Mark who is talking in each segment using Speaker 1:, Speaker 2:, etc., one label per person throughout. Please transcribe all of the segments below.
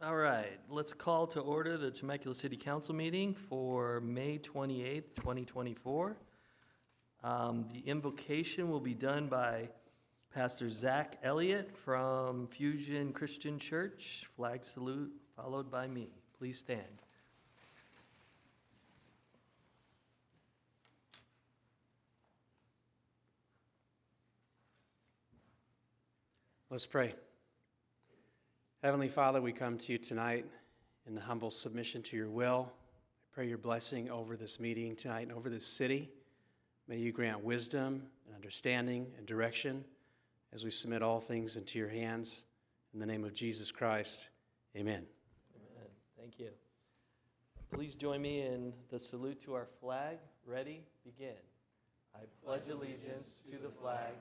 Speaker 1: All right, let's call to order the Temecula City Council meeting for May 28th, 2024. The invocation will be done by Pastor Zach Elliott from Fusion Christian Church. Flag salute followed by me. Please stand.
Speaker 2: Let's pray. Heavenly Father, we come to you tonight in the humble submission to your will. I pray your blessing over this meeting tonight and over this city. May you grant wisdom and understanding and direction as we submit all things into your hands. In the name of Jesus Christ, amen.
Speaker 1: Amen. Thank you. Please join me in the salute to our flag. Ready? Begin. I pledge allegiance to the flag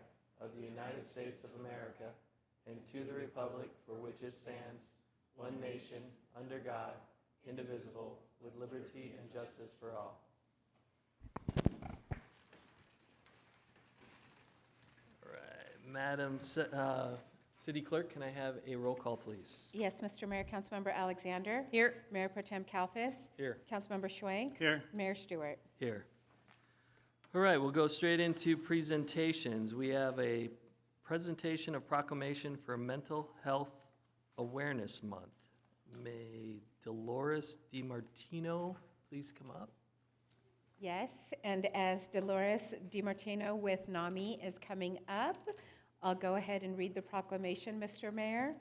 Speaker 1: of the United States of America and to the republic for which it stands, one nation, under God, indivisible, with liberty and justice for all. All right, Madam City Clerk, can I have a roll call, please?
Speaker 3: Yes, Mr. Mayor, Councilmember Alexander.
Speaker 4: Here.
Speaker 3: Mayor Pro Tem Kalfas.
Speaker 1: Here.
Speaker 3: Councilmember Schwank.
Speaker 2: Here.
Speaker 3: Mayor Stewart.
Speaker 1: Here. All right, we'll go straight into presentations. We have a presentation of proclamation for Mental Health Awareness Month. May Dolores DiMartino please come up?
Speaker 3: Yes, and as Dolores DiMartino with NAMI is coming up, I'll go ahead and read the proclamation, Mr. Mayor.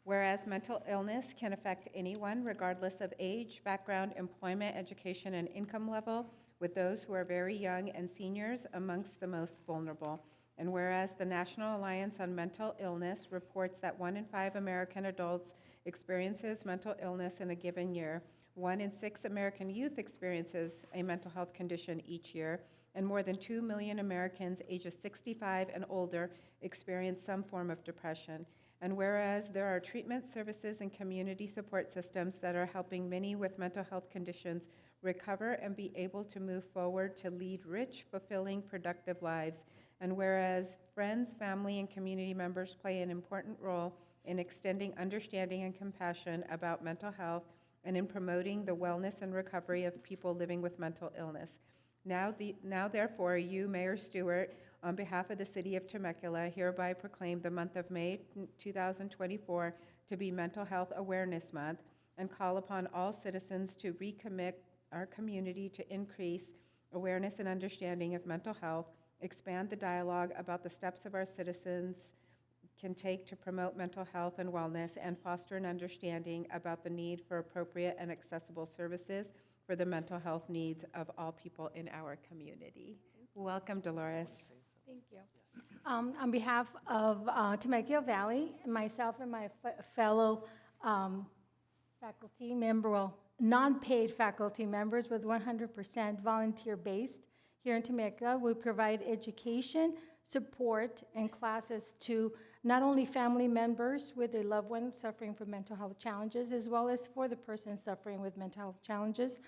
Speaker 3: Whereas mental illness can affect anyone regardless of age, background, employment, education, and income level, with those who are very young and seniors amongst the most vulnerable. And whereas the National Alliance on Mental Illness reports that 1 in 5 American adults experiences mental illness in a given year, 1 in 6 American youth experiences a mental health condition each year, and more than 2 million Americans ages 65 and older experience some form of depression. And whereas there are treatment services and community support systems that are helping many with mental health conditions recover and be able to move forward to lead rich, fulfilling, productive lives. And whereas friends, family, and community members play an important role in extending understanding and compassion about mental health and in promoting the wellness and recovery of people living with mental illness. Now therefore, you, Mayor Stewart, on behalf of the City of Temecula, hereby proclaim the month of May 2024 to be Mental Health Awareness Month and call upon all citizens to recommit our community to increase awareness and understanding of mental health, expand the dialogue about the steps of our citizens can take to promote mental health and wellness, and foster an understanding about the need for appropriate and accessible services for the mental health needs of all people in our community. Welcome, Dolores.
Speaker 4: Thank you. On behalf of Temecula Valley, myself and my fellow faculty member, well, non-paid faculty members with 100% volunteer-based here in Temecula, we provide education, support, and classes to not only family members with a loved one suffering from mental health challenges, as well as for the person suffering with mental health challenges.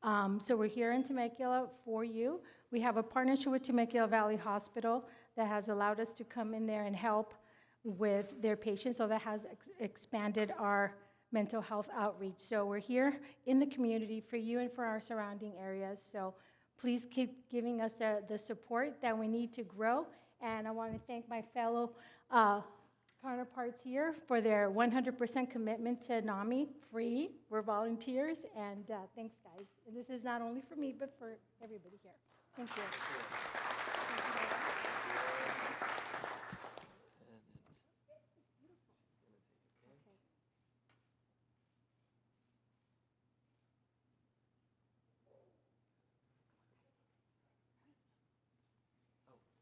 Speaker 4: So we're here in Temecula for you. We have a partnership with Temecula Valley Hospital that has allowed us to come in there and help with their patients, so that has expanded our mental health outreach. So we're here in the community for you and for our surrounding areas. So please keep giving us the support that we need to grow. And I want to thank my fellow counterparts here for their 100% commitment to NAMI, free. We're volunteers, and thanks, guys. And this is not only for me, but for everybody here. Thank you.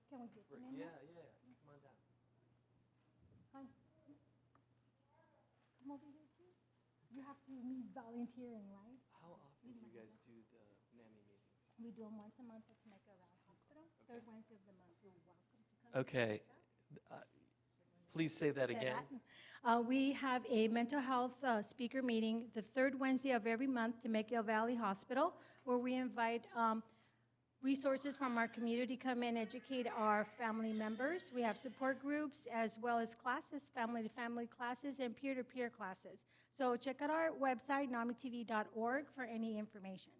Speaker 4: Can we get your name?
Speaker 1: Yeah. Come on down.
Speaker 4: Hi. Come over here, too. You have to need volunteering, right?
Speaker 1: How often do you guys do the NAMI meetings?
Speaker 4: We do them once a month at Temecula Valley Hospital, third Wednesday of the month. You're welcome to come.
Speaker 1: Okay. Please say that again.
Speaker 4: We have a mental health speaker meeting the third Wednesday of every month to Temecula Valley Hospital, where we invite resources from our community come in, educate our family members. We have support groups as well as classes, family-to-family classes, and peer-to-peer classes. So check out our website, namitv.org, for any information.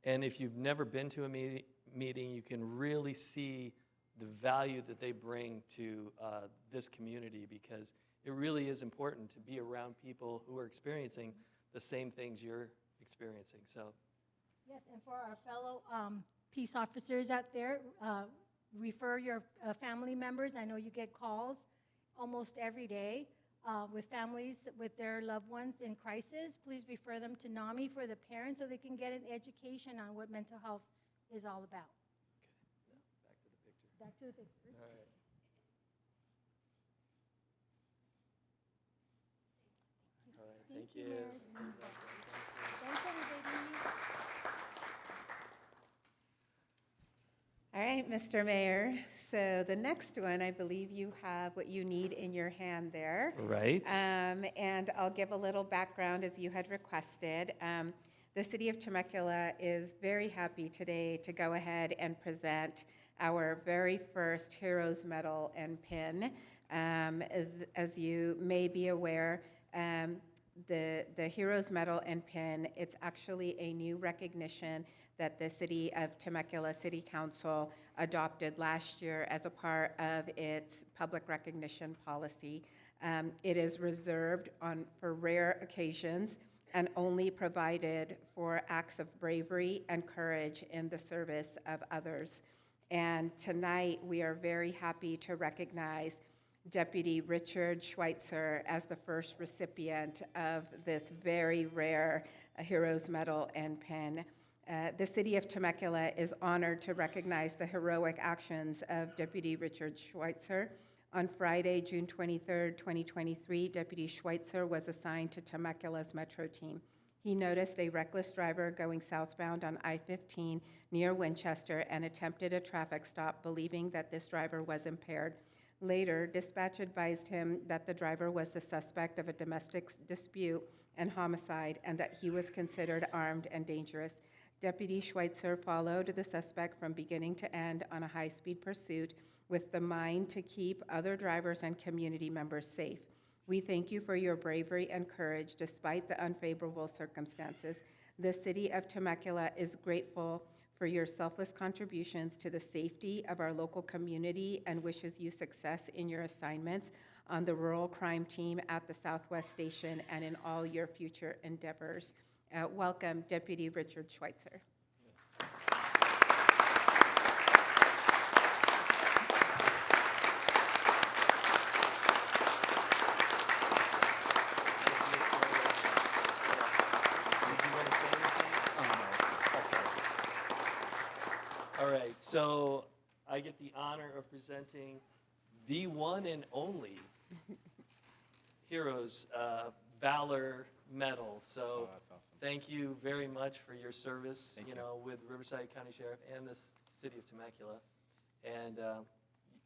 Speaker 1: And if you've never been to a meeting, you can really see the value that they bring to this community, because it really is important to be around people who are experiencing the same things you're experiencing. So,
Speaker 4: Yes, and for our fellow peace officers out there, refer your family members. I know you get calls almost every day with families with their loved ones in crisis. Please refer them to NAMI for the parents so they can get an education on what mental health is all about.
Speaker 1: back to the picture.
Speaker 4: Back to the picture.
Speaker 1: All right. All right, thank you.
Speaker 4: Mayor. Thanks, everybody.
Speaker 3: All right, Mr. Mayor. So the next one, I believe you have what you need in your hand there.
Speaker 1: Right.
Speaker 3: And I'll give a little background as you had requested. The City of Temecula is very happy today to go ahead and present our very first Heroes Medal and Pin. As you may be aware, the Heroes Medal and Pin, it's actually a new recognition that the City of Temecula City Council adopted last year as a part of its public recognition policy. It is reserved for rare occasions and only provided for acts of bravery and courage in the service of others. And tonight, we are very happy to recognize Deputy Richard Schweitzer as the first recipient of this very rare Heroes Medal and Pin. The City of Temecula is honored to recognize the heroic actions of Deputy Richard Schweitzer. On Friday, June 23rd, 2023, Deputy Schweitzer was assigned to Temecula's Metro team. He noticed a reckless driver going southbound on I-15 near Winchester and attempted a traffic stop, believing that this driver was impaired. Later, dispatch advised him that the driver was the suspect of a domestic dispute and homicide, and that he was considered armed and dangerous. Deputy Schweitzer followed the suspect from beginning to end on a high-speed pursuit with the mind to keep other drivers and community members safe. We thank you for your bravery and courage despite the unfavorable circumstances. The City of Temecula is grateful for your selfless contributions to the safety of our local community and wishes you success in your assignments on the rural crime team at the Southwest Station and in all your future endeavors. Welcome, Deputy Richard Schweitzer.
Speaker 1: All right, so I get the honor of presenting the one and only Heroes Valor Medal. So
Speaker 5: that's awesome.
Speaker 1: thank you very much for your service,
Speaker 5: Thank
Speaker 1: you
Speaker 5: you.
Speaker 1: know, with Riverside County Sheriff and the City of Temecula. And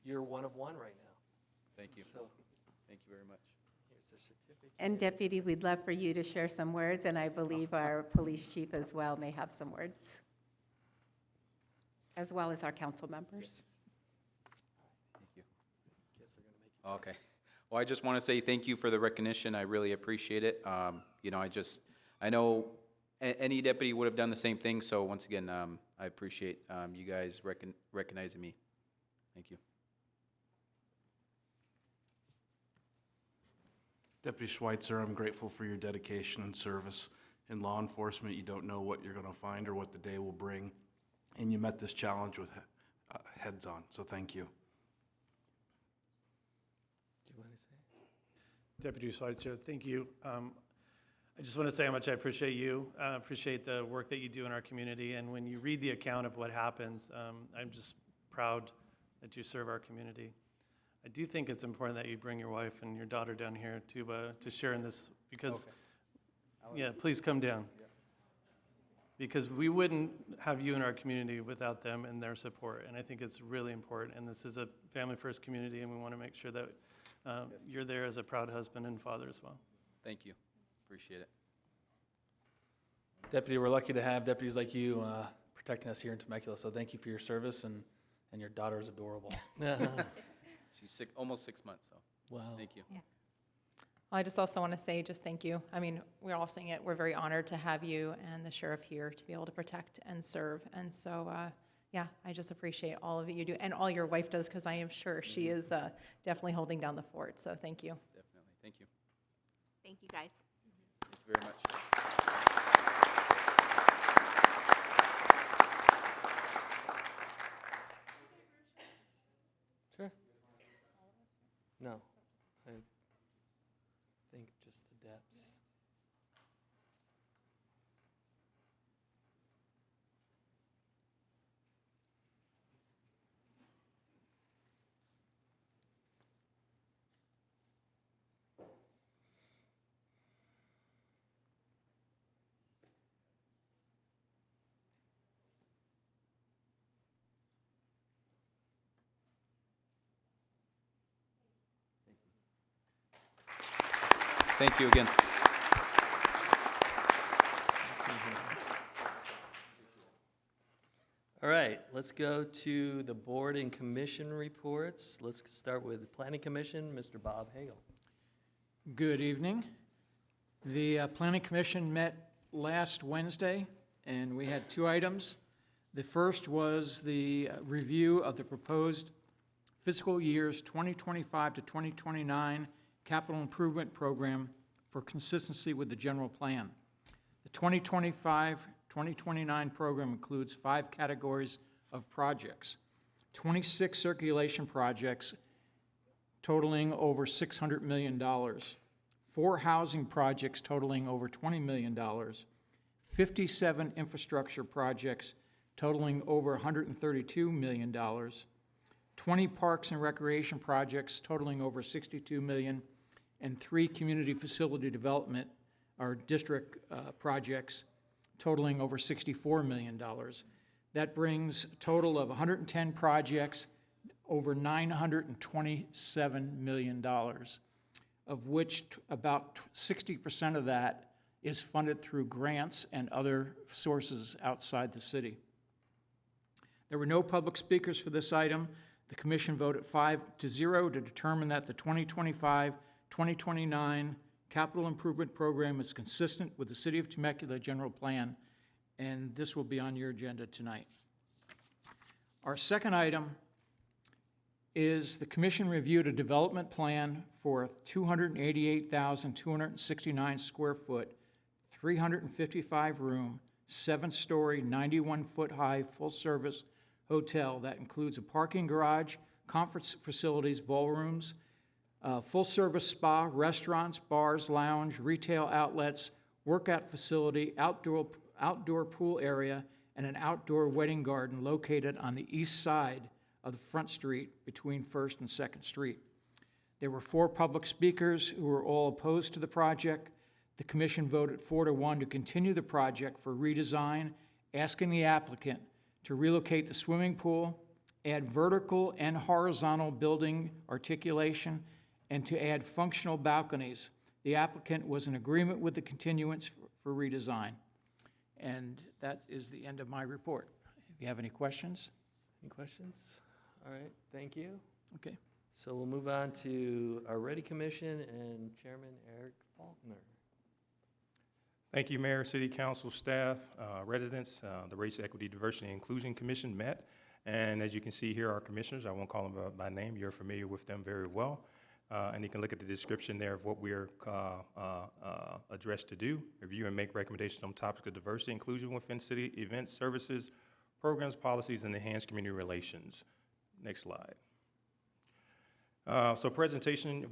Speaker 1: you're one of one right now.
Speaker 5: Thank you.
Speaker 1: So
Speaker 5: Thank you very much.
Speaker 1: here's the certificate.
Speaker 3: And Deputy, we'd love for you to share some words, and I believe our police chief as well may have some words, as well as our council members.
Speaker 5: Thank you.
Speaker 1: Guess they're gonna make you.
Speaker 5: Okay. Well, I just want to say thank you for the recognition. I really appreciate it. You know, I know any deputy would have done the same thing. So once again, I appreciate you guys recognizing me. Thank you.
Speaker 6: Deputy Schweitzer, I'm grateful for your dedication and service. In law enforcement, you don't know what you're going to find or what the day will bring, and you met this challenge with heads on, so thank you.
Speaker 1: Do you want to say?
Speaker 7: Deputy Schweitzer, thank you. I just want to say how much I appreciate you, appreciate the work that you do in our community, and when you read the account of what happens, I'm just proud that you serve our community. I do think it's important that you bring your wife and your daughter down here to share in this, because, yeah, please come down. Because we wouldn't have you in our community without them and their support, and I think it's really important, and this is a family-first community, and we want to make sure that you're there as a proud husband and father as well.
Speaker 5: Thank you. Appreciate it.
Speaker 8: Deputy, we're lucky to have deputies like you protecting us here in Temecula, so thank you for your service, and your daughter is adorable.
Speaker 5: She's almost 6 months, so
Speaker 1: Wow.
Speaker 5: thank you.
Speaker 9: Well, I just also want to say just thank you. I mean, we're all saying it. We're very honored to have you and the sheriff here to be able to protect and serve. And so, yeah, I just appreciate all of it you do, and all your wife does, because I am sure she is definitely holding down the fort. So thank you.
Speaker 5: Definitely. Thank you.
Speaker 10: Thank you, guys.
Speaker 5: Thank you very much.
Speaker 1: Sure. No, I think just the depths.
Speaker 5: Thank you again.
Speaker 1: All right, let's go to the board and commission reports. Let's start with the Planning Commission, Mr. Bob Hagel.
Speaker 11: Good evening. The Planning Commission met last Wednesday, and we had two items. The first was the review of the proposed fiscal years 2025 to 2029 capital improvement program for consistency with the general plan. The 2025-2029 program includes 5 categories of projects, 26 circulation projects totaling over $600 million, 4 housing projects totaling over $20 million, 57 infrastructure projects totaling over $132 million, 20 parks and recreation projects totaling over $62 million, and 3 community facility development, or district projects totaling over $64 million. That brings a total of 110 projects, over $927 million, of which about 60% of that is funded through grants and other sources outside the city. There were no public speakers for this item. The commission voted 5-0 to determine that the 2025-2029 capital improvement program is consistent with the City of Temecula general plan, and this will be on your agenda tonight. Our second item is the commission reviewed a development plan for a 288,269 square foot, 355 room, 7-story, 91-foot high, full-service hotel that includes a parking garage, conference facilities, ballrooms, full-service spa, restaurants, bars, lounge, retail outlets, workout facility, outdoor pool area, and an outdoor wedding garden located on the east side of the front street between 1st and 2nd Street. There were 4 public speakers who were all opposed to the project. The commission voted 4-1 to continue the project for redesign, asking the applicant to relocate the swimming pool, add vertical and horizontal building articulation, and to add functional balconies. The applicant was in agreement with the continuance for redesign. And that is the end of my report. If you have any questions?
Speaker 1: Any questions? All right, thank you.
Speaker 11: Okay.
Speaker 1: So we'll move on to our Ready Commission and Chairman Eric Faulkner.
Speaker 12: Thank you, Mayor, City Council, staff, residents. The Race, Equity, Diversity, and Inclusion Commission met. And as you can see here, our commissioners, I won't call them by name, you're familiar with them very well. And you can look at the description there of what we're addressed to do, review and make recommendations on topics of diversity, inclusion within city events, services, programs, policies, and enhanced community relations. Next slide. We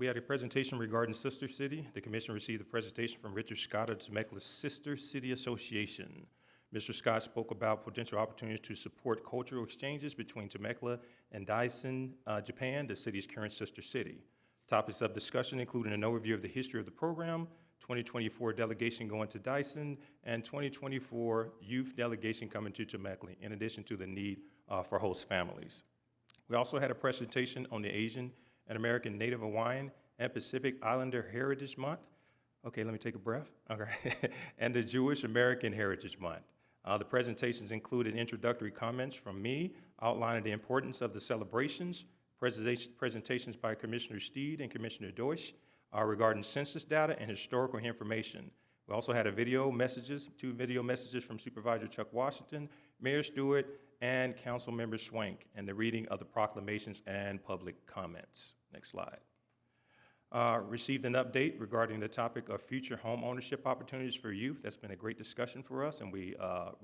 Speaker 12: had a presentation regarding Sister City. The commission received a presentation from Richard Scott of Temecula's Sister City Association. Mr. Scott spoke about potential opportunities to support cultural exchanges between Temecula and Daisen, Japan, the city's current sister city. Topics of discussion including an overview of the history of the program, 2024 delegation going to Daisen, and 2024 youth delegation coming to Temecula, in addition to the need for host families. We also had a presentation on the Asian and American Native Hawaiian and Pacific Islander Heritage Month. Okay, let me take a breath. Okay. And the Jewish American Heritage Month. The presentations included introductory comments from me outlining the importance of the celebrations, presentations by Commissioner Steed and Commissioner Deutsch regarding census data and historical information. We also had two video messages from Supervisor Chuck Washington, Mayor Stewart, and Councilmember Swank, and the reading of the proclamations and public comments. Next slide. Received an update regarding the topic of future home ownership opportunities for youth. That's been a great discussion for us, and we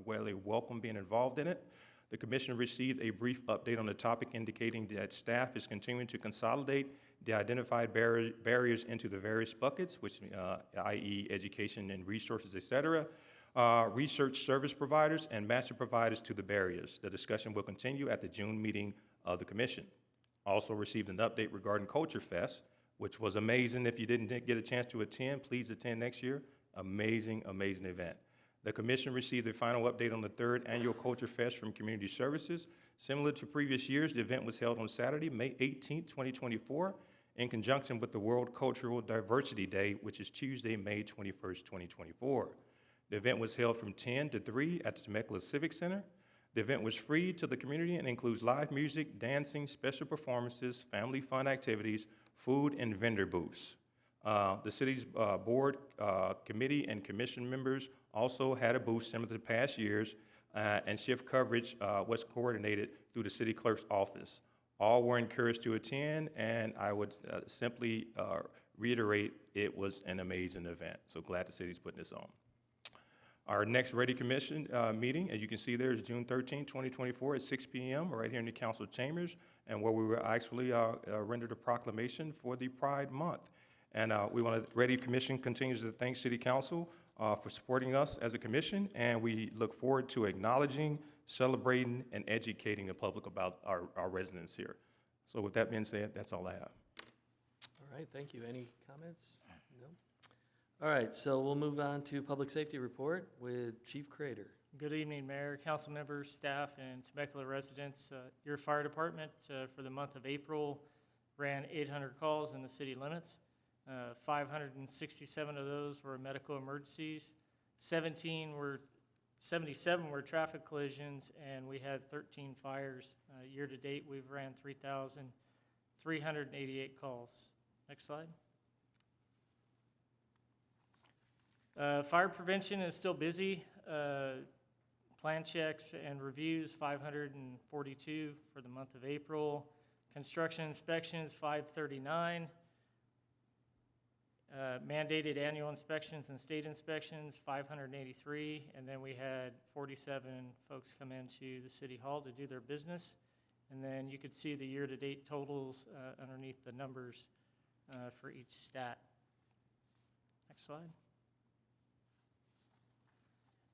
Speaker 12: really welcome being involved in it. The Commission received a brief update on the topic indicating that staff is continuing to consolidate the identified barriers into the various buckets, which i.e. education and resources, et cetera, research service providers, and master providers to the barriers. The discussion will continue at the June meeting of the Commission. Also received an update regarding Culture Fest, which was amazing. If you didn't get a chance to attend, please attend next year. Amazing, amazing event. The Commission received a final update on the 3rd Annual Culture Fest from Community Services. Similar to previous years, the event was held on Saturday, May 18, 2024, in conjunction with the World Cultural Diversity Day, which is Tuesday, May 21, 2024. The event was held from 10 to 3 at the Temecula Civic Center. The event was free to the community and includes live music, dancing, special performances, family fun activities, food, and vendor booths. The city's board, committee, and commission members also had a booth similar to past years, and shift coverage was coordinated through the city clerk's office. All were encouraged to attend, and I would simply reiterate, it was an amazing event. So glad the city's putting this on. Our next Ready Commission meeting, as you can see there, is June 13, 2024 at 6 p.m. right here in the council chambers, and where we will actually render the proclamation for the Pride Month. And Ready Commission continues to thank City Council for supporting us as a commission, and we look forward to acknowledging, celebrating, and educating the public about our residents here. So with that being said, that's all I have.
Speaker 1: All right, thank you. Any comments? No? All right, so we'll move on to Public Safety Report with Chief Crater.
Speaker 10: Good evening, Mayor, council members, staff, and Temecula residents. Your fire department for the month of April ran 800 calls in the city limits. 567 of those were medical emergencies. 77 were traffic collisions, and we had 13 fires. Year to date, we've ran 3,388 calls. Next slide. Fire prevention is still busy. Plan checks and reviews, 542 for the month of April. Construction inspections, 539. Mandated annual inspections and state inspections, 583. And then we had 47 folks come into the City Hall to do their business. And then you could see the year-to-date totals underneath the numbers for each stat. Next slide.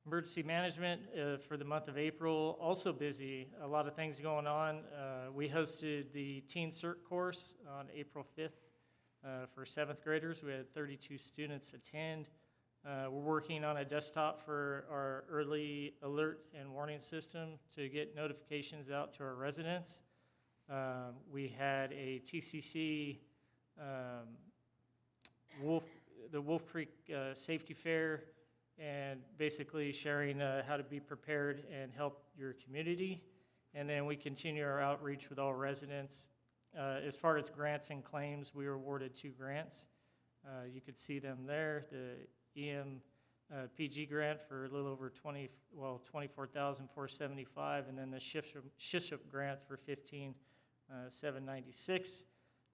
Speaker 10: Emergency management for the month of April, also busy. A lot of things going on. We hosted the Teen Cert course on April 5th for 7th graders. We had 32 students attend. We're working on a desktop for our early alert and warning system to get notifications out to our residents. We had a TCC the Wolf Creek Safety Fair, and basically sharing how to be prepared and help your community. And then we continue our outreach with all residents. As far as grants and claims, we were awarded 2 grants. You could see them there. The PG grant for a little over $24,475, and then the SHIP grant for $15,796.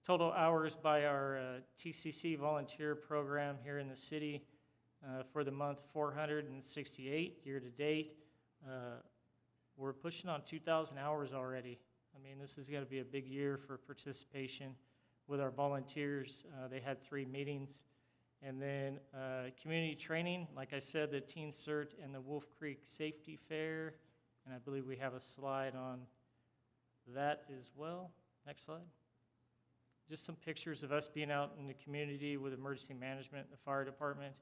Speaker 10: Total hours by our TCC volunteer program here in the city for the month, 468 year to date. We're pushing on 2,000 hours already. I mean, this is going to be a big year for participation with our volunteers. They had 3 meetings. And then community training, like I said, the Teen Cert and the Wolf Creek Safety Fair. And I believe we have a slide on that as well. Next slide. Just some pictures of us being out in the community with emergency management and the fire department.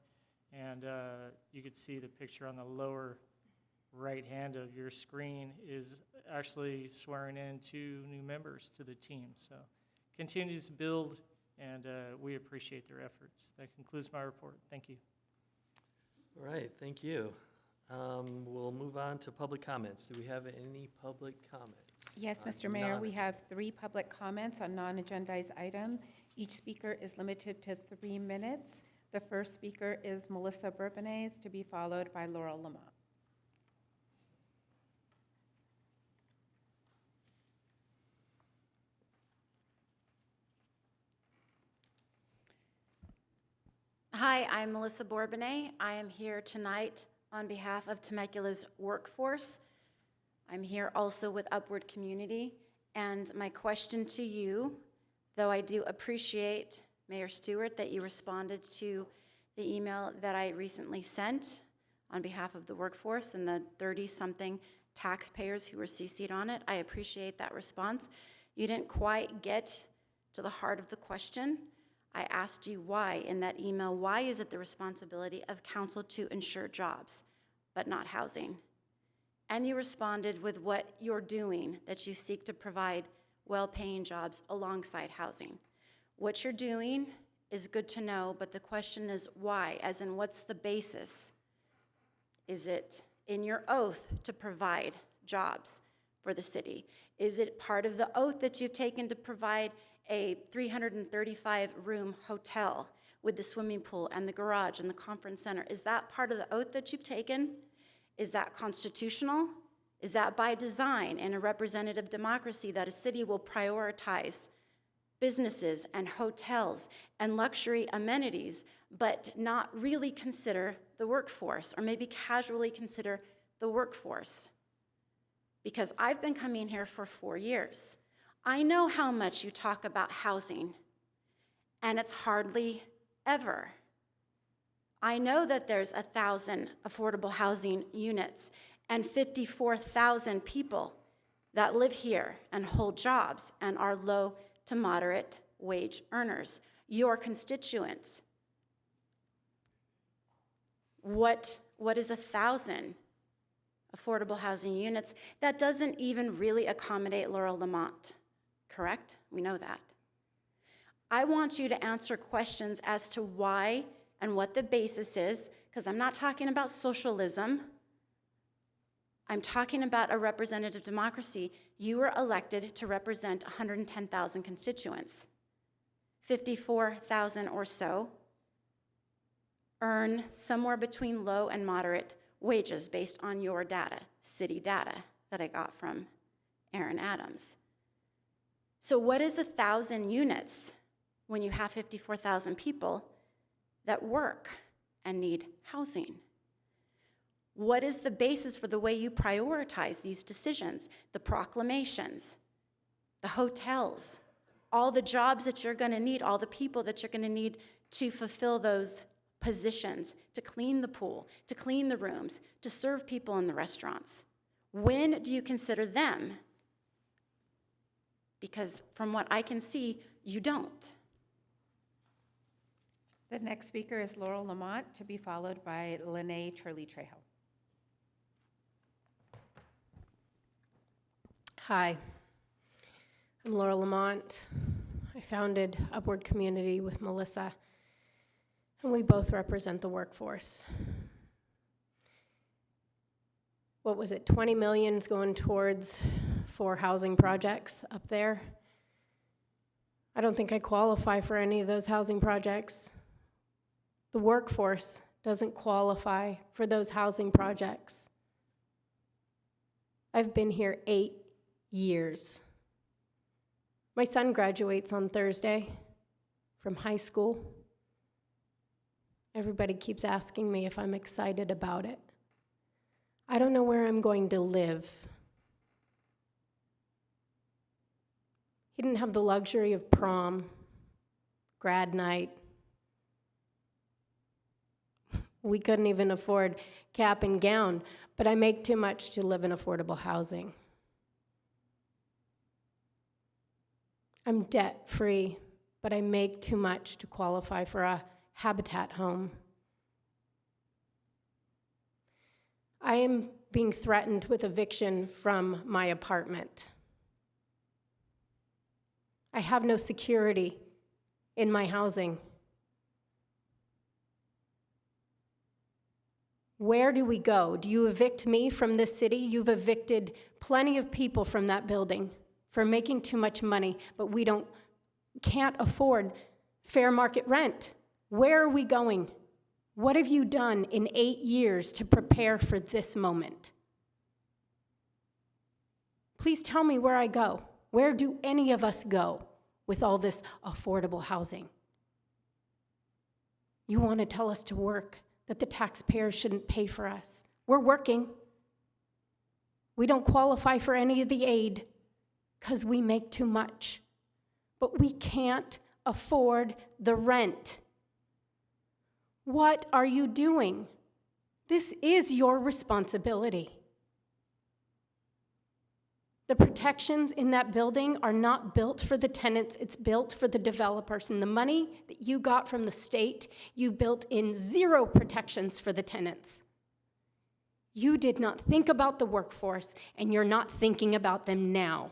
Speaker 10: And you could see the picture on the lower right hand of your screen is actually swearing in 2 new members to the team. So continues to build, and we appreciate their efforts. That concludes my report. Thank you.
Speaker 1: All right, thank you. We'll move on to public comments. Do we have any public comments?
Speaker 3: Yes, Mr. Mayor, we have 3 public comments on non-agendized item. Each speaker is limited to 3 minutes. The first speaker is Melissa Bourbonnais, to be followed by Laurel Lamont.
Speaker 13: Hi, I'm Melissa Bourbonnais. I am here tonight on behalf of Temecula's workforce. I'm here also with Upward Community. And my question to you, though I do appreciate, Mayor Stewart, that you responded to the email that I recently sent on behalf of the workforce and the 30-something taxpayers who were CC'd on it. I appreciate that response. You didn't quite get to the heart of the question. I asked you why in that email. Why is it the responsibility of council to ensure jobs, but not housing? And you responded with what you're doing, that you seek to provide well-paying jobs alongside housing. What you're doing is good to know, but the question is why, as in what's the basis? Is it in your oath to provide jobs for the city? Is it part of the oath that you've taken to provide a 335-room hotel with the swimming pool and the garage and the conference center? Is that part of the oath that you've taken? Is that constitutional? Is that by design in a representative democracy that a city will prioritize businesses and hotels and luxury amenities, but not really consider the workforce, or maybe casually consider the workforce? Because I've been coming here for 4 years. I know how much you talk about housing, and it's hardly ever. I know that there's 1,000 affordable housing units and 54,000 people that live here and hold jobs and are low to moderate wage earners, your constituents. What is 1,000 affordable housing units? That doesn't even really accommodate Laurel Lamont, correct? We know that. I want you to answer questions as to why and what the basis is, because I'm not talking about socialism. I'm talking about a representative democracy. You were elected to represent 110,000 constituents. 54,000 or so earn somewhere between low and moderate wages based on your data, city data that I got from Aaron Adams. So what is 1,000 units when you have 54,000 people that work and need housing? What is the basis for the way you prioritize these decisions? The proclamations, the hotels, all the jobs that you're going to need, all the people that you're going to need to fulfill those positions, to clean the pool, to clean the rooms, to serve people in the restaurants. When do you consider them? Because from what I can see, you don't.
Speaker 3: The next speaker is Laurel Lamont, to be followed by Lene Turley-Trejo.
Speaker 14: Hi, I'm Laurel Lamont. I founded Upward Community with Melissa, and we both represent the workforce. What was it, 20 million's going towards 4 housing projects up there? I don't think I qualify for any of those housing projects. The workforce doesn't qualify for those housing projects. I've been here 8 years. My son graduates on Thursday from high school. Everybody keeps asking me if I'm excited about it. I don't know where I'm going to live. He didn't have the luxury of prom, grad night. We couldn't even afford cap and gown, but I make too much to live in affordable housing. I'm debt-free, but I make too much to qualify for a Habitat home. I am being threatened with eviction from my apartment. I have no security in my housing. Where do we go? Do you evict me from this city? You've evicted plenty of people from that building for making too much money, but we don't can't afford fair market rent. Where are we going? What have you done in 8 years to prepare for this moment? Please tell me where I go. Where do any of us go with all this affordable housing? You want to tell us to work, that the taxpayers shouldn't pay for us. We're working. We don't qualify for any of the aid because we make too much. But we can't afford the rent. What are you doing? This is your responsibility. The protections in that building are not built for the tenants, it's built for the developers. And the money that you got from the state, you built in 0 protections for the tenants. You did not think about the workforce, and you're not thinking about them now.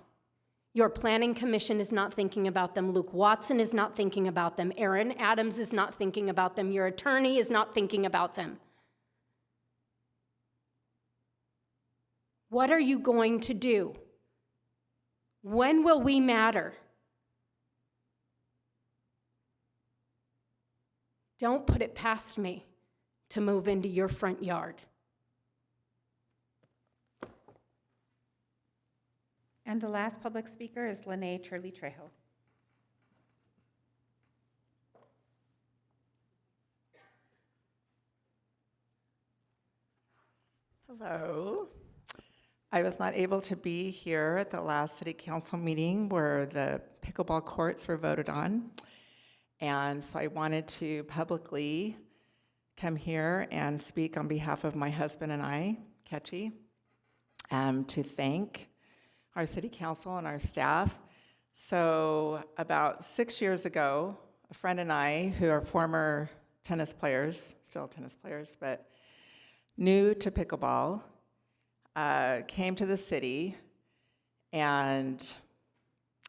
Speaker 14: Your planning commission is not thinking about them. Luke Watson is not thinking about them. Aaron Adams is not thinking about them. Your attorney is not thinking about them. What are you going to do? When will we matter? Don't put it past me to move into your front yard.
Speaker 3: And the last public speaker is Lene Turley Trejo.
Speaker 15: Hello. I was not able to be here at the last city council meeting where the pickleball courts were voted on. And so I wanted to publicly come here and speak on behalf of my husband and I, Ketchy, to thank our city council and our staff. So about 6 years ago, a friend and I, who are former tennis players, still tennis players, but new to pickleball, came to the city and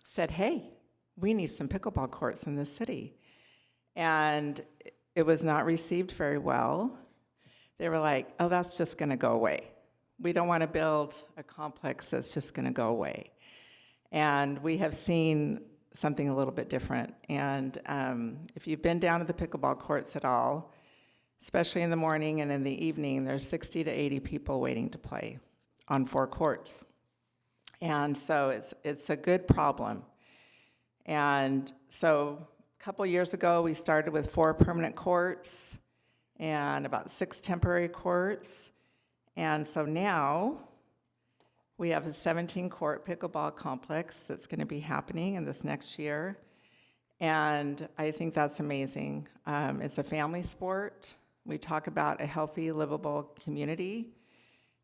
Speaker 15: said, hey, we need some pickleball courts in this city. And it was not received very well. They were like, oh, that's just gonna go away. We don't wanna build a complex that's just gonna go away. And we have seen something a little bit different. And if you've been down to the pickleball courts at all, especially in the morning and in the evening, there's 60 to 80 people waiting to play on 4 courts. And so it's a good problem. And so a couple years ago, we started with 4 permanent courts and about 6 temporary courts. And so now we have a 17-court pickleball complex that's going to be happening in this next year. And I think that's amazing. It's a family sport. We talk about a healthy, livable community.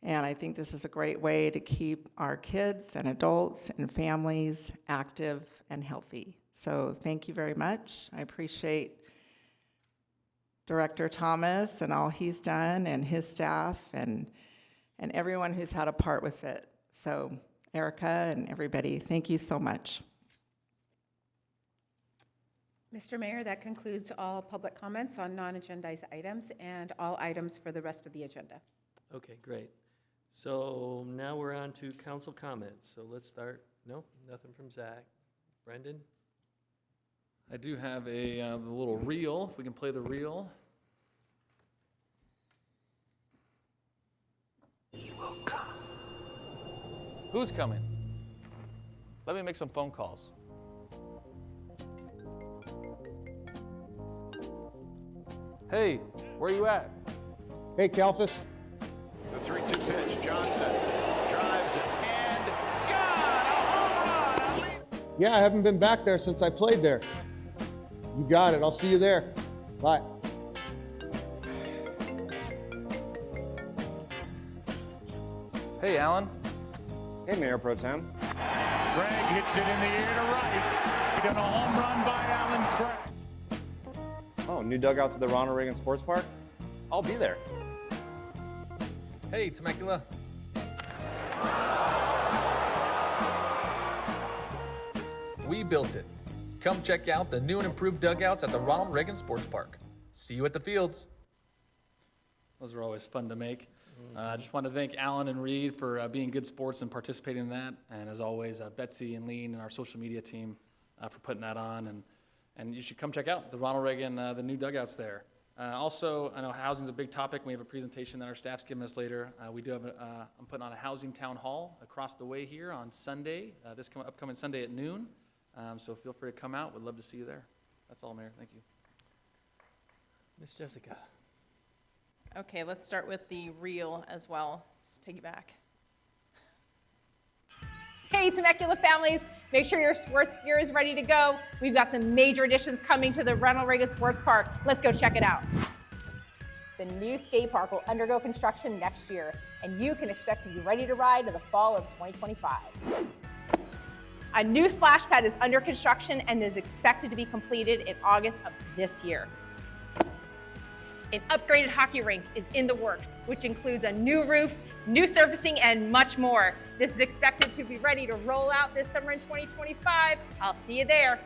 Speaker 15: And I think this is a great way to keep our kids and adults and families active and healthy. So thank you very much. I appreciate Director Thomas and all he's done and his staff and everyone who's had a part with it. So Erica and everybody, thank you so much.
Speaker 3: Mr. Mayor, that concludes all public comments on non-agendized items and all items for the rest of the agenda.
Speaker 1: Okay, great. So now we're on to council comments. So let's start. No, nothing from Zach. Brendan?
Speaker 8: I do have the little reel, if we can play the reel.
Speaker 16: He will come. Who's coming? Let me make some phone calls. Hey, where you at?
Speaker 17: Hey, Kalfas.
Speaker 18: The 3-2 pitch, Johnson drives it, and got a home run!
Speaker 17: Yeah, I haven't been back there since I played there. You got it. I'll see you there. Bye.
Speaker 16: Hey, Alan.
Speaker 17: Hey, Mayor Pro Tem.
Speaker 19: Craig hits it in the air to right. Done a home run by Alan Craig.
Speaker 17: Oh, new dugout to the Ronald Reagan Sports Park? I'll be there.
Speaker 16: Hey, Temecula. We built it. Come check out the new and improved dugouts at the Ronald Reagan Sports Park. See you at the fields.
Speaker 8: Those are always fun to make. I just want to thank Alan and Reed for being good sports and participating in that. And as always, Betsy and Lean and our social media team for putting that on, and you should come check out the Ronald Reagan, the new dugouts there. Also, I know housing's a big topic. We have a presentation that our staff's giving us later. We do have, I'm putting on a housing town hall across the way here on Sunday, this upcoming Sunday at noon. So feel free to come out. We'd love to see you there. That's all, Mayor. Thank you. Miss Jessica.
Speaker 9: Okay, let's start with the reel as well. Just piggyback. Hey, Temecula families, make sure your sports gear is ready to go. We've got some major additions coming to the Ronald Reagan Sports Park. Let's go check it out. The new skate park will undergo construction next year, and you can expect to be ready to ride in the fall of 2025. A new splash pad is under construction and is expected to be completed in August of this year. An upgraded hockey rink is in the works, which includes a new roof, new surfacing, and much more. This is expected to be ready to roll out this summer in 2025. I'll see you there.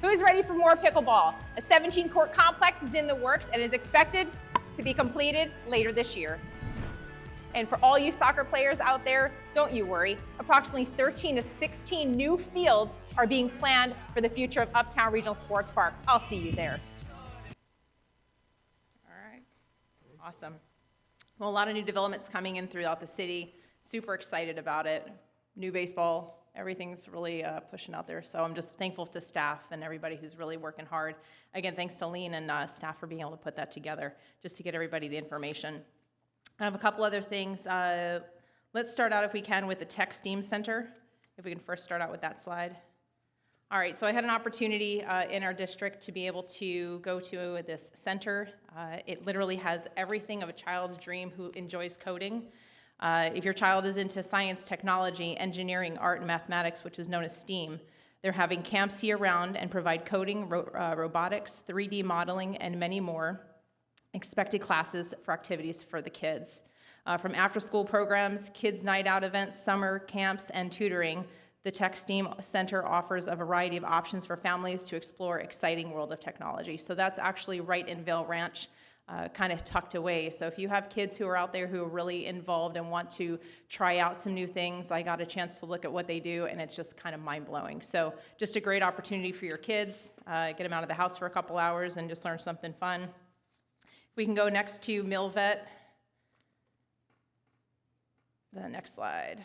Speaker 9: Who's ready for more pickleball? A 17-court complex is in the works and is expected to be completed later this year. And for all you soccer players out there, don't you worry. Approximately 13 to 16 new fields are being planned for the future of Uptown Regional Sports Park. I'll see you there. Awesome. Well, a lot of new developments coming in throughout the city. Super excited about it. New baseball, everything's really pushing out there. So I'm just thankful to staff and everybody who's really working hard. Again, thanks to Lean and staff for being able to put that together just to get everybody the information. I have a couple other things. Let's start out, if we can, with the Tech STEAM Center. If we can first start out with that slide. All right, so I had an opportunity in our district to be able to go to this center. It literally has everything of a child's dream who enjoys coding. If your child is into science, technology, engineering, art, and mathematics, which is known as STEAM, they're having camps year-round and provide coding, robotics, 3D modeling, and many more expected classes for activities for the kids. From after-school programs, kids' night out events, summer camps, and tutoring, the Tech STEAM Center offers a variety of options for families to explore exciting world of technology. So that's actually right in Vail Ranch, kind of tucked away. So if you have kids who are out there who are really involved and want to try out some new things, I got a chance to look at what they do, and it's just kind of mind-blowing. So just a great opportunity for your kids. Get them out of the house for a couple hours and just learn something fun. We can go next to Milvet. The next slide.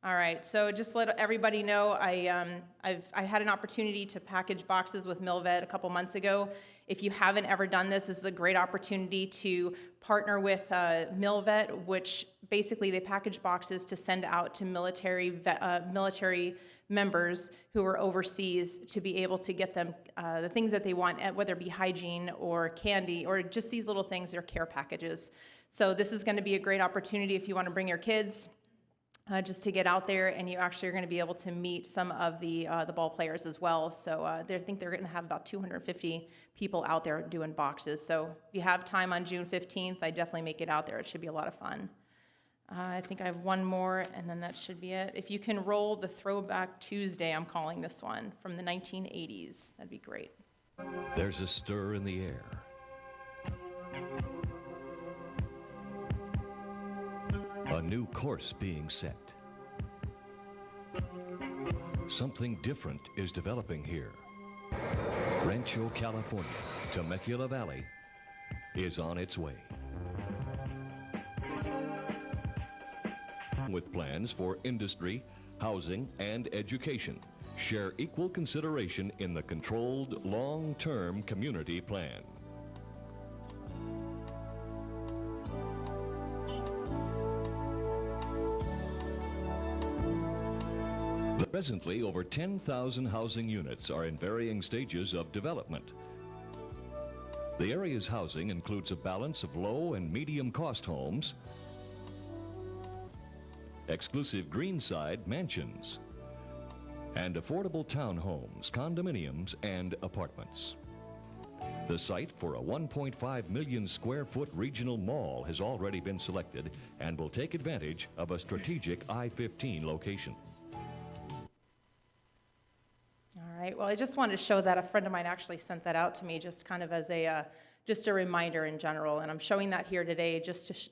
Speaker 9: All right, so just let everybody know, I had an opportunity to package boxes with Milvet a couple months ago. If you haven't ever done this, this is a great opportunity to partner with Milvet, which basically they package boxes to send out to military members who are overseas to be able to get them the things that they want, whether it be hygiene or candy or just these little things, they're care packages. So this is going to be a great opportunity if you want to bring your kids. Just to get out there, and you actually are going to be able to meet some of the ball players as well. So I think they're going to have about 250 people out there doing boxes. So if you have time on June 15th, I definitely make it out there. It should be a lot of fun. I think I have one more, and then that should be it. If you can roll the Throwback Tuesday, I'm calling this one, from the 1980s, that'd be great.
Speaker 20: There's a stir in the air. A new course being set. Something different is developing here. Rancho, California, Temecula Valley is on its way. With plans for industry, housing, and education, share equal consideration in the controlled, long-term community plan. Presently, over 10,000 housing units are in varying stages of development. The area's housing includes a balance of low and medium cost homes, exclusive greenside mansions, and affordable townhomes, condominiums, and apartments. The site for a 1.5 million square foot regional mall has already been selected and will take advantage of a strategic I-15 location.
Speaker 9: All right, well, I just wanted to show that. A friend of mine actually sent that out to me just kind of as a just a reminder in general, and I'm showing that here today just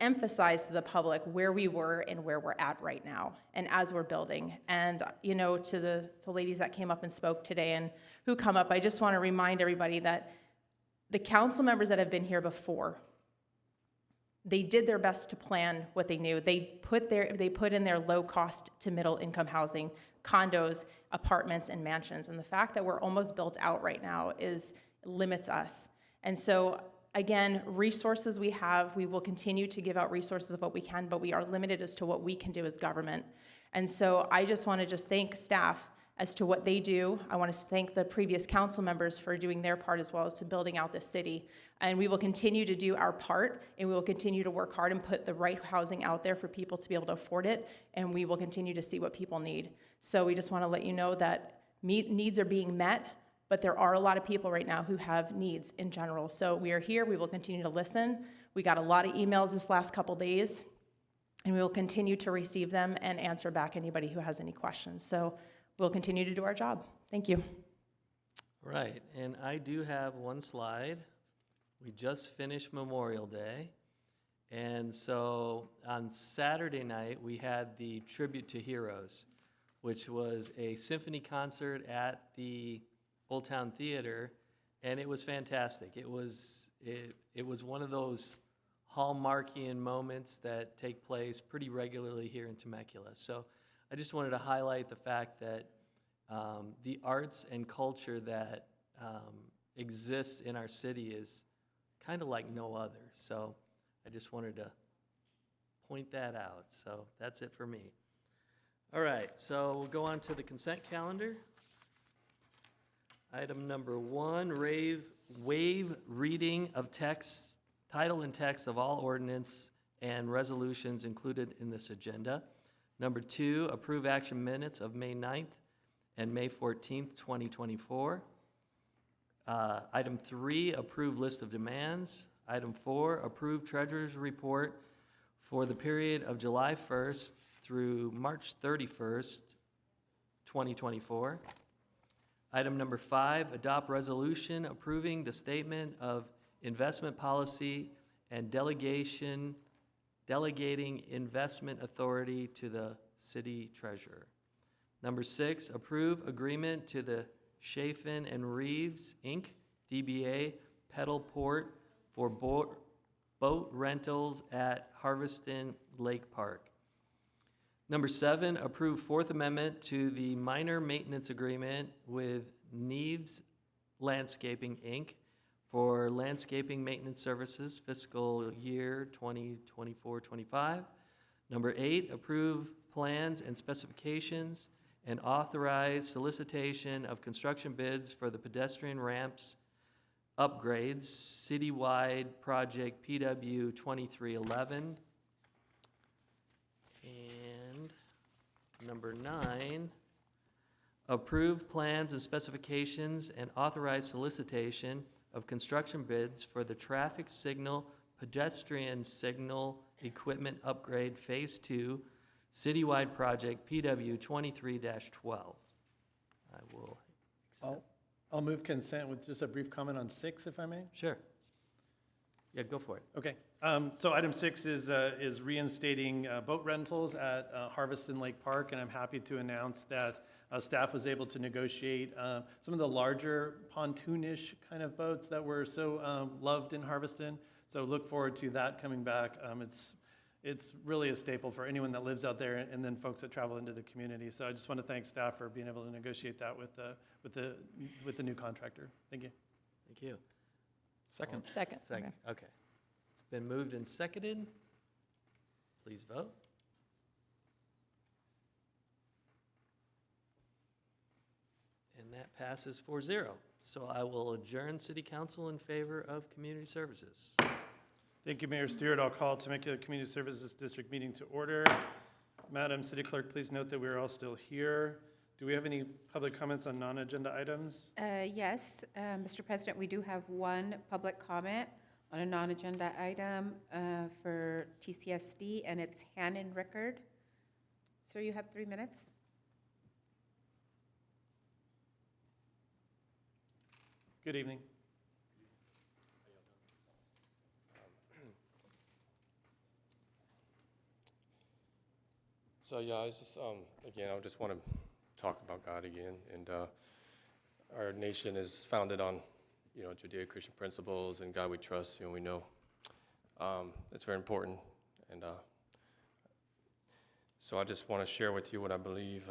Speaker 9: emphasize to the public where we were and where we're at right now, and as we're building. And to the ladies that came up and spoke today and who come up, I just want to remind everybody that the council members that have been here before, they did their best to plan what they knew. They put in their low cost to middle income housing, condos, apartments, and mansions. And the fact that we're almost built out right now limits us. And so again, resources we have, we will continue to give out resources of what we can, but we are limited as to what we can do as government. And so I just want to thank staff as to what they do. I want to thank the previous council members for doing their part as well as to building out this city. And we will continue to do our part, and we will continue to work hard and put the right housing out there for people to be able to afford it, and we will continue to see what people need. So we just want to let you know that needs are being met, but there are a lot of people right now who have needs in general. So we are here, we will continue to listen. We got a lot of emails this last couple days, and we will continue to receive them and answer back anybody who has any questions. So we'll continue to do our job. Thank you.
Speaker 1: Right, and I do have one slide. We just finished Memorial Day, and so on Saturday night, we had the Tribute to Heroes, which was a symphony concert at the Old Town Theater, and it was fantastic. It was one of those hallmarkian moments that take place pretty regularly here in Temecula. So I just wanted to highlight the fact that the arts and culture that exists in our city is kind of like no other. So I just wanted to point that out. So that's it for me. All right, so we'll go on to the consent calendar. Item number 1, waive reading of text, title and text of all ordinance and resolutions included in this agenda. Number 2, approve action minutes of May 9th and May 14th, 2024. Item 3, approve list of demands. Item 4, approve treasurer's report for the period of July 1st through March 31st, 2024. Item number 5, adopt resolution approving the statement of investment policy and delegating investment authority to the city treasurer. Number 6, approve agreement to the Chafin and Reeves, Inc., DBA Pedal Port for boat rentals at Harveston Lake Park. Number 7, approve Fourth Amendment to the minor maintenance agreement with Neves Landscaping, Inc. for landscaping maintenance services fiscal year 2024-25. Number 8, approve plans and specifications and authorize solicitation of construction bids for the pedestrian ramps upgrades, citywide project PW 2311. And number 9, approve plans and specifications and authorize solicitation of construction bids for the traffic signal, pedestrian signal equipment upgrade Phase 2, citywide project PW 23-12. I will accept.
Speaker 7: I'll move consent with just a brief comment on 6, if I may.
Speaker 1: Sure. Yeah, go for it.
Speaker 7: Okay. So item 6 is reinstating boat rentals at Harveston Lake Park, and I'm happy to announce that staff was able to negotiate some of the larger pontoonish kind of boats that were so loved in Harveston. So look forward to that coming back. It's really a staple for anyone that lives out there, and then folks that travel into the community. So I just want to thank staff for being able to negotiate that with the new contractor. Thank you.
Speaker 1: Thank you.
Speaker 8: Second.
Speaker 9: Second.
Speaker 1: Okay. It's been moved and seconded. Please vote. And that passes 4-0. So I will adjourn City Council in favor of Community Services.
Speaker 7: Thank you, Mayor Stewart. I'll call Temecula Community Services District meeting to order. Madam City Clerk, please note that we are all still here. Do we have any public comments on non-agenda items?
Speaker 3: Yes, Mr. President, we do have one public comment on a non-agenda item for TCSD, and it's Hannon Rickard. Sir, you have 3 minutes.
Speaker 7: Good evening.
Speaker 21: So yeah, I was just again, I just want to talk about God again, and our nation is founded on, Judeo-Christian principles, and God we trust. We know it's very important, and so I just want to share with you what I believe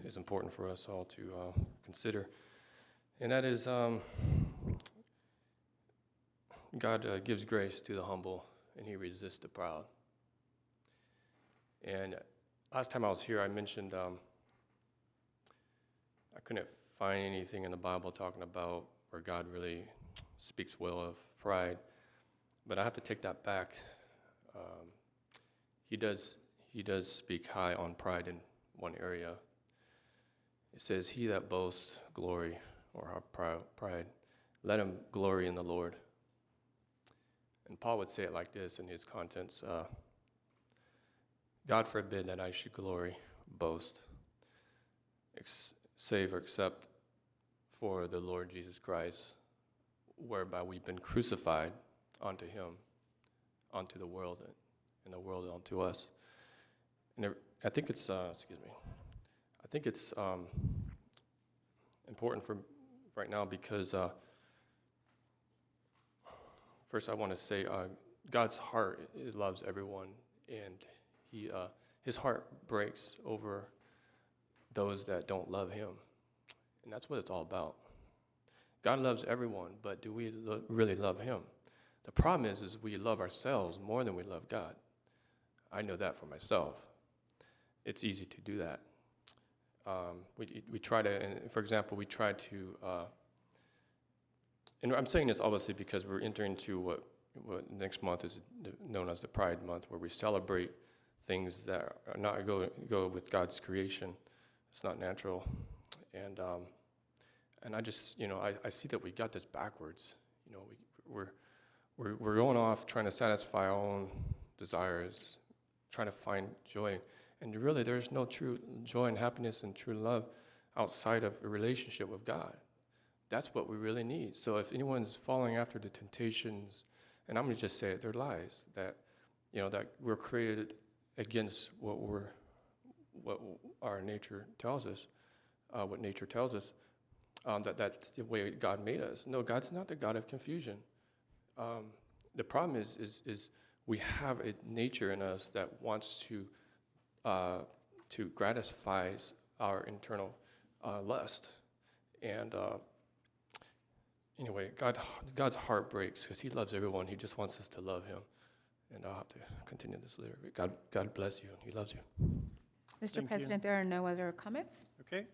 Speaker 21: is important for us all to consider, and that is God gives grace to the humble, and He resists the proud. And last time I was here, I mentioned I couldn't find anything in the Bible talking about where God really speaks well of pride, but I have to take that back. He does speak high on pride in one area. It says, "He that boasts glory or have pride, let him glory in the Lord." And Paul would say it like this in his contents: God forbid that I should glory, boast, save or except for the Lord Jesus Christ, whereby we've been crucified unto Him, unto the world, and the world unto us. And I think it's, I think it's important for right now because first I want to say God's heart loves everyone, and His heart breaks over those that don't love Him. And that's what it's all about. God loves everyone, but do we really love Him? The problem is we love ourselves more than we love God. I know that for myself. It's easy to do that. We try to, and for example, we try to, and I'm saying this obviously because we're entering into what next month is known as the Pride Month, where we celebrate things that are not go with God's creation. It's not natural, and I just I see that we got this backwards. We're going off trying to satisfy our own desires, trying to find joy, and really there's no true joy and happiness and true love outside of a relationship with God. That's what we really need. So if anyone's following after the temptations, and I'm going to just say it, they're lies, that that we're created against what our nature tells us, what nature tells us, that's the way God made us. No, God's not the God of confusion. The problem is we have a nature in us that wants to gratify our internal lust, and anyway, God's heart breaks because He loves everyone. He just wants us to love Him. And I'll have to continue this later. God bless you, and He loves you.
Speaker 3: Mr. President, there are no other comments.
Speaker 7: Okay.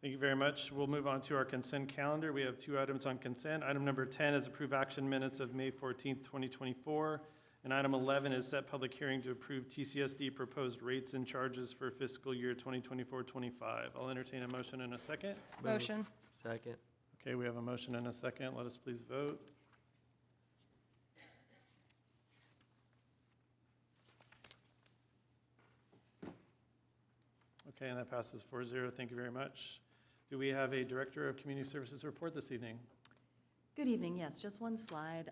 Speaker 7: Thank you very much. We'll move on to our consent calendar. We have 2 items on consent. Item number 10 is approve action minutes of May 14th, 2024. And item 11 is set public hearing to approve TCSD proposed rates and charges for fiscal year 2024-25. I'll entertain a motion in a second.
Speaker 9: Motion.
Speaker 1: Second.
Speaker 7: Okay, we have a motion and a second. Let us please vote. Okay, and that passes 4-0. Thank you very much. Do we have a Director of Community Services report this evening?
Speaker 22: Good evening. Yes, just one slide.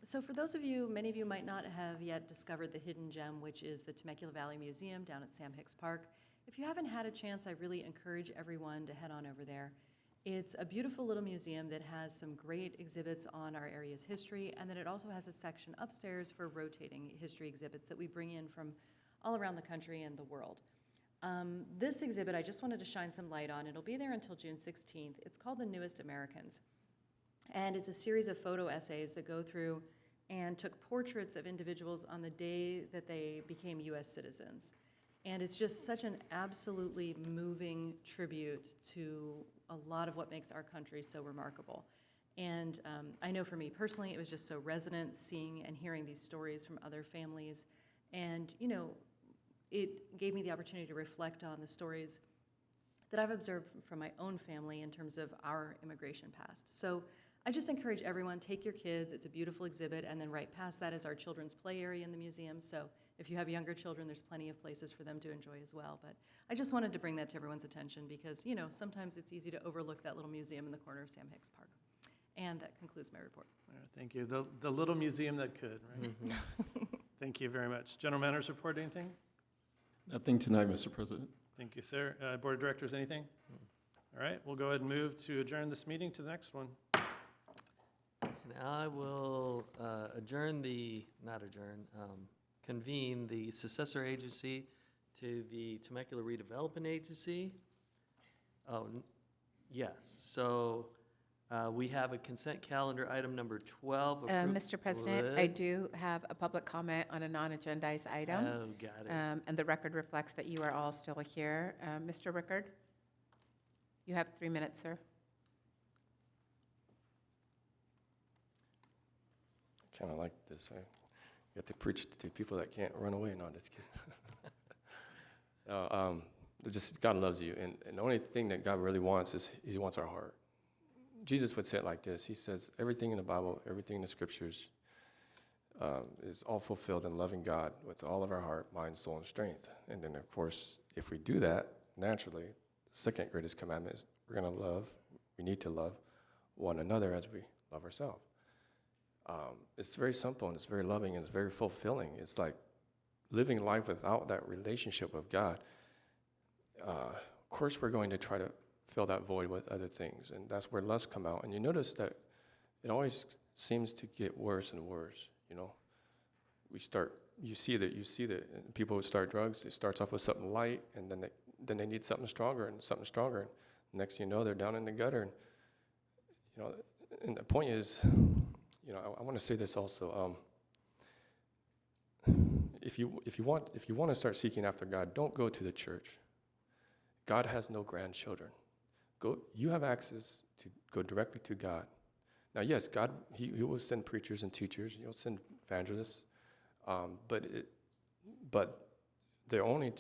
Speaker 22: So for those of you, many of you might not have yet discovered the hidden gem, which is the Temecula Valley Museum down at Sam Hicks Park. If you haven't had a chance, I really encourage everyone to head on over there. It's a beautiful little museum that has some great exhibits on our area's history, and then it also has a section upstairs for rotating history exhibits that we bring in from all around the country and the world. This exhibit, I just wanted to shine some light on. It'll be there until June 16th. It's called The Newest Americans. And it's a series of photo essays that go through and took portraits of individuals on the day that they became U.S. citizens. And it's just such an absolutely moving tribute to a lot of what makes our country so remarkable. And I know for me personally, it was just so resonant seeing and hearing these stories from other families. And, it gave me the opportunity to reflect on the stories that I've observed from my own family in terms of our immigration past. So I just encourage everyone, take your kids. It's a beautiful exhibit. And then right past that is our children's play area in the museum. So if you have younger children, there's plenty of places for them to enjoy as well. But I just wanted to bring that to everyone's attention because, sometimes it's easy to overlook that little museum in the corner of Sam Hicks Park. And that concludes my report.
Speaker 7: All right, thank you. The little museum that could, right? Thank you very much. General Manners report, anything?
Speaker 2: Nothing tonight, Mr. President.
Speaker 7: Thank you, sir. Board of Directors, anything? All right, we'll go ahead and move to adjourn this meeting to the next one.
Speaker 1: And I will convene the successor agency to the Temecula Redevelopment Agency. Yes, so we have a consent calendar item number 12.
Speaker 3: Mr. President, I do have a public comment on a non-agendized item.
Speaker 1: Oh, got it.
Speaker 3: And the record reflects that you are all still here. Mr. Rickard, you have 3 minutes, sir.
Speaker 21: Kind of like this. I get to preach to people that can't run away. No, just kidding. Just God loves you, and the only thing that God really wants is He wants our heart. Jesus would say it like this. He says, everything in the Bible, everything in the Scriptures is all fulfilled in loving God with all of our heart, mind, soul, and strength. And then, of course, if we do that, naturally, the second greatest commandment is we need to love one another as we love ourselves. It's very simple, and it's very loving, and it's very fulfilling. It's like living life without that relationship with God. Of course, we're going to try to fill that void with other things, and that's where lust come out. And you notice that it always seems to get worse and worse. You know, you see that people who start drugs, it starts off with something light, and then they need something stronger and something stronger. And next thing you know, they're down in the gutter. And and the point is, I want to say this also. If you want to start seeking after God, don't go to the church. God has no grandchildren. You have access to go directly to God. Now, yes, God, He will send preachers and teachers. He'll send evangelists, but they're only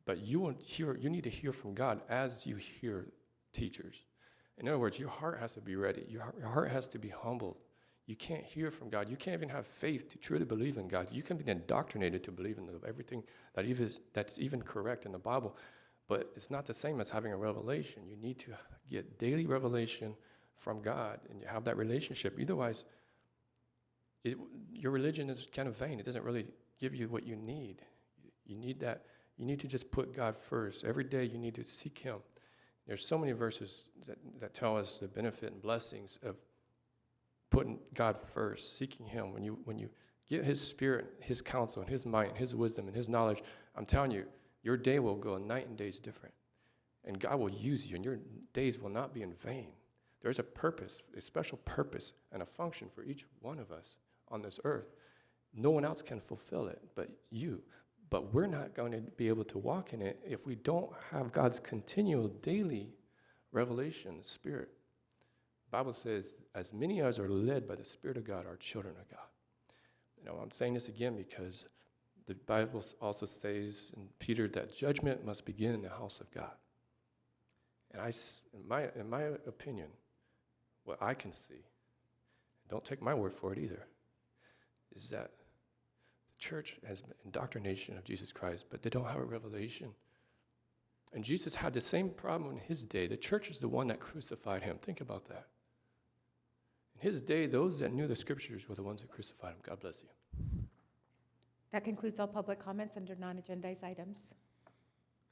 Speaker 21: but you need to hear from God as you hear teachers. In other words, your heart has to be ready. Your heart has to be humbled. You can't hear from God. You can't even have faith to truly believe in God. You can be indoctrinated to believe in everything that's even correct in the Bible, but it's not the same as having a revelation. You need to get daily revelation from God, and you have that relationship. Otherwise, your religion is kind of vain. It doesn't really give you what you need. You need that. You need to just put God first. Every day you need to seek Him. There's so many verses that tell us the benefit and blessings of putting God first, seeking Him. When you get His Spirit, His counsel, and His might, and His wisdom, and His knowledge, I'm telling you, your day will go night and days different. And God will use you, and your days will not be in vain. There's a purpose, a special purpose, and a function for each one of us on this earth. No one else can fulfill it but you. But we're not going to be able to walk in it if we don't have God's continual daily revelation, Spirit. The Bible says, as many as are led by the Spirit of God are children of God. I'm saying this again because the Bible also says in Peter that judgment must begin in the house of God. And in my opinion, what I can see, don't take my word for it either, is that the church has indoctrination of Jesus Christ, but they don't have a revelation. And Jesus had the same problem in His day. The church is the one that crucified Him. Think about that. In His day, those that knew the Scriptures were the ones that crucified Him. God bless you.
Speaker 3: That concludes all public comments under non-agendized items.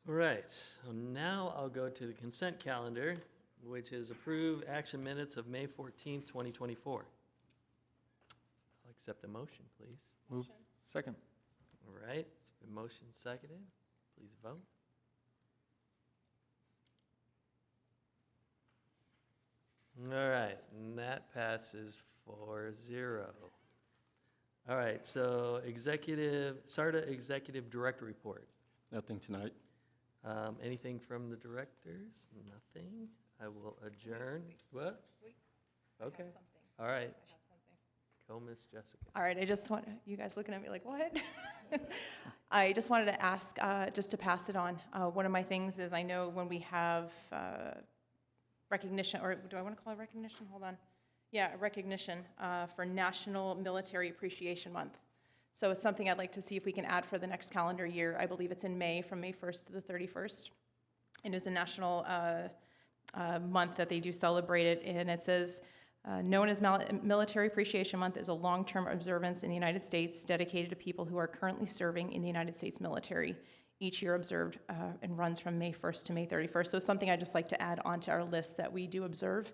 Speaker 1: All right, so now I'll go to the consent calendar, which is approve action minutes of May 14th, 2024. I'll accept a motion, please.
Speaker 8: Move. Second.
Speaker 1: All right, it's been motion seconded. Please vote. All right, and that passes 4-0. All right, so SARTA Executive Director Report.
Speaker 2: Nothing tonight.
Speaker 1: Anything from the directors? Nothing. I will adjourn. What? Okay. All right. Go, Miss Jessica.
Speaker 9: All right, you guys looking at me like, what? I just wanted to ask, just to pass it on. One of my things is I know when we have recognition, or do I want to call it recognition? Hold on. Yeah, recognition for National Military Appreciation Month. So it's something I'd like to see if we can add for the next calendar year. I believe it's in May, from May 1st to the 31st. It is a national month that they do celebrate it, and it says Known as Military Appreciation Month is a long-term observance in the United States dedicated to people who are currently serving in the United States military. Each year observed and runs from May 1st to May 31st. So it's something I'd just like to add onto our list that we do observe,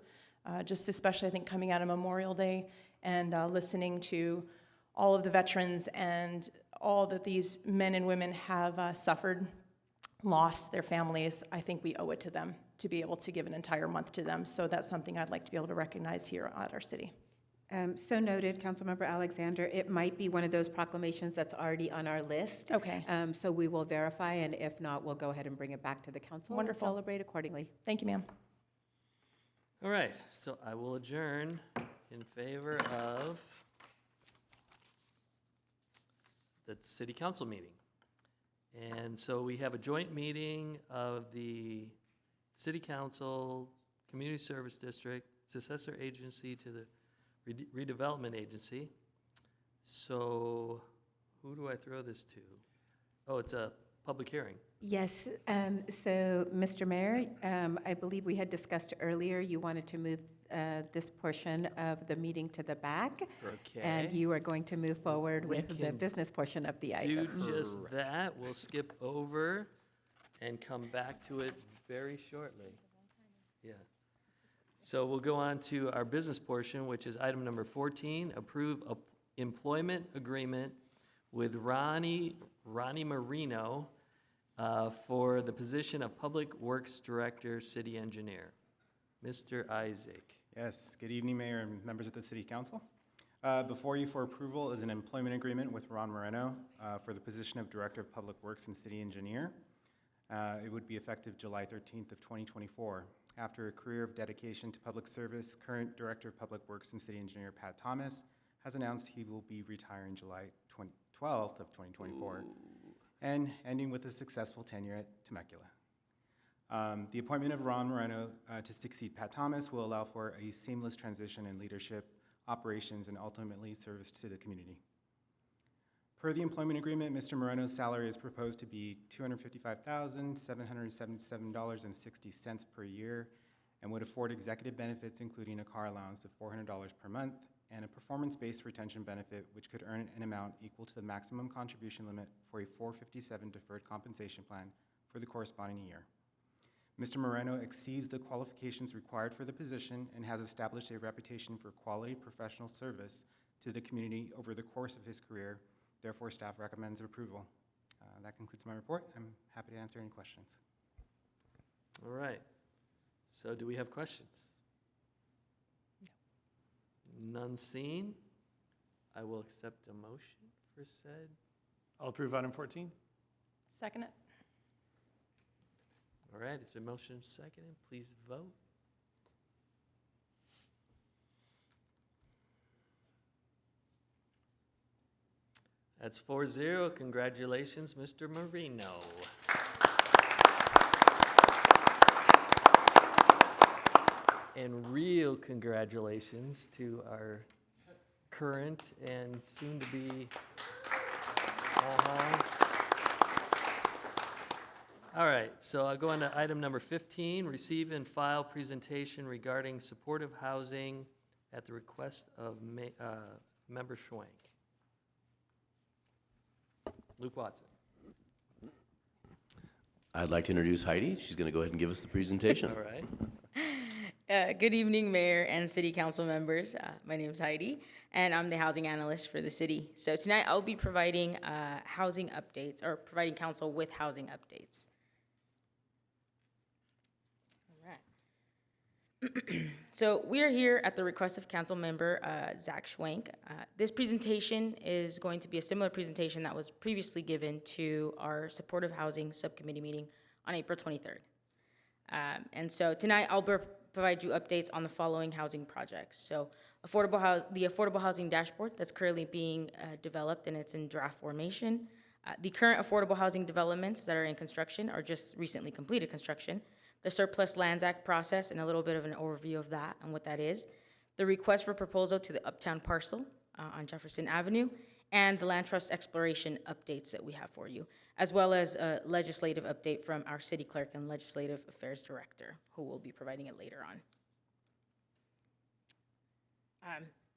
Speaker 9: just especially I think coming out of Memorial Day and listening to all of the veterans and all that these men and women have suffered, lost their families. I think we owe it to them to be able to give an entire month to them. So that's something I'd like to be able to recognize here at our city.
Speaker 3: So noted, Councilmember Alexander. It might be one of those proclamations that's already on our list.
Speaker 9: Okay.
Speaker 3: So we will verify, and if not, we'll go ahead and bring it back to the council.
Speaker 9: Wonderful.
Speaker 3: And celebrate accordingly.
Speaker 9: Thank you, ma'am.
Speaker 1: All right, so I will adjourn in favor of the city council meeting. And so we have a joint meeting of the City Council, Community Service District, successor agency to the redevelopment agency. So who do I throw this to? Oh, it's a public hearing.
Speaker 3: Yes, so Mr. Mayor, I believe we had discussed earlier, you wanted to move this portion of the meeting to the back.
Speaker 1: Okay.
Speaker 3: And you are going to move forward
Speaker 1: We
Speaker 3: with the
Speaker 1: can
Speaker 3: business portion of the
Speaker 1: Do
Speaker 3: item.
Speaker 1: just that. We'll skip over and come back to it very shortly. Yeah. So we'll go on to our business portion, which is item number 14, approve employment agreement with Ronnie Marino for the position of Public Works Director, City Engineer. Mr. Isaac.
Speaker 4: Yes, good evening, Mayor and members of the City Council. Before you for approval is an employment agreement with Ron Moreno for the position of Director of Public Works and City Engineer. It would be effective July 13th of 2024. After a career of dedication to public service, current Director of Public Works and City Engineer Pat Thomas has announced he will be retiring July 12th of 2024 and ending with a successful tenure at Temecula. The appointment of Ron Moreno to succeed Pat Thomas will allow for a seamless transition in leadership, operations, and ultimately service to the community. Per the employment agreement, Mr. Moreno's salary is proposed to be $255,777.60 per year and would afford executive benefits including a car allowance of $400 per month and a performance-based retention benefit which could earn an amount equal to the maximum contribution limit for a 457 deferred compensation plan for the corresponding year. Mr. Moreno exceeds the qualifications required for the position and has established a reputation for quality professional service to the community over the course of his career. Therefore, staff recommends approval. That concludes my report. I'm happy to answer any questions.
Speaker 1: All right. So do we have questions? No. None seen. I will accept a motion for said.
Speaker 7: I'll approve item 14.
Speaker 9: Second it.
Speaker 1: All right, it's been motioned and seconded. Please vote. That's 4-0. Congratulations, Mr. Marino. And real congratulations to our current and soon-to-be. All right, so I'll go on to item number 15, receive and file presentation regarding supportive housing at the request of Member Schwank. Luke Watson.
Speaker 6: I'd like to introduce Heidi. She's going to go ahead and give us the presentation.
Speaker 1: All right.
Speaker 23: Good evening, Mayor and City Council members. My name is Heidi, and I'm the housing analyst for the city. So tonight I'll be providing housing updates, or providing council with housing updates. All right. So we are here at the request of Council Member Zach Schwank. This presentation is going to be a similar presentation that was previously given to our Supportive Housing Subcommittee meeting on April 23rd. And so tonight I'll provide you updates on the following housing projects. So the Affordable Housing Dashboard that's currently being developed and it's in draft formation. The current affordable housing developments that are in construction or just recently completed construction. The Surplus Lands Act process and a little bit of an overview of that and what that is. The request for proposal to the Uptown parcel on Jefferson Avenue, and the land trust exploration updates that we have for you, as well as a legislative update from our city clerk and legislative affairs director, who will be providing it later on.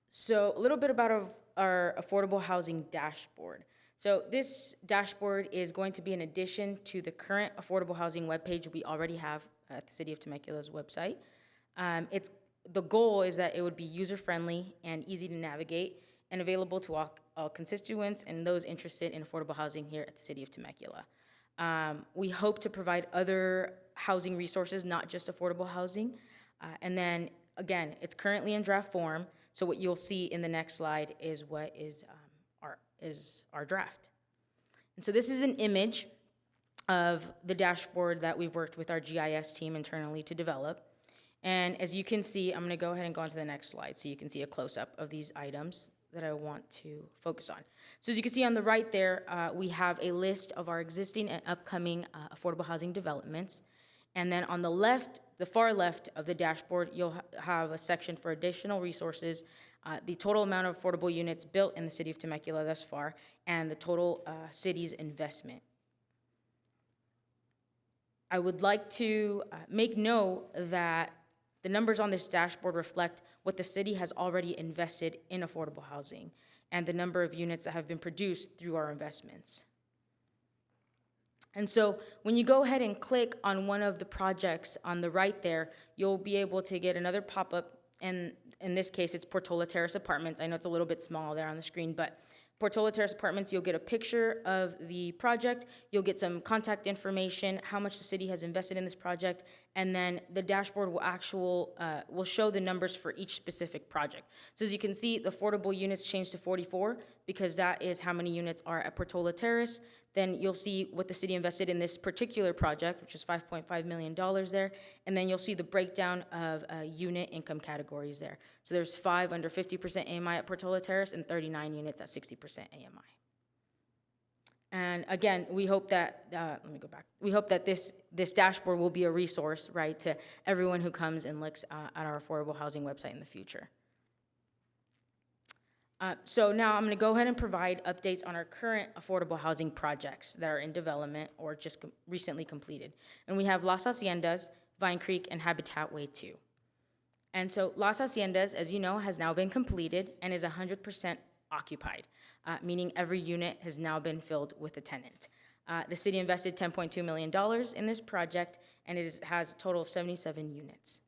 Speaker 23: So a little bit about our affordable housing dashboard. So this dashboard is going to be an addition to the current affordable housing webpage we already have at the City of Temecula's website. The goal is that it would be user-friendly and easy to navigate and available to all constituents and those interested in affordable housing here at the City of Temecula. We hope to provide other housing resources, not just affordable housing. And then, again, it's currently in draft form, so what you'll see in the next slide is what is our draft. And so this is an image of the dashboard that we've worked with our GIS team internally to develop. And as you can see, I'm going to go ahead and go on to the next slide so you can see a close-up of these items that I want to focus on. So as you can see on the right there, we have a list of our existing and upcoming affordable housing developments. And then on the left, the far left of the dashboard, you'll have a section for additional resources, the total amount of affordable units built in the City of Temecula thus far, and the total city's investment. I would like to make note that the numbers on this dashboard reflect what the city has already invested in affordable housing and the number of units that have been produced through our investments. And so when you go ahead and click on one of the projects on the right there, you'll be able to get another pop-up, and in this case, it's Portola Terrace Apartments. I know it's a little bit small there on the screen, but Portola Terrace Apartments, you'll get a picture of the project, you'll get some contact information, how much the city has invested in this project, and then the dashboard will show the numbers for each specific project. So as you can see, the affordable units changed to 44 because that is how many units are at Portola Terrace. Then you'll see what the city invested in this particular project, which is $5.5 million there, and then you'll see the breakdown of unit income categories there. So there's 5 under 50% AMI at Portola Terrace and 39 units at 60% AMI. And again, we hope that, let me go back. We hope that this dashboard will be a resource, right, to everyone who comes and looks at our affordable housing website in the future. So now I'm going to go ahead and provide updates on our current affordable housing projects that are in development or just recently completed. And we have Las Haciendas, Vine Creek, and Habitat Way 2. And so Las Haciendas, as you know, has now been completed and is 100% occupied, meaning every unit has now been filled with a tenant. The city invested $10.2 million in this project, and it has a total of 77 units.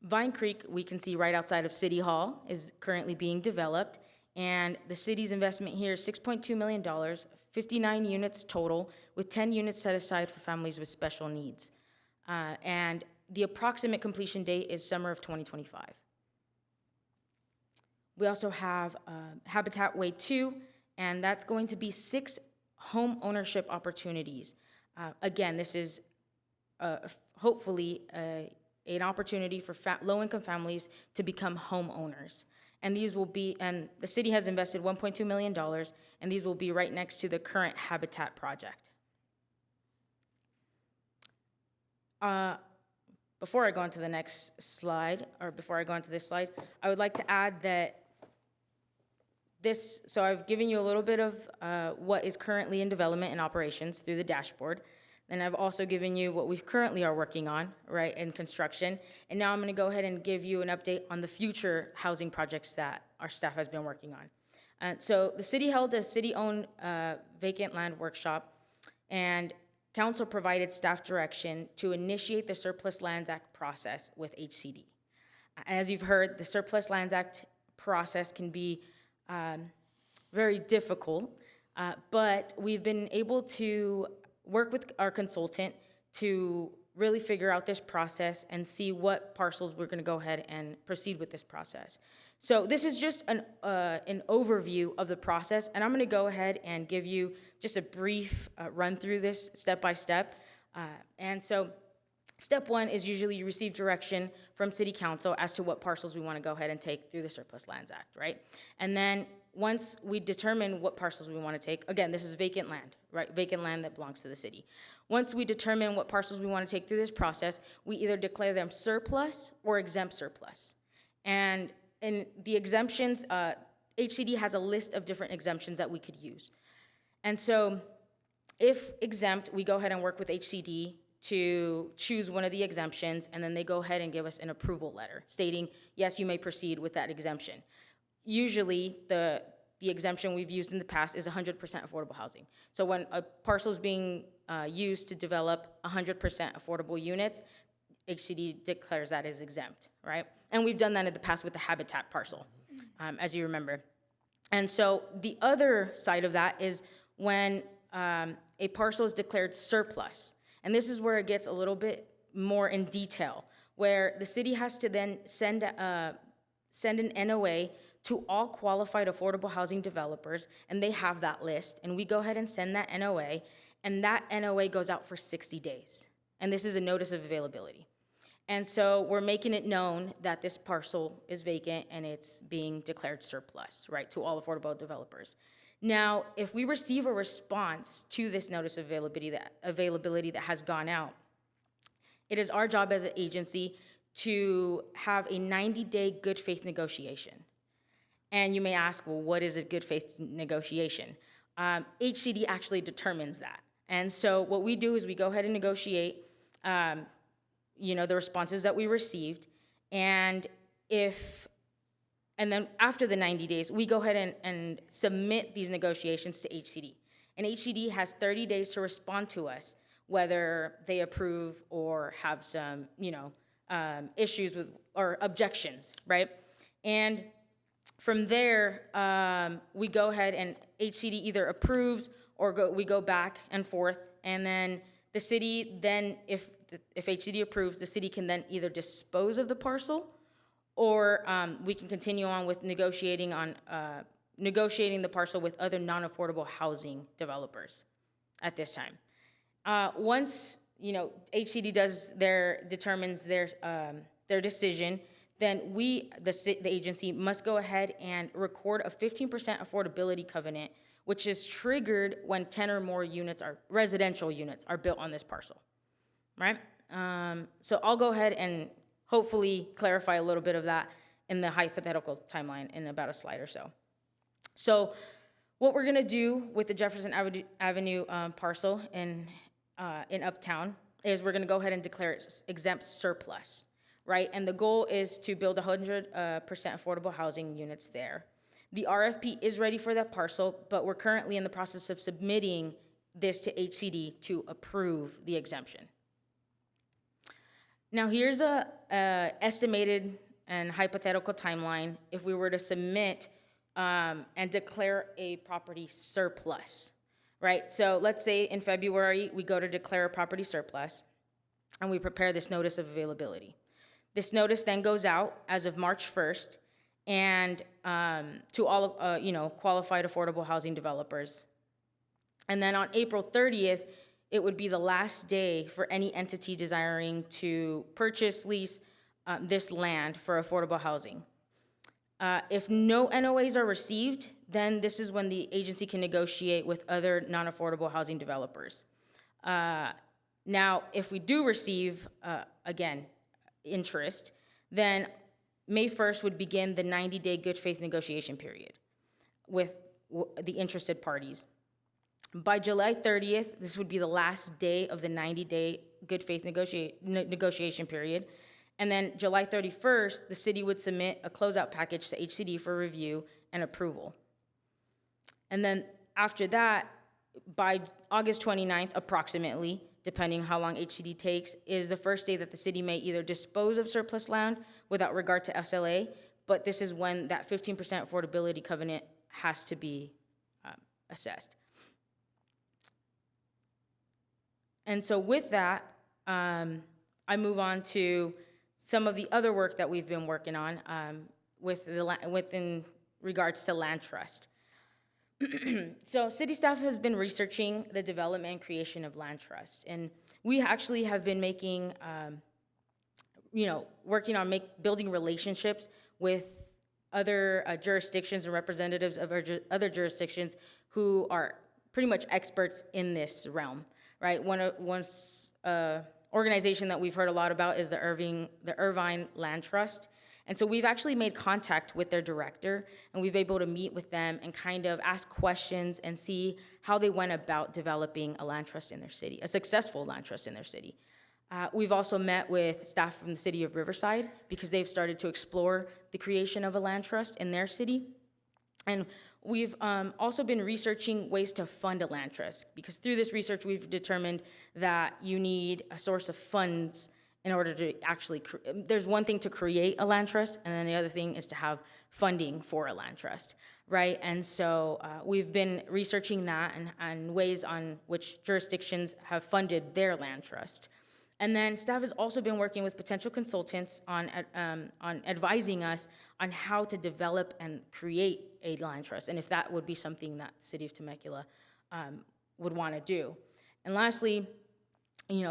Speaker 23: Vine Creek, we can see right outside of City Hall, is currently being developed, and the city's investment here is $6.2 million, 59 units total, with 10 units set aside for families with special needs. And the approximate completion date is summer of 2025. We also have Habitat Way 2, and that's going to be 6 home ownership opportunities. Again, this is hopefully an opportunity for low-income families to become homeowners. And these will be, and the city has invested $1.2 million, and these will be right next to the current Habitat project. Before I go on to the next slide, or before I go on to this slide, I would like to add that so I've given you a little bit of what is currently in development and operations through the dashboard. And I've also given you what we currently are working on, right, in construction. And now I'm going to go ahead and give you an update on the future housing projects that our staff has been working on. So the city held a city-owned vacant land workshop, and council provided staff direction to initiate the Surplus Lands Act process with HCD. As you've heard, the Surplus Lands Act process can be very difficult, but we've been able to work with our consultant to really figure out this process and see what parcels we're going to go ahead and proceed with this process. So this is just an overview of the process, and I'm going to go ahead and give you just a brief run through this step by step. And so step 1 is usually you receive direction from City Council as to what parcels we want to go ahead and take through the Surplus Lands Act, right? And then once we determine what parcels we want to take, again, this is vacant land, right? Vacant land that belongs to the city. Once we determine what parcels we want to take through this process, we either declare them surplus or exempt surplus. And in the exemptions, HCD has a list of different exemptions that we could use. And so if exempt, we go ahead and work with HCD to choose one of the exemptions, and then they go ahead and give us an approval letter stating, yes, you may proceed with that exemption. Usually, the exemption we've used in the past is 100% affordable housing. So when a parcel is being used to develop 100% affordable units, HCD declares that as exempt, right? And we've done that in the past with the Habitat parcel, as you remember. And so the other side of that is when a parcel is declared surplus. And this is where it gets a little bit more in detail, where the city has to then send an NOA to all qualified affordable housing developers, and they have that list, and we go ahead and send that NOA, and that NOA goes out for 60 days. And this is a notice of availability. And so we're making it known that this parcel is vacant and it's being declared surplus, right, to all affordable developers. Now, if we receive a response to this notice of availability that has gone out, it is our job as an agency to have a 90-day good faith negotiation. And you may ask, well, what is a good faith negotiation? HCD actually determines that. And so what we do is we go ahead and negotiate the responses that we received, and then after the 90 days, we go ahead and submit these negotiations to HCD. And HCD has 30 days to respond to us, whether they approve or have some, issues with or objections, right? And from there, we go ahead and HCD either approves or we go back and forth, and then the city then, if HCD approves, the city can then either dispose of the parcel, or we can continue on with negotiating the parcel with other non-affordable housing developers at this time. Once HCD determines their decision, then the agency must go ahead and record a 15% affordability covenant, which is triggered when 10 or more residential units are built on this parcel, right? So I'll go ahead and hopefully clarify a little bit of that in the hypothetical timeline in about a slide or so. So what we're gonna do with the Jefferson Avenue parcel in Uptown is we're gonna go ahead and declare it exempt surplus, right? And the goal is to build 100% affordable housing units there. The RFP is ready for that parcel, but we're currently in the process of submitting this to HCD to approve the exemption. Now here's a estimated and hypothetical timeline if we were to submit and declare a property surplus, right? So let's say in February we go to declare a property surplus and we prepare this notice of availability. This notice then goes out as of March 1st and to all qualified affordable housing developers. And then on April 30th, it would be the last day for any entity desiring to purchase, lease this land for affordable housing. If no NOAs are received, then this is when the agency can negotiate with other non-affordable housing developers. Now, if we do receive, again, interest, then May 1st would begin the 90-day good faith negotiation period with the interested parties. By July 30th, this would be the last day of the 90-day good faith negotiation period. And then July 31st, the city would submit a closeout package to HCD for review and approval. And then after that, by August 29th, approximately, depending how long HCD takes, is the first day that the city may either dispose of surplus land without regard to SLA, but this is when that 15% affordability covenant has to be assessed. And so with that, I move on to some of the other work that we've been working on within regards to land trust. So city staff has been researching the development and creation of land trust. And we actually have been making, working on building relationships with other jurisdictions and representatives of other jurisdictions who are pretty much experts in this realm, right? One organization that we've heard a lot about is the Irvine Land Trust. And so we've actually made contact with their director, and we've been able to meet with them and kind of ask questions and see how they went about developing a land trust in their city, a successful land trust in their city. We've also met with staff from the city of Riverside because they've started to explore the creation of a land trust in their city. And we've also been researching ways to fund a land trust, because through this research, we've determined that you need a source of funds in order to actually, there's one thing to create a land trust, and then the other thing is to have funding for a land trust, right? And so we've been researching that and ways on which jurisdictions have funded their land trust. And then staff has also been working with potential consultants on advising us on how to develop and create a land trust, and if that would be something that the city of Temecula would want to do. And lastly,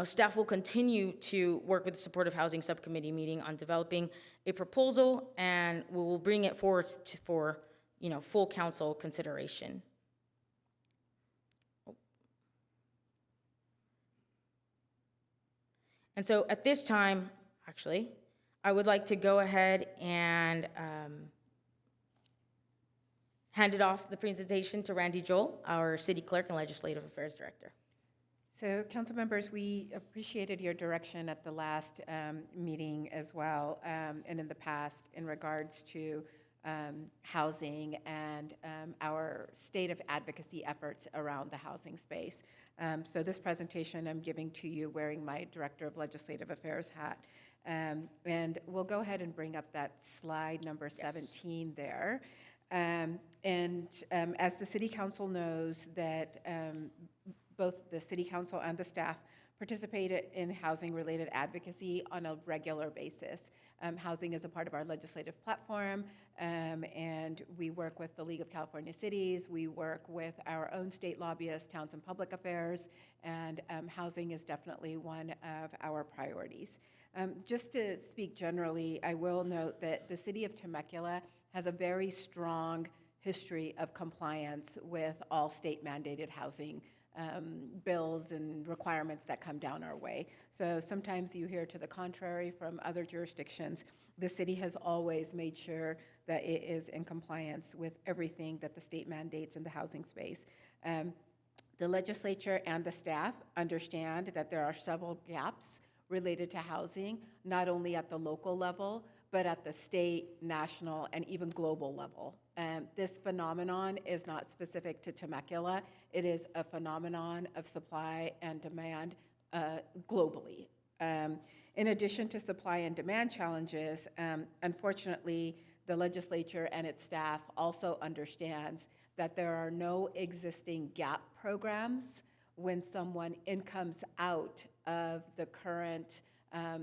Speaker 23: staff will continue to work with the Supportive Housing Subcommittee meeting on developing a proposal, and we will bring it forward for full council consideration. And so at this time, actually, I would like to go ahead and hand it off the presentation to Randy Joel, our City Clerk and Legislative Affairs Director.
Speaker 3: So, council members, we appreciated your direction at the last meeting as well, and in the past in regards to housing and our state of advocacy efforts around the housing space. So this presentation I'm giving to you wearing my Director of Legislative Affairs hat. And we'll go ahead and bring up that slide number 17 there. As the City Council knows that both the City Council and the staff participate in housing-related advocacy on a regular basis. Housing is a part of our legislative platform, and we work with the League of California Cities, we work with our own state lobbyists, Towns and Public Affairs, and housing is definitely one of our priorities. Just to speak generally, I will note that the City of Temecula has a very strong history of compliance with all state-mandated housing bills and requirements that come down our way. So sometimes you hear to the contrary from other jurisdictions. The city has always made sure that it is in compliance with everything that the state mandates in the housing space. The legislature and the staff understand that there are several gaps related to housing, not only at the local level, but at the state, national, and even global level. This phenomenon is not specific to Temecula. It is a phenomenon of supply and demand globally. In addition to supply and demand challenges, unfortunately, the legislature and its staff also understands that there are no existing GAP programs when someone incomes out of the current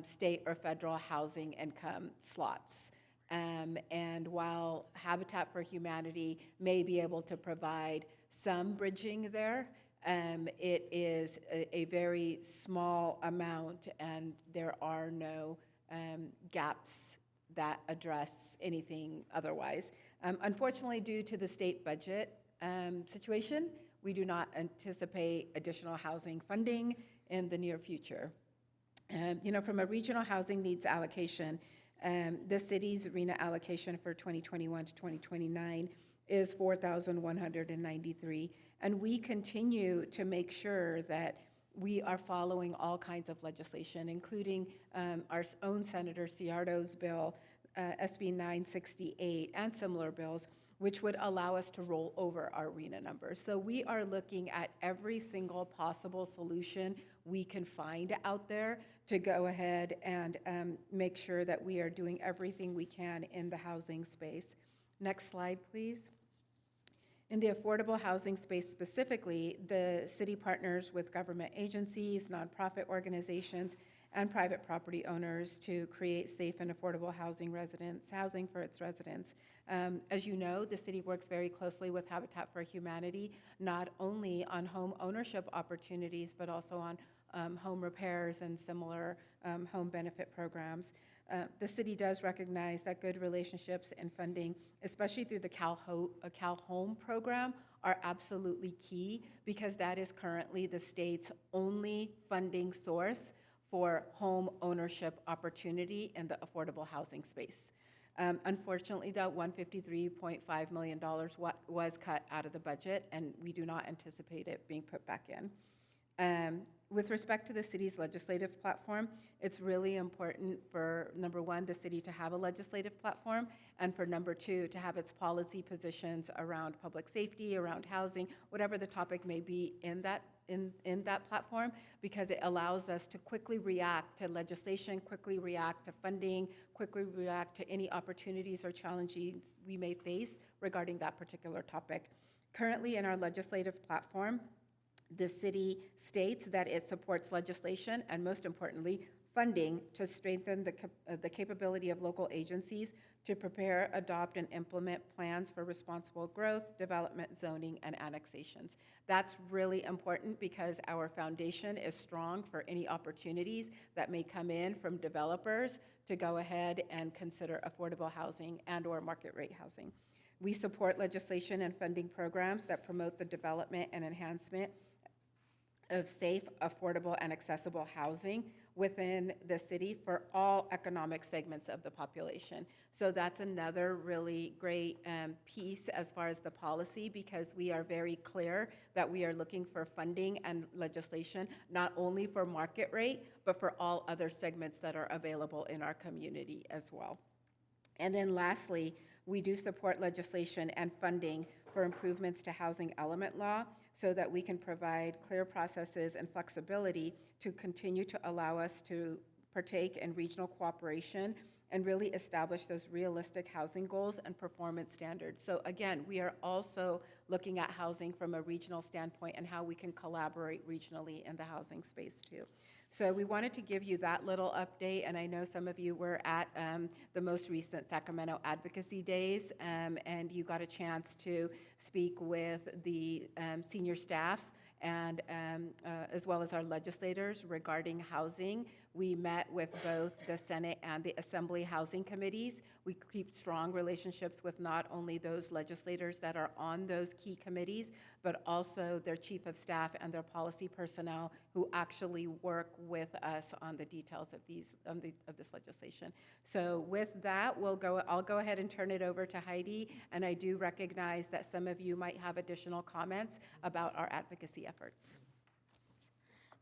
Speaker 3: state or federal housing income slots. And while Habitat for Humanity may be able to provide some bridging there, it is a very small amount, and there are no gaps that address anything otherwise. Unfortunately, due to the state budget situation, we do not anticipate additional housing funding in the near future. From a regional housing needs allocation, the city's RENA allocation for 2021 to 2029 is 4,193, and we continue to make sure that we are following all kinds of legislation, including our own Senator Ciardo's bill, SB 968, and similar bills, which would allow us to roll over our RENA numbers. So we are looking at every single possible solution we can find out there to go ahead and make sure that we are doing everything we can in the housing space. Next slide, please. In the affordable housing space specifically, the city partners with government agencies, nonprofit organizations, and private property owners to create safe and affordable housing for its residents. As you know, the city works very closely with Habitat for Humanity, not only on home ownership opportunities, but also on home repairs and similar home benefit programs. The city does recognize that good relationships and funding, especially through the Cal Home program, are absolutely key, because that is currently the state's only funding source for home ownership opportunity in the affordable housing space. Unfortunately, though, $153.5 million was cut out of the budget, and we do not anticipate it being put back in. With respect to the city's legislative platform, it's really important for, number one, the city to have a legislative platform, and for number two, to have its policy positions around public safety, around housing, whatever the topic may be in that platform, because it allows us to quickly react to legislation, quickly react to funding, quickly react to any opportunities or challenges we may face regarding that particular topic. Currently in our legislative platform, the city states that it supports legislation and, most importantly, funding to strengthen the capability of local agencies to prepare, adopt, and implement plans for responsible growth, development, zoning, and annexations. That's really important because our foundation is strong for any opportunities that may come in from developers to go ahead and consider affordable housing and/or market rate housing. We support legislation and funding programs that promote the development and enhancement of safe, affordable, and accessible housing within the city for all economic segments of the population. So that's another really great piece as far as the policy, because we are very clear that we are looking for funding and legislation not only for market rate, but for all other segments that are available in our community as well. And then lastly, we do support legislation and funding for improvements to housing element law so that we can provide clear processes and flexibility to continue to allow us to partake in regional cooperation and really establish those realistic housing goals and performance standards. So again, we are also looking at housing from a regional standpoint and how we can collaborate regionally in the housing space too. So we wanted to give you that little update, and I know some of you were at the most recent Sacramento Advocacy Days, and you got a chance to speak with the senior staff and as well as our legislators regarding housing. We met with both the Senate and the Assembly Housing Committees. We keep strong relationships with not only those legislators that are on those key committees, but also their chief of staff and their policy personnel who actually work with us on the details of this legislation. So with that, I'll go ahead and turn it over to Heidi, and I do recognize that some of you might have additional comments about our advocacy efforts.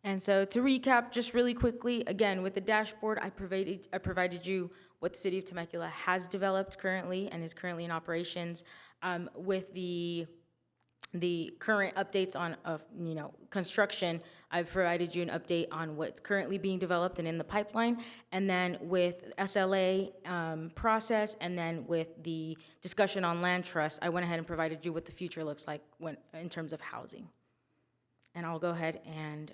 Speaker 23: And so to recap, just really quickly, again, with the dashboard, I provided you what the city of Temecula has developed currently and is currently in operations. With the current updates on construction, I've provided you an update on what's currently being developed and in the pipeline. And then with SLA process, and then with the discussion on land trust, I went ahead and provided you what the future looks like in terms of housing. And I'll go ahead and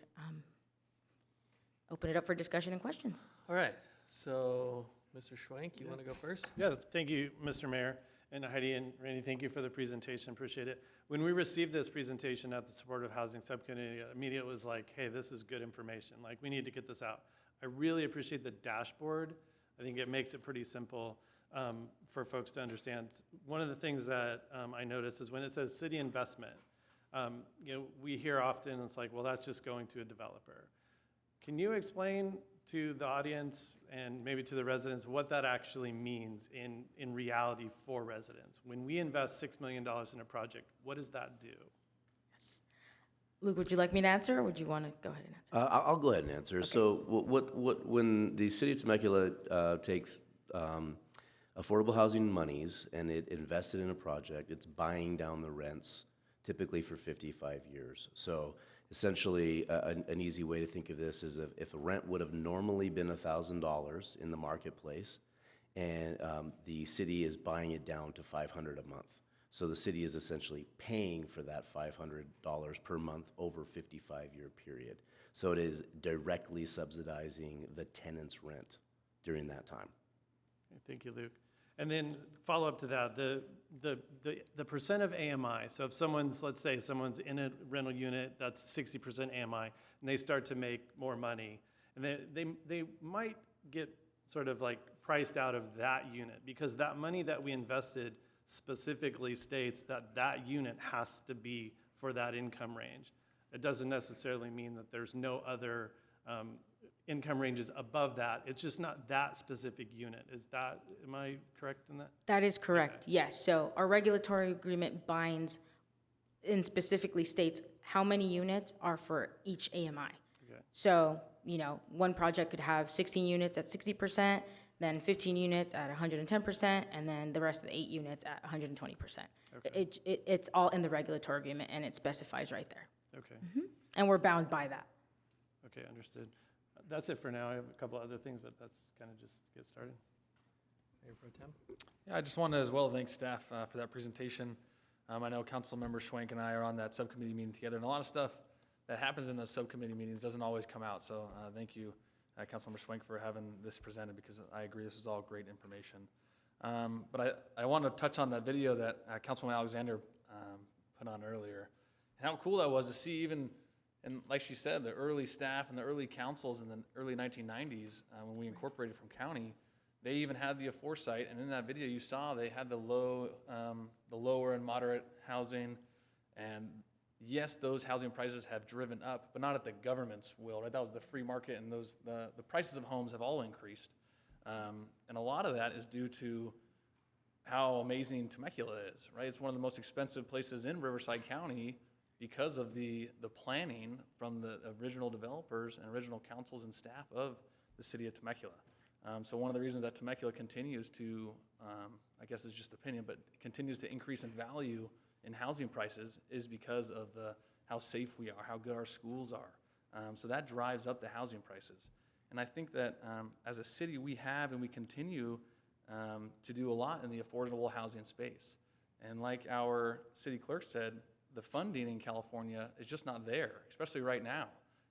Speaker 23: open it up for discussion and questions.
Speaker 1: All right, so Mr. Schwenk, you want to go first?
Speaker 7: Yeah, thank you, Mr. Mayor. And Heidi and Randy, thank you for the presentation, appreciate it. When we received this presentation at the Supportive Housing Subcommittee, immediately was like, hey, this is good information, like we need to get this out. I really appreciate the dashboard. I think it makes it pretty simple for folks to understand. One of the things that I noticed is when it says city investment, we hear often it's like, well, that's just going to a developer. Can you explain to the audience and maybe to the residents what that actually means in reality for residents? When we invest $6 million in a project, what does that do?
Speaker 23: Yes. Luke, would you like me to answer, or would you want to go ahead and answer?
Speaker 6: I'll go ahead and answer. Okay. So when the city of Temecula takes affordable housing monies and it invested in a project, it's buying down the rents typically for 55 years. So essentially, an easy way to think of this is if a rent would have normally been $1,000 in the marketplace, and the city is buying it down to $500 a month. So the city is essentially paying for that $500 per month over a 55-year period. So it is directly subsidizing the tenant's rent during that time.
Speaker 7: Thank you, Luke. And then follow up to that, the percent of AMI. So if let's say someone's in a rental unit that's 60% AMI, and they start to make more money, and they might get sort of like priced out of that unit because that money that we invested specifically states that that unit has to be for that income range. It doesn't necessarily mean that there's no other income ranges above that. It's just not that specific unit. Am I correct in that?
Speaker 23: That is correct, yes. So our regulatory agreement binds and specifically states how many units are for each AMI.
Speaker 7: Okay.
Speaker 23: So, one project could have 16 units at 60%, then 15 units at 110%, and then the rest of the 8 units at 120%.
Speaker 7: Okay.
Speaker 23: It's all in the regulatory agreement, and it specifies right there.
Speaker 7: Okay.
Speaker 23: And we're bound by that.
Speaker 7: Okay, understood. That's it for now. I have a couple other things, but that's kind of just get started.
Speaker 1: Mayor Pro Tem?
Speaker 8: Yeah, I just want to as well thank staff for that presentation. I know Councilmember Schwenk and I are on that subcommittee meeting together, and a lot of stuff that happens in those subcommittee meetings doesn't always come out. So thank you, Councilmember Schwenk, for having this presented, because I agree this is all great information. But I want to touch on that video that Councilman Alexander put on earlier, and how cool that was to see, even, and like she said, the early staff and the early councils in the early 1990s, when we incorporated from county, they even had the foresight, and in that video you saw they had the lower and moderate housing, and yes, those housing prices have driven up, but not at the government's will, right? That was the free market, and the prices of homes have all increased. And a lot of that is due to how amazing Temecula is, right? It's one of the most expensive places in Riverside County because of the planning from the original developers and original councils and staff of the city of Temecula. So one of the reasons that Temecula continues to, I guess it's just opinion, but continues to increase in value in housing prices is because of how safe we are, how good our schools are. So that drives up the housing prices. And I think that as a city, we have and we continue to do a lot in the affordable housing space. And like our city clerk said, the funding in California is just not there, especially right now.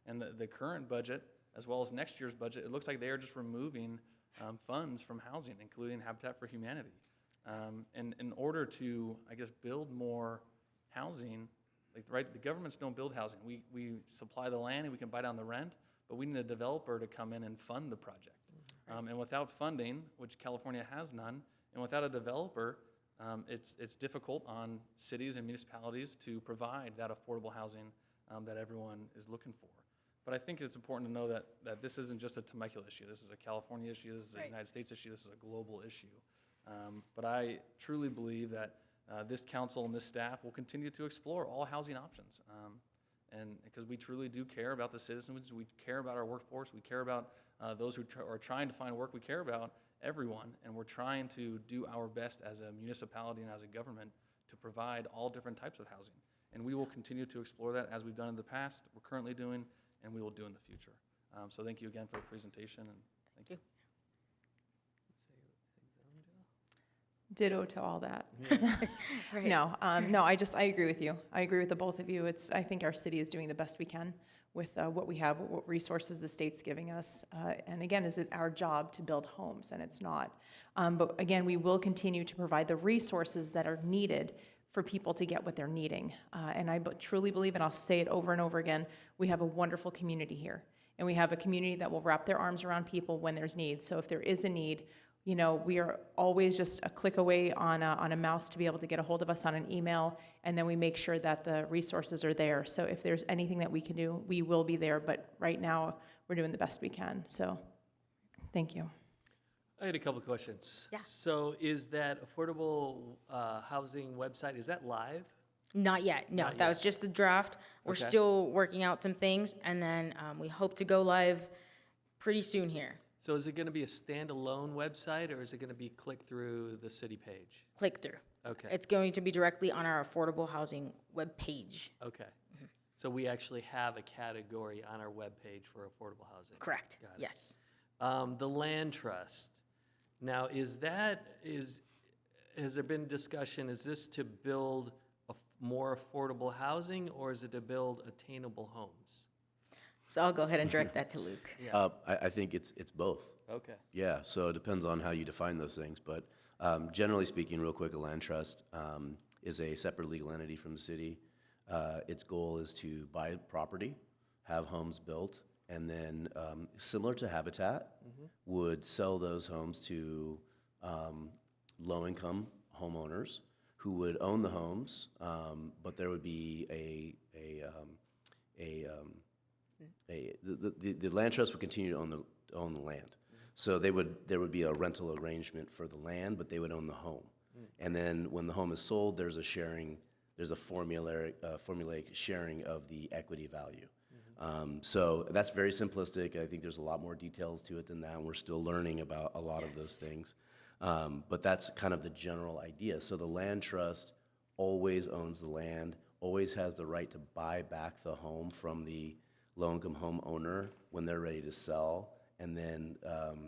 Speaker 8: And the current budget, as well as next year's budget, it looks like they are just removing funds from housing, including Habitat for Humanity. And in order to, I guess, build more housing, the governments don't build housing. We supply the land and we can buy down the rent, but we need a developer to come in and fund the project. And without funding, which California has none, and without a developer, it's difficult on cities and municipalities to provide that affordable housing that everyone is looking for. But I think it's important to know that this isn't just a Temecula issue. This is a California issue. This is a United States issue. This is a global issue. But I truly believe that this council and this staff will continue to explore all housing options. And because we truly do care about the citizens, we care about our workforce, we care about those who are trying to find work, we care about everyone, and we're trying to do our best as a municipality and as a government to provide all different types of housing. And we will continue to explore that as we've done in the past, we're currently doing, and we will do in the future. So thank you again for the presentation, and thank you.
Speaker 9: Ditto to all that.
Speaker 23: Right.
Speaker 9: No, I agree with you. I agree with the both of you. I think our city is doing the best we can with what we have, what resources the state's giving us. And again, is it our job to build homes? And it's not. But again, we will continue to provide the resources that are needed for people to get what they're needing. And I truly believe, and I'll say it over and over again, we have a wonderful community here. And we have a community that will wrap their arms around people when there's need. So if there is a need, we are always just a click away on a mouse to be able to get a hold of us on an email, and then we make sure that the resources are there. So if there's anything that we can do, we will be there, but right now, we're doing the best we can. So, thank you.
Speaker 1: I had a couple of questions.
Speaker 23: Yeah.
Speaker 1: So is that affordable housing website, is that live?
Speaker 23: Not yet, no.
Speaker 1: Not
Speaker 23: That
Speaker 1: yet.
Speaker 23: was just the draft. We're
Speaker 1: Okay.
Speaker 23: still working out some things, and then we hope to go live pretty soon here.
Speaker 1: So is it going to be a standalone website, or is it going to be click through the city page?
Speaker 23: Click through.
Speaker 1: Okay.
Speaker 23: It's going to be directly on our affordable housing webpage.
Speaker 1: Okay. So we actually have a category on our webpage for affordable housing.
Speaker 23: Correct.
Speaker 1: Got it.
Speaker 23: Yes.
Speaker 1: The land trust. Now, has there been discussion, is this to build more affordable housing, or is it to build attainable homes?
Speaker 23: So I'll go ahead and direct that to Luke.
Speaker 1: Yeah.
Speaker 6: I think it's both.
Speaker 1: Okay.
Speaker 6: Yeah, so it depends on how you define those things. But generally speaking, real quick, a land trust is a separate legal entity from the city. Its goal is to buy property, have homes built, and then, similar to Habitat, would sell those homes to low-income homeowners who would own the homes, but there would be a The land trust would continue to own the land. So there would be a rental arrangement for the land, but they would own the home. And then when the home is sold, there's a formulaic sharing of the equity value. So that's very simplistic. I think there's a lot more details to it than that, and we're still learning about a lot of those things. But that's kind of the general idea. So the land trust always owns the land, always has the right to buy back the home from the low-income homeowner when they're ready to sell, and then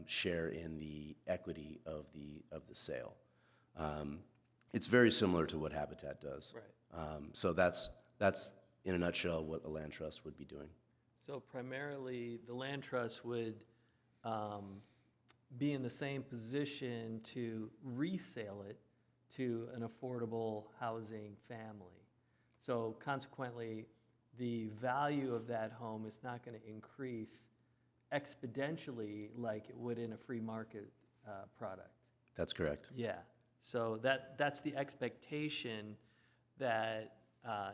Speaker 6: share in the equity of the sale. It's very similar to what Habitat does.
Speaker 1: Right.
Speaker 6: So that's in a nutshell what the land trust would be doing.
Speaker 1: So primarily, the land trust would be in the same position to resale it to an affordable housing family. So consequently, the value of that home is not going to increase exponentially like it would in a free market product.
Speaker 6: That's correct.
Speaker 1: Yeah. So that's the expectation that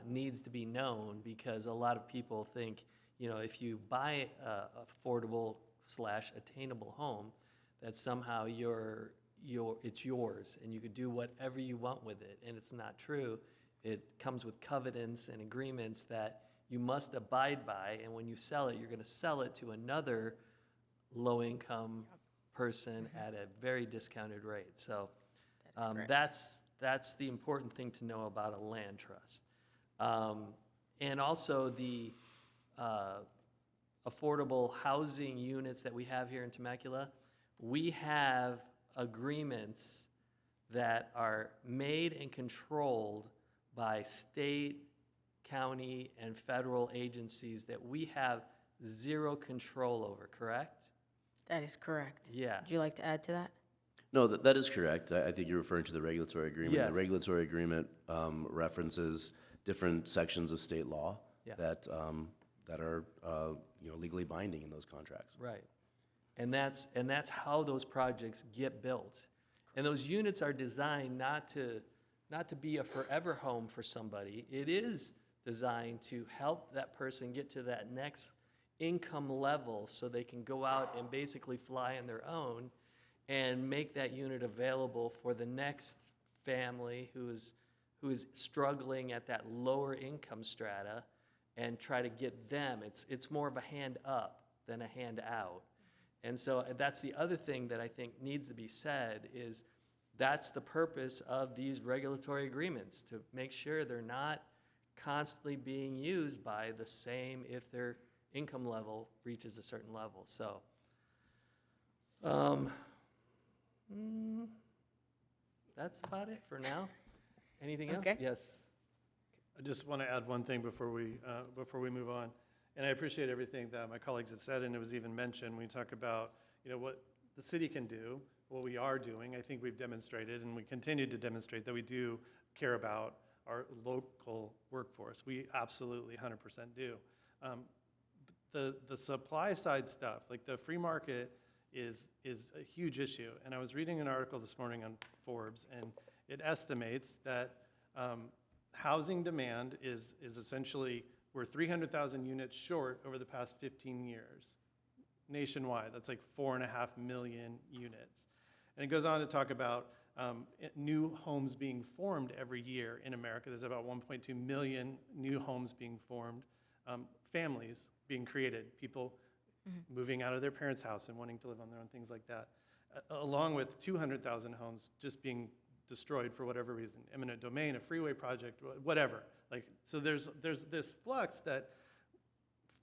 Speaker 1: needs to be known, because a lot of people think, if you buy a affordable / attainable home, that somehow it's yours and you could do whatever you want with it. And it's not true. It comes with covenants and agreements that you must abide by. And when you sell it, you're going to sell it to another low-income person at a very discounted rate. So that's the important thing to know about a land trust. And also the affordable housing units that we have here in Temecula, we have agreements that are made and controlled by state, county, and federal agencies that we have zero control over, correct?
Speaker 23: That is correct.
Speaker 1: Yeah.
Speaker 23: Would you like to add to that?
Speaker 6: No, that is correct. I think you're referring to the regulatory agreement.
Speaker 1: Yes.
Speaker 6: The regulatory agreement references different sections of state law that are legally binding in those contracts.
Speaker 1: Right. And that's how those projects get built. And those units are designed not to be a forever home for somebody. It is designed to help that person get to that next income level so they can go out and basically fly on their own and make that unit available for the next family who is struggling at that lower income strata, and try to get them. It's more of a hand up than a hand out. And so that's the other thing that I think needs to be said, is that's the purpose of these regulatory agreements, to make sure they're not constantly being used by the same if their income level reaches a certain level. So that's about it for now. Anything else?
Speaker 23: Okay.
Speaker 1: Yes.
Speaker 7: I just want to add one thing before we move on. And I appreciate everything that my colleagues have said, and it was even mentioned when we talk about, what the city can do, what we are doing. I think we've demonstrated, and we continue to demonstrate, that we do care about our local workforce. We absolutely 100% do. The supply side stuff, like the free market, is a huge issue. And I was reading an article this morning on Forbes, and it estimates that housing demand is essentially, we're 300,000 units short over the past 15 years nationwide. That's like 4.5 million units. And it goes on to talk about new homes being formed every year in America. There's about 1.2 million new homes being formed, families being created, people moving out of their parents' house and wanting to live on their own, things like that, along with 200,000 homes just being destroyed for whatever reason, eminent domain, a freeway project, whatever. Like, so there's this flux that,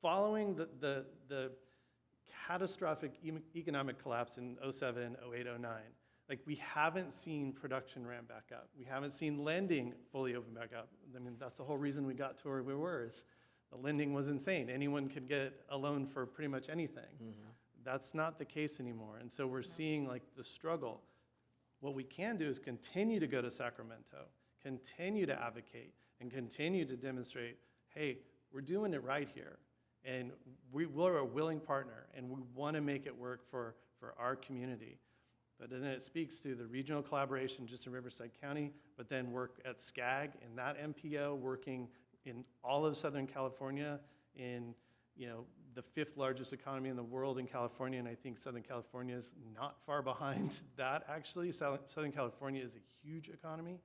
Speaker 7: following the catastrophic economic collapse in 07, 08, 09, like, we haven't seen production ramp back up. We haven't seen lending fully open back up. I mean, that's the whole reason we got to where we were, is the lending was insane. Anyone could get a loan for pretty much anything. Mm-hmm. That's not the case anymore. And so we're seeing, like, the struggle. What we can do is continue to go to Sacramento, continue to advocate, and continue to demonstrate, hey, we're doing it right here. And we're a willing partner, and we want to make it work for our community. But then it speaks to the regional collaboration just in Riverside County, but then work at SCAG and that MPO, working in all of Southern California, in the 5th largest economy in the world in California, and I think Southern California is not far behind that, actually. Southern California is a huge economy.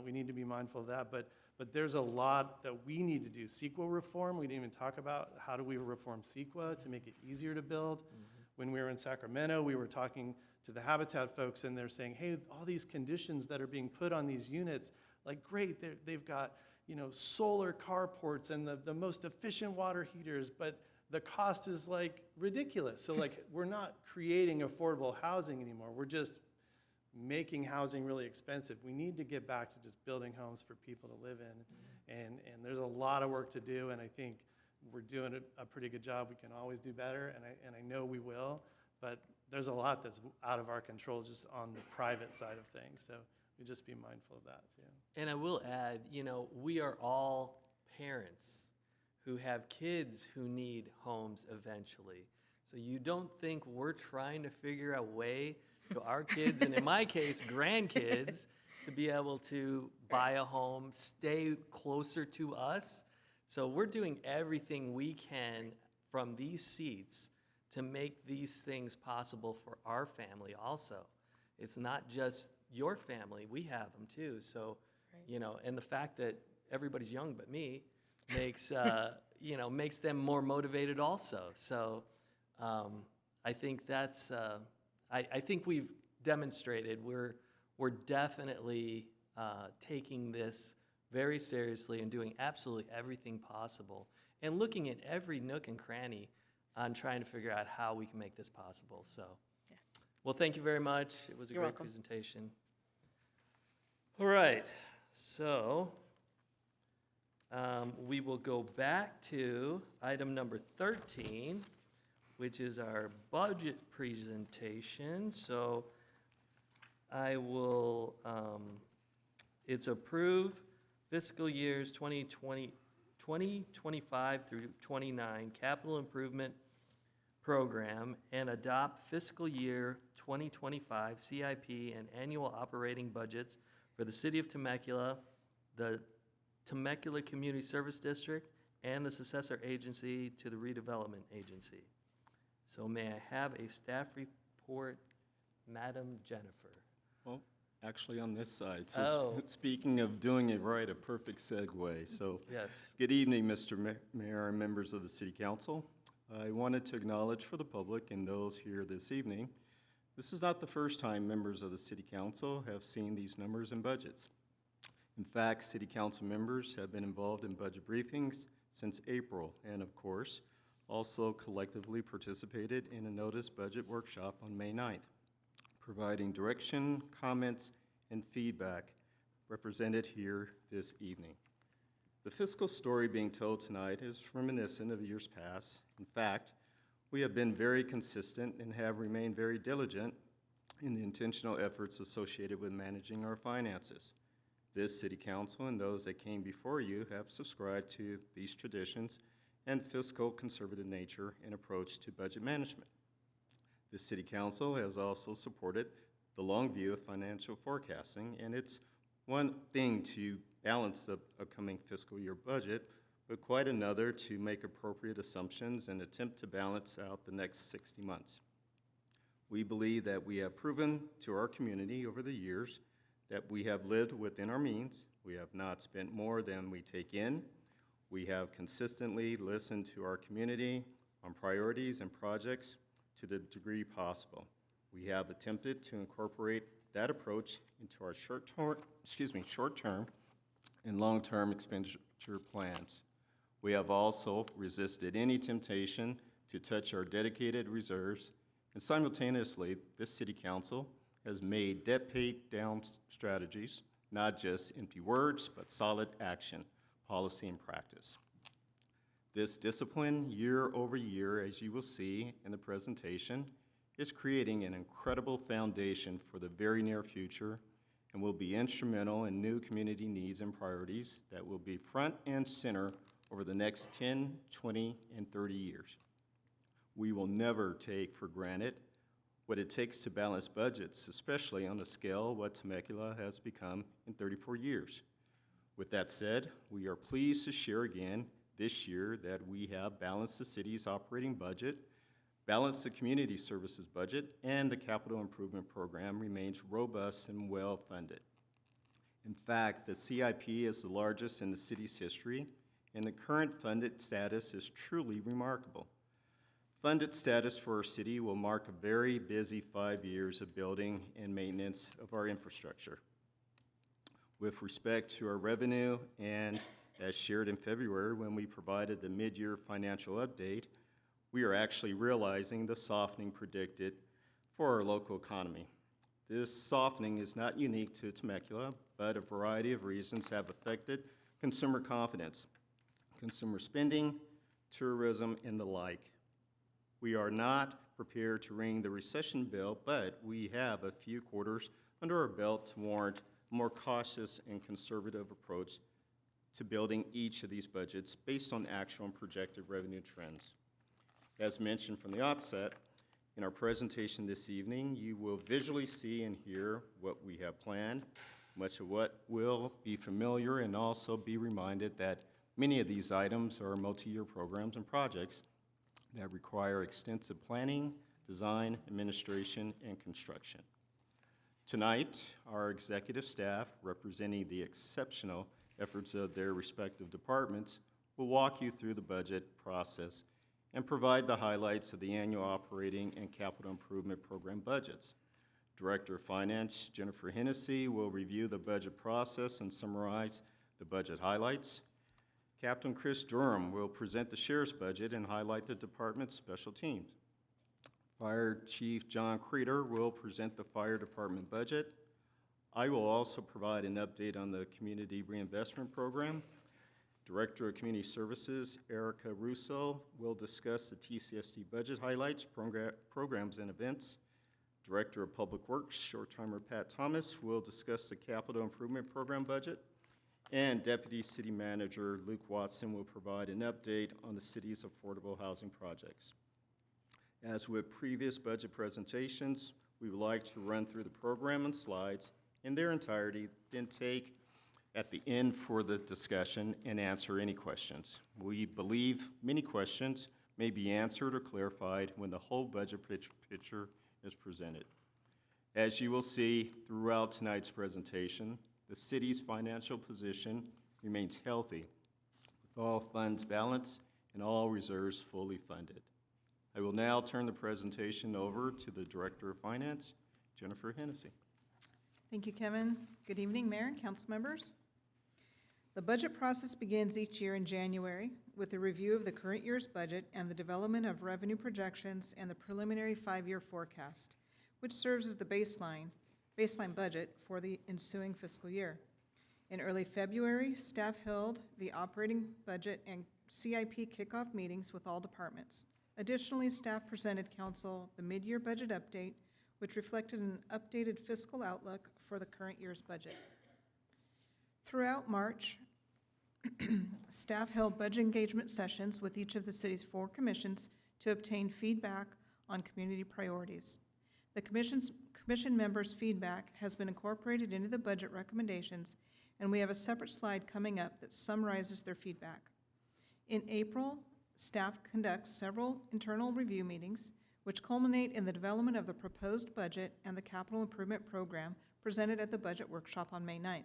Speaker 7: We need to be mindful of that, but there's a lot that we need to do. CEQA reform, we didn't even talk about how do we reform CEQA to make it easier to build. When we were in Sacramento, we were talking to the Habitat folks, and they're saying, hey, all these conditions that are being put on these units, like great, they've got solar carports and the most efficient water heaters, but the cost is like ridiculous. So like we're not creating affordable housing anymore. We're just making housing really expensive. We need to get back to just building homes for people to live in. And there's a lot of work to do, and I think we're doing a pretty good job. We can always do better, and I know we will, but there's a lot that's out of our control just on the private side of things. So we just be mindful of that too.
Speaker 1: And I will add, we are all parents who have kids who need homes eventually. So you don't think we're trying to figure a way to our kids, and in my case, grandkids, to be able to buy a home, stay closer to us. So we're doing everything we can from these seats to make these things possible for our family also. It's not just your family, we have them too. So, and the fact that everybody's young but me makes, makes them more motivated also. So I think that's, I think we've demonstrated we're definitely taking this very seriously and doing absolutely everything possible and looking at every nook and cranny on trying to figure out how we can make this possible. So,
Speaker 23: Yes.
Speaker 1: well, thank you very much. It was a
Speaker 23: You're
Speaker 1: great
Speaker 23: welcome.
Speaker 1: presentation. All right, so we will go back to item number 13, which is our budget presentation. So I will, it's approve fiscal years 2025 through 29 capital improvement program and adopt fiscal year 2025 CIP and annual operating budgets for the City of Temecula, the Temecula Community Service District, and the successor agency to the redevelopment agency. So may I have a staff report, Madam Jennifer?
Speaker 2: Well, actually on this side. So
Speaker 1: Oh.
Speaker 2: speaking of doing it right, a perfect segue. So
Speaker 1: Yes.
Speaker 2: good evening, Mr. Mayor and members of the City Council. I wanted to acknowledge for the public and those here this evening, this is not the first time members of the City Council have seen these numbers and budgets. In fact, City Council members have been involved in budget briefings since April, and of course, also collectively participated in a notice budget workshop on May 9th, providing direction, comments, and feedback represented here this evening. The fiscal story being told tonight is reminiscent of years past. In fact, we have been very consistent and have remained very diligent in the intentional efforts associated with managing our finances. This City Council and those that came before you have subscribed to these traditions and fiscal conservative nature and approach to budget management. The City Council has also supported the long view of financial forecasting, and it's one thing to balance the upcoming fiscal year budget, but quite another to make appropriate assumptions and attempt to balance out the next 60 months. We believe that we have proven to our community over the years that we have lived within our means. We have not spent more than we take in. We have consistently listened to our community on priorities and projects to the degree possible. We have attempted to incorporate that approach into our short-term and long-term expenditure plans. We have also resisted any temptation to touch our dedicated reserves, and simultaneously, this City Council has made debt pay down strategies, not just empty words, but solid action, policy, and practice. This discipline, year over year, as you will see in the presentation, is creating an incredible foundation for the very near future and will be instrumental in new community needs and priorities that will be front and center over the next 10, 20, and 30 years. We will never take for granted what it takes to balance budgets, especially on the scale of what Temecula has become in 34 years. With that said, we are pleased to share again this year that we have balanced the city's operating budget, balanced the community services budget, and the capital improvement program remains robust and well-funded. In fact, the CIP is the largest in the city's history, and the current funded status is truly remarkable. Funded status for our city will mark a very busy 5 years of building and maintenance of our infrastructure. With respect to our revenue, and as shared in February when we provided the mid-year financial update, we are actually realizing the softening predicted for our local economy. This softening is not unique to Temecula, but a variety of reasons have affected consumer confidence, consumer spending, tourism, and the like. We are not prepared to ring the recession bell, but we have a few quarters under our belt to warrant a more cautious and conservative approach to building each of these budgets based on actual and projected revenue trends. As mentioned from the outset, in our presentation this evening, you will visually see and hear what we have planned. Much of what will be familiar, and also be reminded that many of these items are multi-year programs and projects that require extensive planning, design, administration, and construction. Tonight, our executive staff, representing the exceptional efforts of their respective departments, will walk you through the budget process and provide the highlights of the annual operating and capital improvement program budgets. Director of Finance, Jennifer Hennessy, will review the budget process and summarize the budget highlights. Captain Chris Durham will present the sheriff's budget and highlight the department's special teams. Fire Chief John Creeder will present the fire department budget. I will also provide an update on the community reinvestment program. Director of Community Services, Erica Russo, will discuss the TCSD budget highlights, programs, and events. Director of Public Works, short-timer Pat Thomas, will discuss the capital improvement program budget. And Deputy City Manager Luke Watson will provide an update on the city's affordable housing projects. As with previous budget presentations, we would like to run through the program and slides in their entirety, then take at the end for the discussion and answer any questions. We believe many questions may be answered or clarified when the whole budget picture is presented. As you will see throughout tonight's presentation, the city's financial position remains healthy, with all funds balanced and all reserves fully funded. I will now turn the presentation over to the Director of Finance, Jennifer Hennessy.
Speaker 5: Thank you, Kevin. Good evening, Mayor and council members. The budget process begins each year in January with a review of the current year's budget and the development of revenue projections and the preliminary 5-year forecast, which serves as the baseline budget for the ensuing fiscal year. In early February, staff held the operating budget and CIP kickoff meetings with all departments. Additionally, staff presented council the mid-year budget update, which reflected an updated fiscal outlook for the current year's budget. Throughout March, staff held budget engagement sessions with each of the city's 4 commissions to obtain feedback on community priorities. The commission members' feedback has been incorporated into the budget recommendations, and we have a separate slide coming up that summarizes their feedback. In April, staff conducts several internal review meetings, which culminate in the development of the proposed budget and the capital improvement program presented at the budget workshop on May 9th.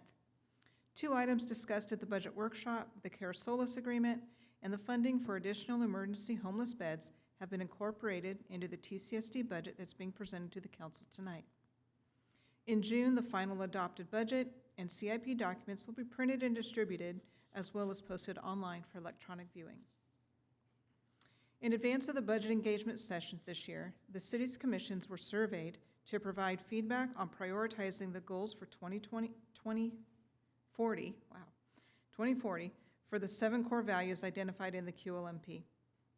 Speaker 5: 2 items discussed at the budget workshop, the Care Solis agreement and the funding for additional emergency homeless beds, have been incorporated into the TCSD budget that's being presented to the council tonight. In June, the final adopted budget and CIP documents will be printed and distributed, as well as posted online for electronic viewing. In advance of the budget engagement sessions this year, the city's commissions were surveyed to provide feedback on prioritizing the goals for 2040 for the 7 core values identified in the QLMP.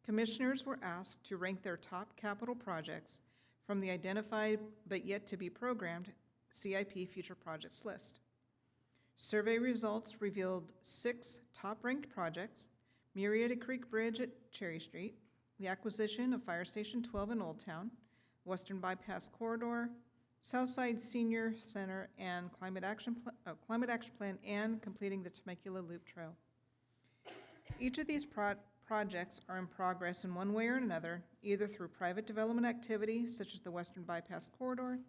Speaker 5: Commissioners were asked to rank their top capital projects from the identified but yet to be programmed CIP future projects list. Survey results revealed 6 top-ranked projects: Murrieta Creek Bridge at Cherry Street, the acquisition of Fire Station 12 in Old Town, Western Bypass Corridor, Southside Senior Center, and Climate Action Plan, and completing the Temecula Loop Trail. Each of these projects are in progress in one way or another, either through private development activity, such as the Western Bypass Corridor,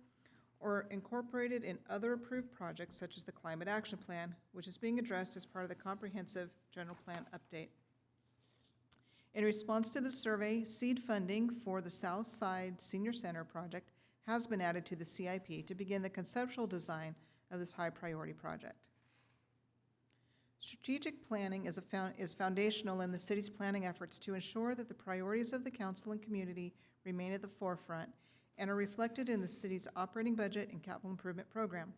Speaker 5: or incorporated in other approved projects, such as the Climate Action Plan, which is being addressed as part of the comprehensive general plan update. In response to the survey, seed funding for the South Side Senior Center project has been added to the CIP to begin the conceptual design of this high-priority project. Strategic planning is foundational in the city's planning efforts to ensure that the priorities of the council and community remain at the forefront and are reflected in the city's operating budget and capital improvement program.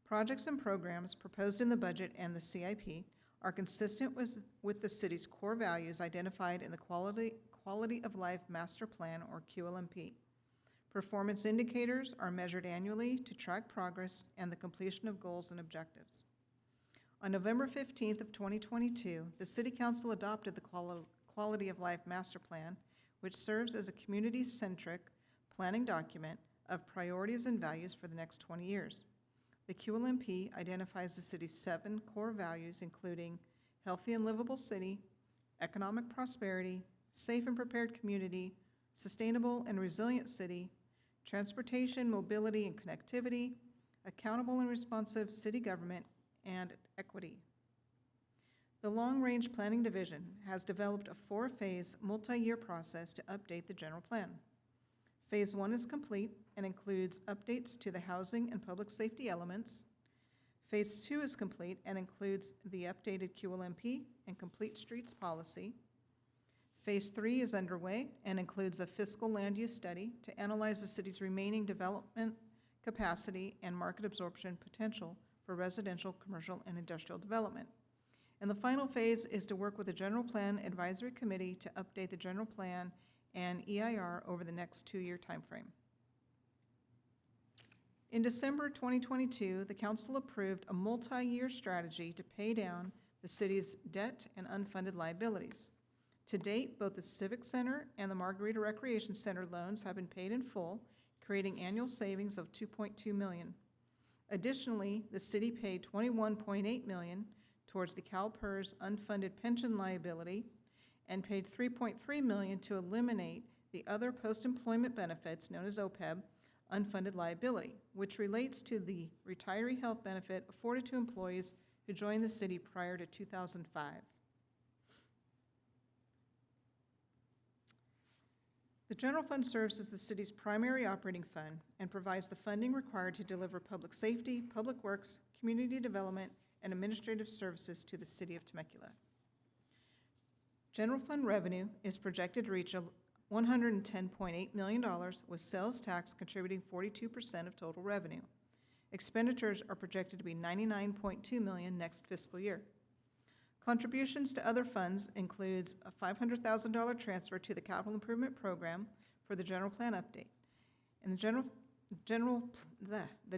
Speaker 5: Projects and programs proposed in the budget and the CIP are consistent with the city's core values identified in the Quality of Life Master Plan, or QLMP. Performance indicators are measured annually to track progress and the completion of goals and objectives. On November 15th of 2022, the City Council adopted the Quality of Life Master Plan, which serves as a community-centric planning document of priorities and values for the next 20 years. The QLMP identifies the city's 7 core values, including healthy and livable city, economic prosperity, safe and prepared community, sustainable and resilient city, transportation, mobility, and connectivity, accountable and responsive city government, and equity. The Long Range Planning Division has developed a 4-phase, multi-year process to update the general plan. Phase 1 is complete and includes updates to the housing and public safety elements. Phase 2 is complete and includes the updated QLMP and complete streets policy. Phase 3 is underway and includes a fiscal land use study to analyze the city's remaining development capacity and market absorption potential for residential, commercial, and industrial development. And the final phase is to work with the General Plan Advisory Committee to update the general plan and EIR over the next 2-year timeframe. In December 2022, the council approved a multi-year strategy to pay down the city's debt and unfunded liabilities. To date, both the Civic Center and the Margarita Recreation Center loans have been paid in full, creating annual savings of $2.2 million. Additionally, the city paid $21.8 million towards the CalPERS unfunded pension liability and paid $3.3 million to eliminate the other post-employment benefits, known as OPEB, unfunded liability, which relates to the retiree health benefit afforded to employees who joined the city prior to 2005. The general fund serves as the city's primary operating fund and provides the funding required to deliver public safety, public works, community development, and administrative services to the city of Temecula. General fund revenue is projected to reach $110.8 million, with sales tax contributing 42% of total revenue. Expenditures are projected to be $99.2 million next fiscal year. Contributions to other funds includes a $500,000 transfer to the capital improvement program for the general plan update. And the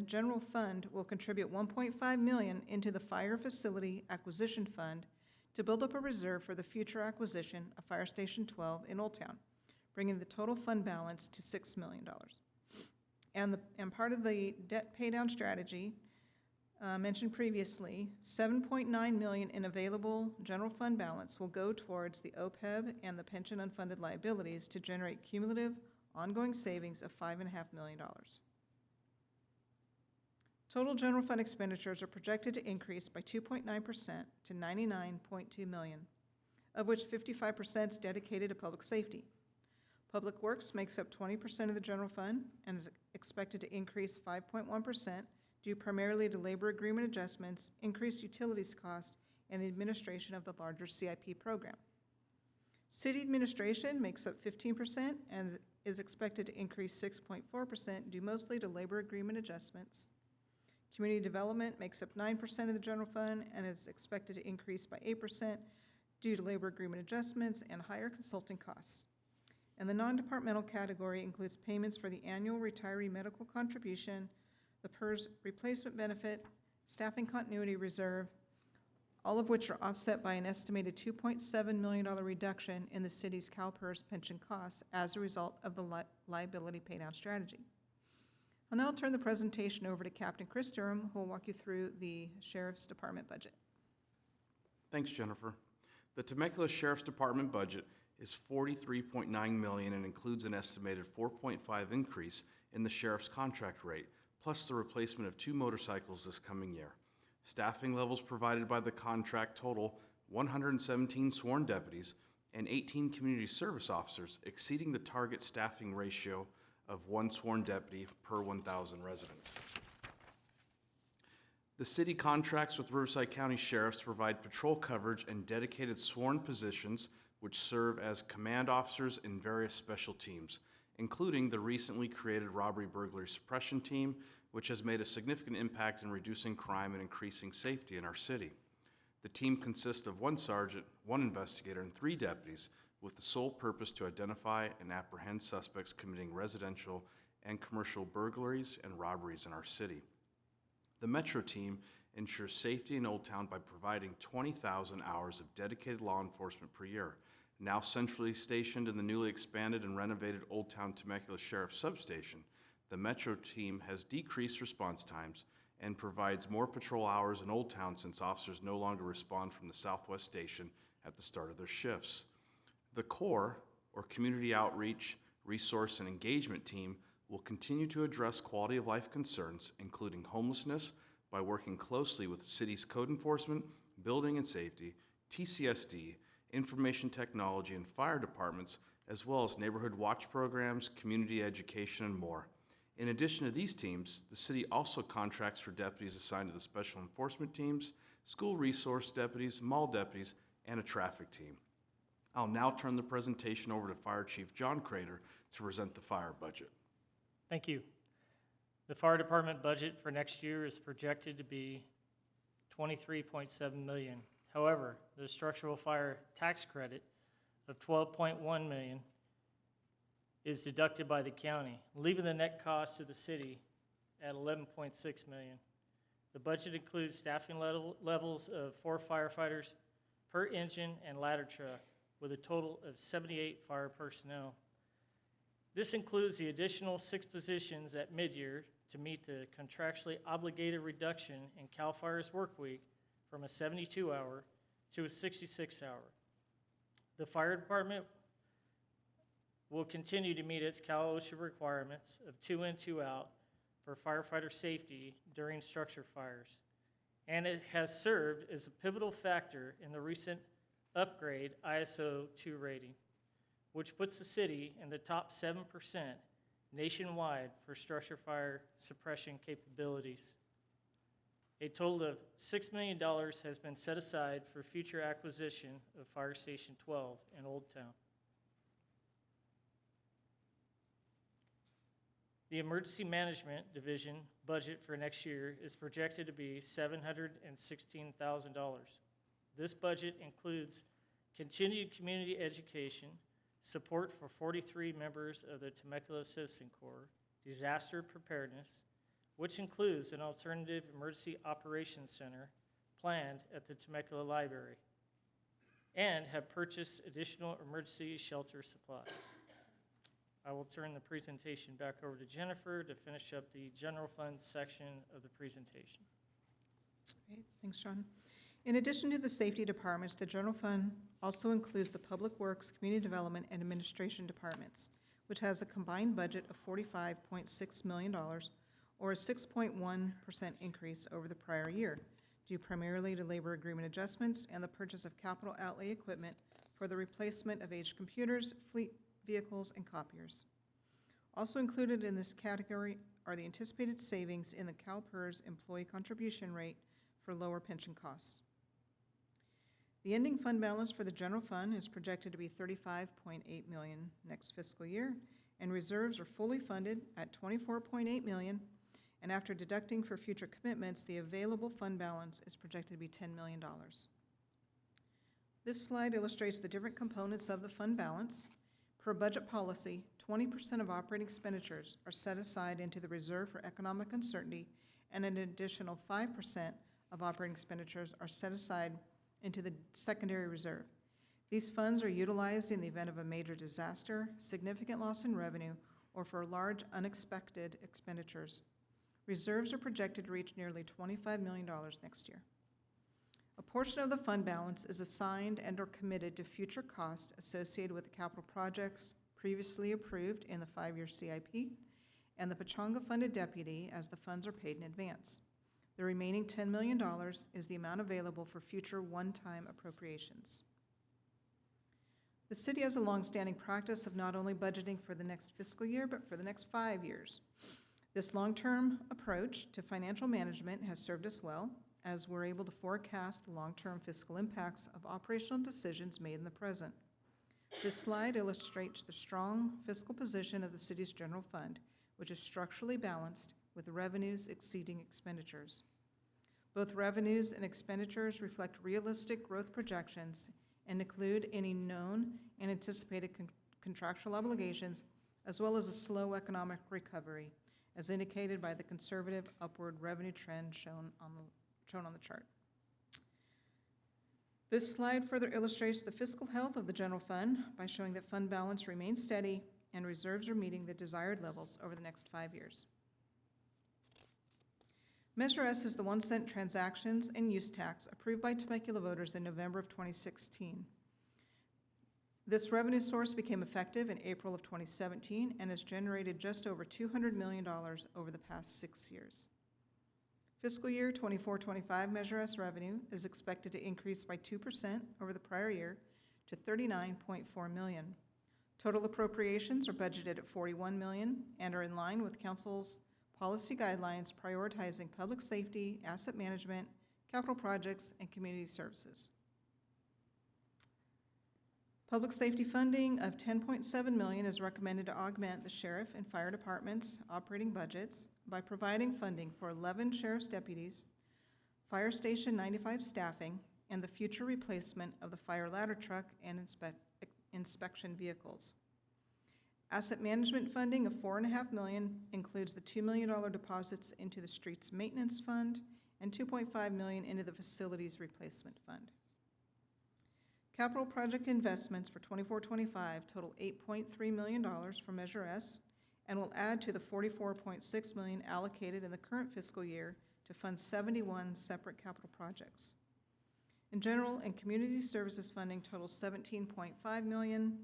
Speaker 5: general fund will contribute $1.5 million into the fire facility acquisition fund to build up a reserve for the future acquisition of Fire Station 12 in Old Town, bringing the total fund balance to $6 million. And part of the debt paydown strategy mentioned previously, $7.9 million in available general fund balance will go towards the OPEB and the pension unfunded liabilities to generate cumulative ongoing savings of $5.5 million. Total general fund expenditures are projected to increase by 2.9% to $99.2 million, of which 55% is dedicated to public safety. Public Works makes up 20% of the general fund and is expected to increase 5.1%, due primarily to labor agreement adjustments, increased utilities cost, and the administration of the larger CIP program. City administration makes up 15% and is expected to increase 6.4%, due mostly to labor agreement adjustments. Community development makes up 9% of the general fund and is expected to increase by 8% due to labor agreement adjustments and higher consulting costs. And the non-departmental category includes payments for the annual retiree medical contribution, the PERS replacement benefit, staffing continuity reserve, all of which are offset by an estimated $2.7 million reduction in the city's CalPERS pension costs as a result of the liability paydown strategy. I'll now turn the presentation over to Captain Chris Durham, who will walk you through the Sheriff's Department budget.
Speaker 10: Thanks, Jennifer. The Temecula Sheriff's Department budget is $43.9 million and includes an estimated 4.5 increase in the sheriff's contract rate, plus the replacement of 2 motorcycles this coming year. Staffing levels provided by the contract total 117 sworn deputies and 18 community service officers, exceeding the target staffing ratio of 1 sworn deputy per 1,000 residents. The city contracts with Riverside County Sheriffs to provide patrol coverage and dedicated sworn positions which serve as command officers in various special teams, including the recently created Robbery Burglary Suppression Team, which has made a significant impact in reducing crime and increasing safety in our city. The team consists of 1 sergeant, 1 investigator, and 3 deputies with the sole purpose to identify and apprehend suspects committing residential and commercial burglaries and robberies in our city. The Metro team ensures safety in Old Town by providing 20,000 hours of dedicated law enforcement per year. Now centrally stationed in the newly expanded and renovated Old Town Temecula Sheriff Substation, the Metro team has decreased response times and provides more patrol hours in Old Town since officers no longer respond from the Southwest Station at the start of their shifts. The CORE, or Community Outreach, Resource, and Engagement team, will continue to address quality of life concerns, including homelessness, by working closely with the city's code enforcement, building and safety, TCSD, information technology, and fire departments, as well as neighborhood watch programs, community education, and more. In addition to these teams, the city also contracts for deputies assigned to the special enforcement teams, school resource deputies, mall deputies, and a traffic team. I'll now turn the presentation over to Fire Chief John Crater to present the fire budget.
Speaker 11: Thank you. The fire department budget for next year is projected to be $23.7 million. However, the structural fire tax credit of $12.1 million is deducted by the county, leaving the net cost to the city at $11.6 million. The budget includes staffing levels of 4 firefighters per engine and ladder truck, with a total of 78 fire personnel. This includes the additional 6 positions at mid-year to meet the contractually obligated reduction in CAL FIRE's work week from a 72-hour to a 66-hour. The fire department will continue to meet its Cal OSHA requirements of 2 in, 2 out for firefighter safety during structure fires, and it has served as a pivotal factor in the recent upgrade ISO 2 rating, which puts the city in the top 7% nationwide for structure fire suppression capabilities. A total of $6 million has been set aside for future acquisition of Fire Station 12 in Old Town. The Emergency Management Division budget for next year is projected to be $716,000. This budget includes continued community education, support for 43 members of the Temecula Citizen Corps, disaster preparedness, which includes an alternative emergency operations center planned at the Temecula Library, and have purchased additional emergency shelter supplies. I will turn the presentation back over to Jennifer to finish up the general fund section of the presentation.
Speaker 5: Great, thanks, John. In addition to the safety departments, the general fund also includes the Public Works, Community Development, and Administration departments, which has a combined budget of $45.6 million, or a 6.1% increase over the prior year, due primarily to labor agreement adjustments and the purchase of capital outlay equipment for the replacement of aged computers, fleet vehicles, and copiers. Also included in this category are the anticipated savings in the CalPERS employee contribution rate for lower pension costs. The ending fund balance for the general fund is projected to be $35.8 million next fiscal year, and reserves are fully funded at $24.8 million, and after deducting for future commitments, the available fund balance is projected to be $10 million. This slide illustrates the different components of the fund balance. Per budget policy, 20% of operating expenditures are set aside into the reserve for economic uncertainty, and an additional 5% of operating expenditures are set aside into the secondary reserve. These funds are utilized in the event of a major disaster, significant loss in revenue, or for large unexpected expenditures. Reserves are projected to reach nearly $25 million next year. A portion of the fund balance is assigned and/or committed to future costs associated with the capital projects previously approved in the 5-year CIP and the Pechanga-funded deputy as the funds are paid in advance. The remaining $10 million is the amount available for future one-time appropriations. The city has a longstanding practice of not only budgeting for the next fiscal year, but for the next 5 years. This long-term approach to financial management has served us well, as we're able to forecast the long-term fiscal impacts of operational decisions made in the present. This slide illustrates the strong fiscal position of the city's general fund, which is structurally balanced with revenues exceeding expenditures. Both revenues and expenditures reflect realistic growth projections and include any known and anticipated contractual obligations, as well as a slow economic recovery, as indicated by the conservative upward revenue trend shown on the chart. This slide further illustrates the fiscal health of the general fund by showing that fund balance remains steady and reserves are meeting the desired levels over the next 5 years. Measure S is the 1-cent transactions and use tax approved by Temecula voters in November of 2016. This revenue source became effective in April of 2017 and has generated just over $200 million over the past 6 years. Fiscal year 24-25 Measure S revenue is expected to increase by 2% over the prior year to $39.4 million. Total appropriations are budgeted at $41 million and are in line with Council's policy guidelines prioritizing public safety, asset management, capital projects, and community services. Public safety funding of $10.7 million is recommended to augment the sheriff and fire departments' operating budgets by providing funding for 11 sheriff's deputies, Fire Station 95 staffing, and the future replacement of the fire ladder truck and inspection vehicles. Asset management funding of $4.5 million includes the $2 million deposits into the streets maintenance fund and $2.5 million into the facilities replacement fund. Capital project investments for 24-25 total $8.3 million for Measure S and will add to the $44.6 million allocated in the current fiscal year to fund 71 separate capital projects. In general and community services funding totals $17.5 million,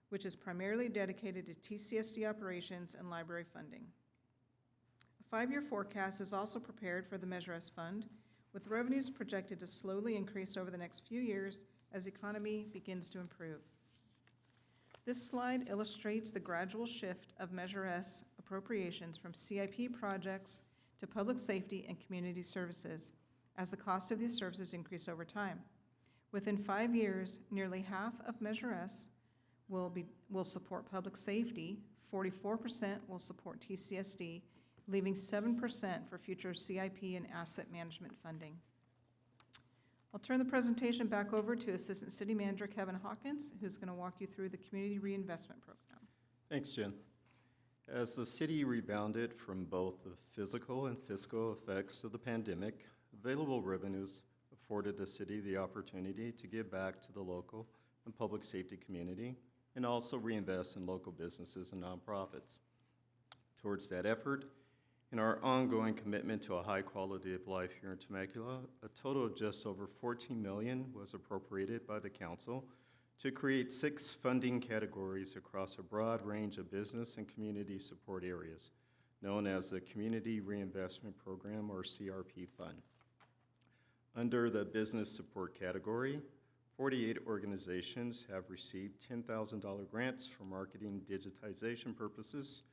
Speaker 5: which is primarily dedicated to TCSD operations and library funding. A 5-year forecast is also prepared for the Measure S fund, with revenues projected to slowly increase over the next few years as the economy begins to improve. This slide illustrates the gradual shift of Measure S appropriations from CIP projects to public safety and community services as the cost of these services increase over time. Within 5 years, nearly half of Measure S will support public safety, 44% will support TCSD, leaving 7% for future CIP and asset management funding. I'll turn the presentation back over to Assistant City Manager Kevin Hawkins, who's going to walk you through the Community Reinvestment Program.
Speaker 2: Thanks, Jen. As the city rebounded from both the physical and fiscal effects of the pandemic, available revenues afforded the city the opportunity to give back to the local and public safety community and also reinvest in local businesses and nonprofits. Towards that effort, in our ongoing commitment to a high quality of life here in Temecula, a total of just over $14 million was appropriated by the council to create 6 funding categories across a broad range of business and community support areas, known as the Community Reinvestment Program, or CRP Fund. Under the business support category, 48 organizations have received $10,000 grants for marketing digitization purposes.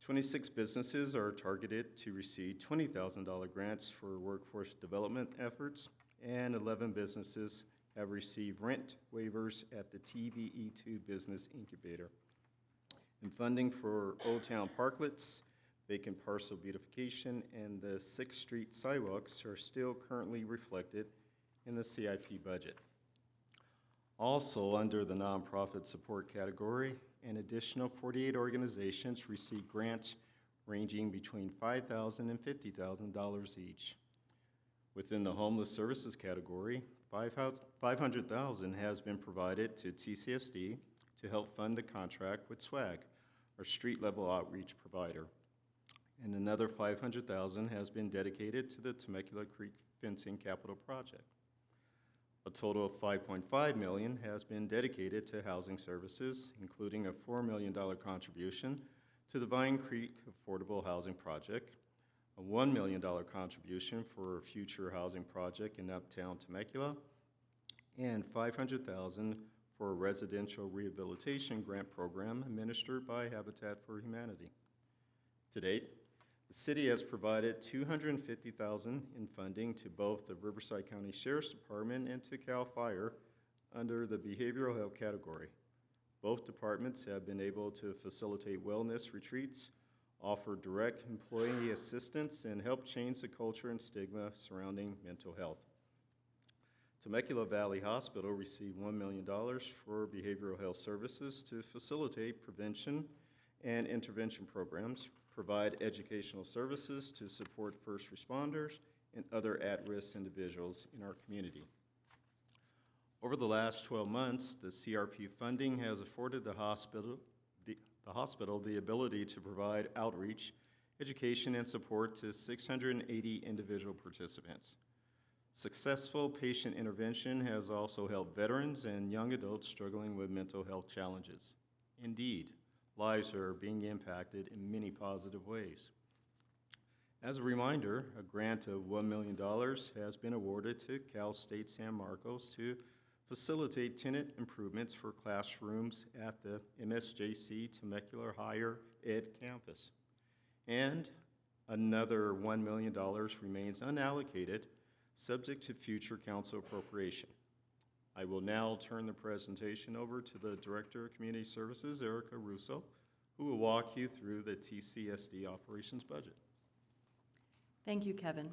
Speaker 2: 26 businesses are targeted to receive $20,000 grants for workforce development efforts, and 11 businesses have received rent waivers at the TVE2 Business Incubator. And funding for Old Town Parklets, vacant parcel beautification, and the 6th Street sidewalks are still currently reflected in the CIP budget. Also, under the nonprofit support category, an additional 48 organizations receive grants ranging between $5,000 and $50,000 each. Within the homeless services category, $500,000 has been provided to TCSD to help fund the contract with SWAG, our street-level outreach provider. And another $500,000 has been dedicated to the Temecula Creek Fencing Capital Project. A total of $5.5 million has been dedicated to housing services, including a $4 million contribution to the Vine Creek Affordable Housing Project, a $1 million contribution for a future housing project in Uptown Temecula, and $500,000 for a residential rehabilitation grant program administered by Habitat for Humanity. To date, the city has provided $250,000 in funding to both the Riverside County Sheriff's Department and to CAL FIRE under the behavioral health category. Both departments have been able to facilitate wellness retreats, offer direct employee assistance, and help change the culture and stigma surrounding mental health. Temecula Valley Hospital received $1 million for behavioral health services to facilitate prevention and intervention programs, provide educational services to support first responders and other at-risk individuals in our community. Over the last 12 months, the CRP funding has afforded the hospital the ability to provide outreach, education, and support to 680 individual participants. Successful patient intervention has also helped veterans and young adults struggling with mental health challenges. Indeed, lives are being impacted in many positive ways. As a reminder, a grant of $1 million has been awarded to Cal State San Marcos to facilitate tenant improvements for classrooms at the MSJC Temecula Higher Ed campus. And another $1 million remains unallocated, subject to future council appropriation. I will now turn the presentation over to the Director of Community Services, Erica Russo, who will walk you through the TCSD operations budget.
Speaker 22: Thank you, Kevin.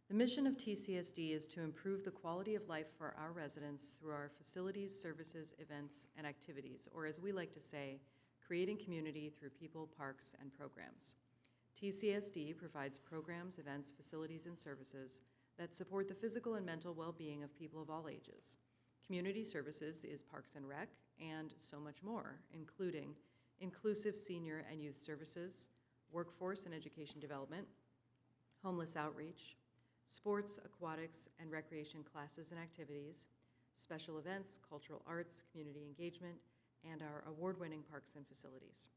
Speaker 22: The mission of TCSD is to improve the quality of life for our residents through our facilities, services, events, and activities, or as we like to say, creating community through people, parks, and programs. TCSD provides programs, events, facilities, and services that support the physical and mental well-being of people of all ages. Community services is Parks and Rec and so much more, including inclusive senior and youth services, workforce and education development, homeless outreach, sports, aquatics, and recreation classes and activities, special events, cultural arts, community engagement, and our award-winning parks and facilities.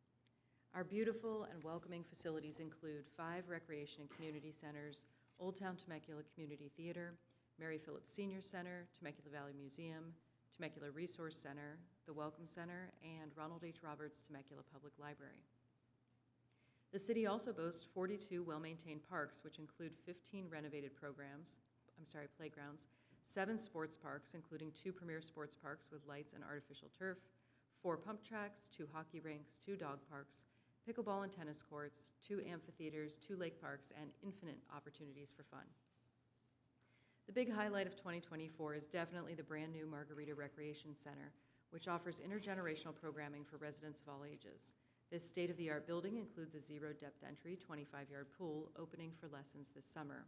Speaker 22: Our beautiful and welcoming facilities include 5 recreation and community centers, Old Town Temecula Community Theater, Mary Phillips Senior Center, Temecula Valley Museum, Temecula Resource Center, the Welcome Center, and Ronald H. Roberts Temecula Public Library. The city also boasts 42 well-maintained parks, which include 15 renovated playgrounds, 7 sports parks, including 2 premier sports parks with lights and artificial turf, 4 pump tracks, 2 hockey rinks, 2 dog parks, pickleball and tennis courts, 2 amphitheaters, 2 lake parks, and infinite opportunities for fun. The big highlight of 2024 is definitely the brand new Margarita Recreation Center, which offers intergenerational programming for residents of all ages. This state-of-the-art building includes a zero-depth entry, 25-yard pool opening for lessons this summer.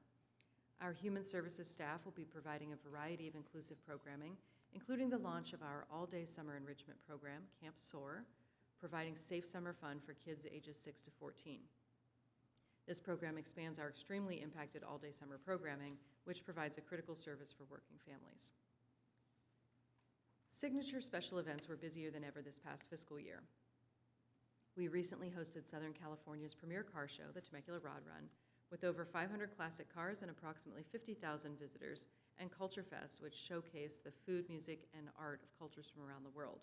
Speaker 22: Our human services staff will be providing a variety of inclusive programming, including the launch of our all-day summer enrichment program, Camp SOAR, providing safe summer fun for kids ages 6 to 14. This program expands our extremely impacted all-day summer programming, which provides a critical service for working families. Signature special events were busier than ever this past fiscal year. We recently hosted Southern California's premier car show, the Temecula Rod Run, with over 500 classic cars and approximately 50,000 visitors, and Culture Fest, which showcased the food, music, and art of cultures from around the world.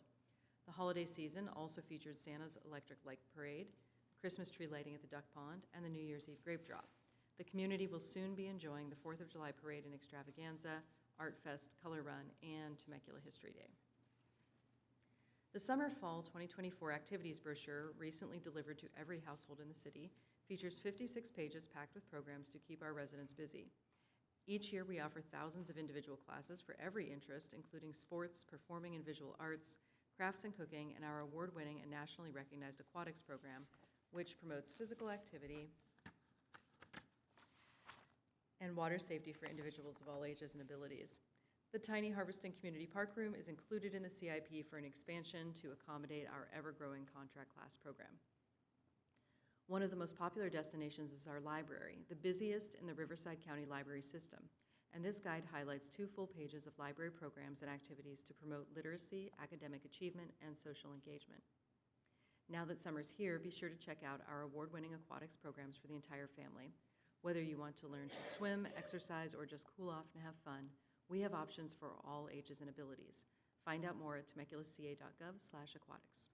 Speaker 22: The holiday season also featured Santa's Electric Light Parade, Christmas tree lighting at the Duck Pond, and the New Year's Eve Grape Drop. The community will soon be enjoying the 4th of July Parade and Extravaganza, Art Fest, Color Run, and Temecula History Day. The Summer-Fall 2024 activities brochure, recently delivered to every household in the city, features 56 pages packed with programs to keep our residents busy. Each year, we offer thousands of individual classes for every interest, including sports, performing and visual arts, crafts and cooking, and our award-winning and nationally recognized aquatics program, which promotes physical activity and water safety for individuals of all ages and abilities. The Tiny Harvesting Community Park Room is included in the CIP for an expansion to accommodate our ever-growing contract class program. One of the most popular destinations is our library, the busiest in the Riverside County Library system. and this guide highlights 2 full pages of library programs and activities to promote literacy, academic achievement, and social engagement. Now that summer's here, be sure to check out our award-winning aquatics programs for the entire family. Whether you want to learn to swim, exercise, or just cool off and have fun, we have options for all ages and abilities. Find out more at temeculaca.gov/aquatics.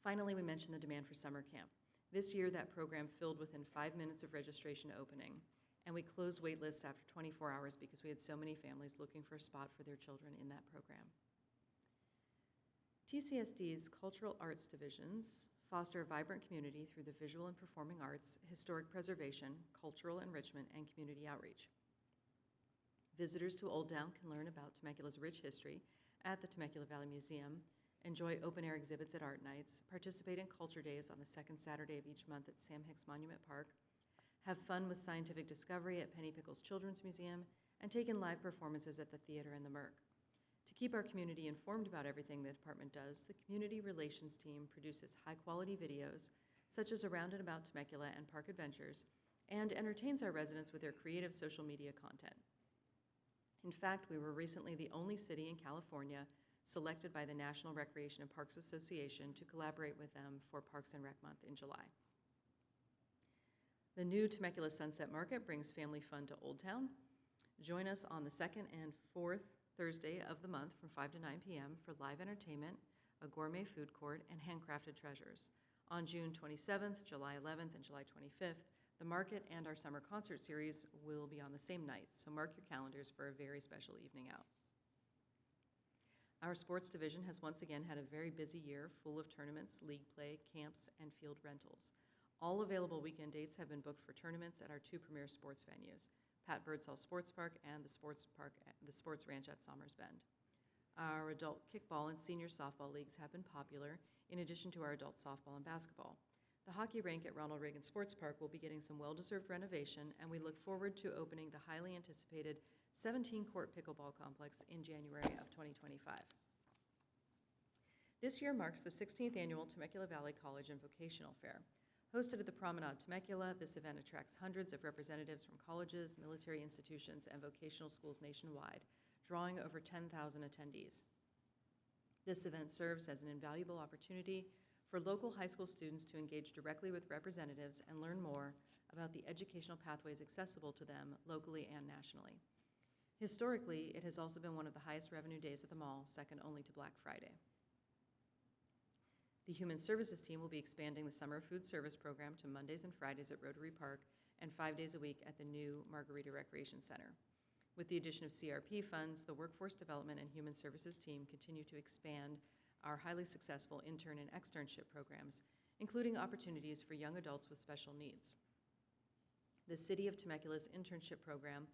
Speaker 22: Finally, we mentioned the demand for summer camp. This year, that program filled within 5 minutes of registration opening, and we closed wait lists after 24 hours because we had so many families looking for a spot for their children in that program. TCSD's cultural arts divisions foster a vibrant community through the visual and performing arts, historic preservation, cultural enrichment, and community outreach. Visitors to Old Town can learn about Temecula's rich history at the Temecula Valley Museum, enjoy open-air exhibits at art nights, participate in culture days on the second Saturday of each month at Sam Hicks Monument Park, have fun with scientific discovery at Penny Pickles Children's Museum, and take in live performances at the theater and the Merc. To keep our community informed about everything the department does, the Community Relations team produces high-quality videos, such as Around and About Temecula and Park Adventures, and entertains our residents with their creative social media content. In fact, we were recently the only city in California selected by the National Recreation and Parks Association to collaborate with them for Parks and Rec Month in July. The new Temecula Sunset Market brings family fun to Old Town. Join us on the second and fourth Thursday of the month from 5 to 9 p.m. for live entertainment, a gourmet food court, and handcrafted treasures. On June 27th, July 11th, and July 25th, the market and our summer concert series will be on the same night, so mark your calendars for a very special evening out. Our sports division has once again had a very busy year full of tournaments, league play, camps, and field rentals. All available weekend dates have been booked for tournaments at our 2 premier sports venues, Pat Birdsall Sports Park and the Sports Ranch at Somers Bend. Our adult kickball and senior softball leagues have been popular, in addition to our adult softball and basketball. The hockey rink at Ronald Reagan Sports Park will be getting some well-deserved renovation, and we look forward to opening the highly anticipated 17-court pickleball complex in January of 2025. This year marks the 16th annual Temecula Valley College and Vocational Fair. Hosted at the Promenade Temecula, this event attracts hundreds of representatives from colleges, military institutions, and vocational schools nationwide, drawing over 10,000 attendees. This event serves as an invaluable opportunity for local high school students to engage directly with representatives and learn more about the educational pathways accessible to them locally and nationally. Historically, it has also been one of the highest revenue days at the mall, second only to Black Friday. The Human Services team will be expanding the summer food service program to Mondays and Fridays at Rotary Park and 5 days a week at the new Margarita Recreation Center. With the addition of CRP funds, the Workforce Development and Human Services team continue to expand our highly successful intern and externship programs, including opportunities for young adults with special needs. The City of Temecula's internship program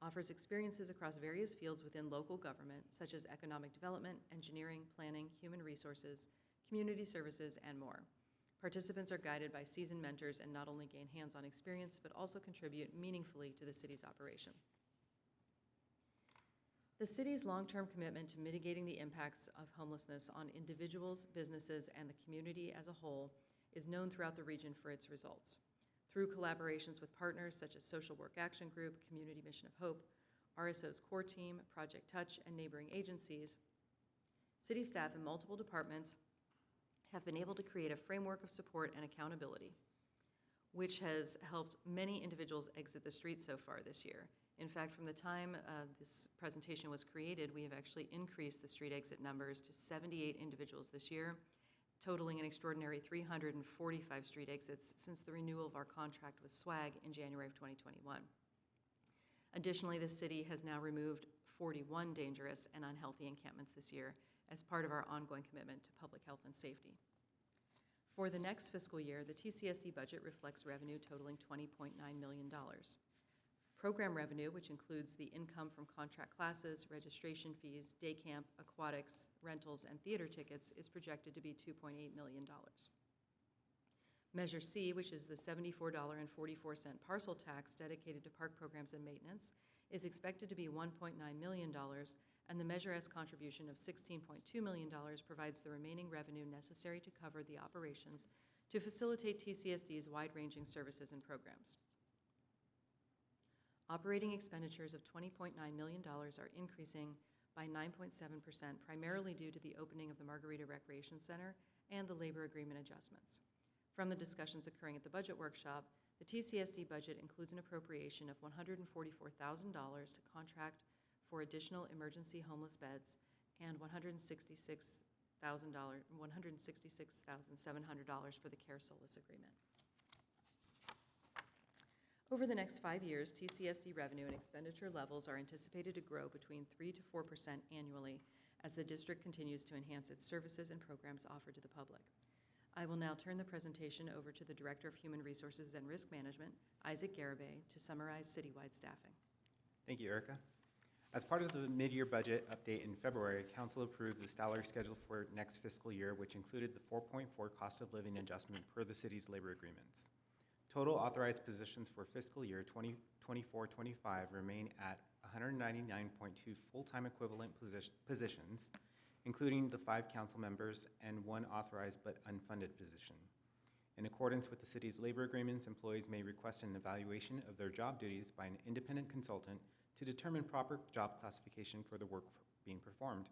Speaker 22: offers experiences across various fields within local government, such as economic development, engineering, planning, human resources, community services, and more. Participants are guided by seasoned mentors and not only gain hands-on experience, but also contribute meaningfully to the city's operation. The city's long-term commitment to mitigating the impacts of homelessness on individuals, businesses, and the community as a whole is known throughout the region for its results. Through collaborations with partners such as Social Work Action Group, Community Mission of Hope, RSO's Core Team, Project Touch, and neighboring agencies, city staff in multiple departments have been able to create a framework of support and accountability, which has helped many individuals exit the streets so far this year. In fact, from the time this presentation was created, we have actually increased the street exit numbers to 78 individuals this year, totaling an extraordinary 345 street exits since the renewal of our contract with SWAG in January of 2021. Additionally, the city has now removed 41 dangerous and unhealthy encampments this year as part of our ongoing commitment to public health and safety. For the next fiscal year, the TCSD budget reflects revenue totaling $20.9 million. Program revenue, which includes the income from contract classes, registration fees, day camp, aquatics, rentals, and theater tickets, is projected to be $2.8 million. Measure C, which is the $74.44 parcel tax dedicated to park programs and maintenance, is expected to be $1.9 million, and the Measure S contribution of $16.2 million provides the remaining revenue necessary to cover the operations to facilitate TCSD's wide-ranging services and programs. Operating expenditures of $20.9 million are increasing by 9.7%, primarily due to the opening of the Margarita Recreation Center and the labor agreement adjustments. From the discussions occurring at the budget workshop, the TCSD budget includes an appropriation of $144,000 to contract for additional emergency homeless beds and $166,700 for the Care Solace agreement. Over the next 5 years, TCSD revenue and expenditure levels are anticipated to grow between 3 to 4% annually as the district continues to enhance its services and programs offered to the public. I will now turn the presentation over to the Director of Human Resources and Risk Management, Isaac Garibay, to summarize citywide staffing.
Speaker 4: Thank you, Erica. As part of the mid-year budget update in February, Council approved the salary schedule for next fiscal year, which included the 4.4 cost of living adjustment per the city's labor agreements. Total authorized positions for fiscal year 2024-25 remain at 199.2 full-time equivalent positions, including the 5 council members and 1 authorized but unfunded position. In accordance with the city's labor agreements, employees may request an evaluation of their job duties by an independent consultant to determine proper job classification for the work being performed.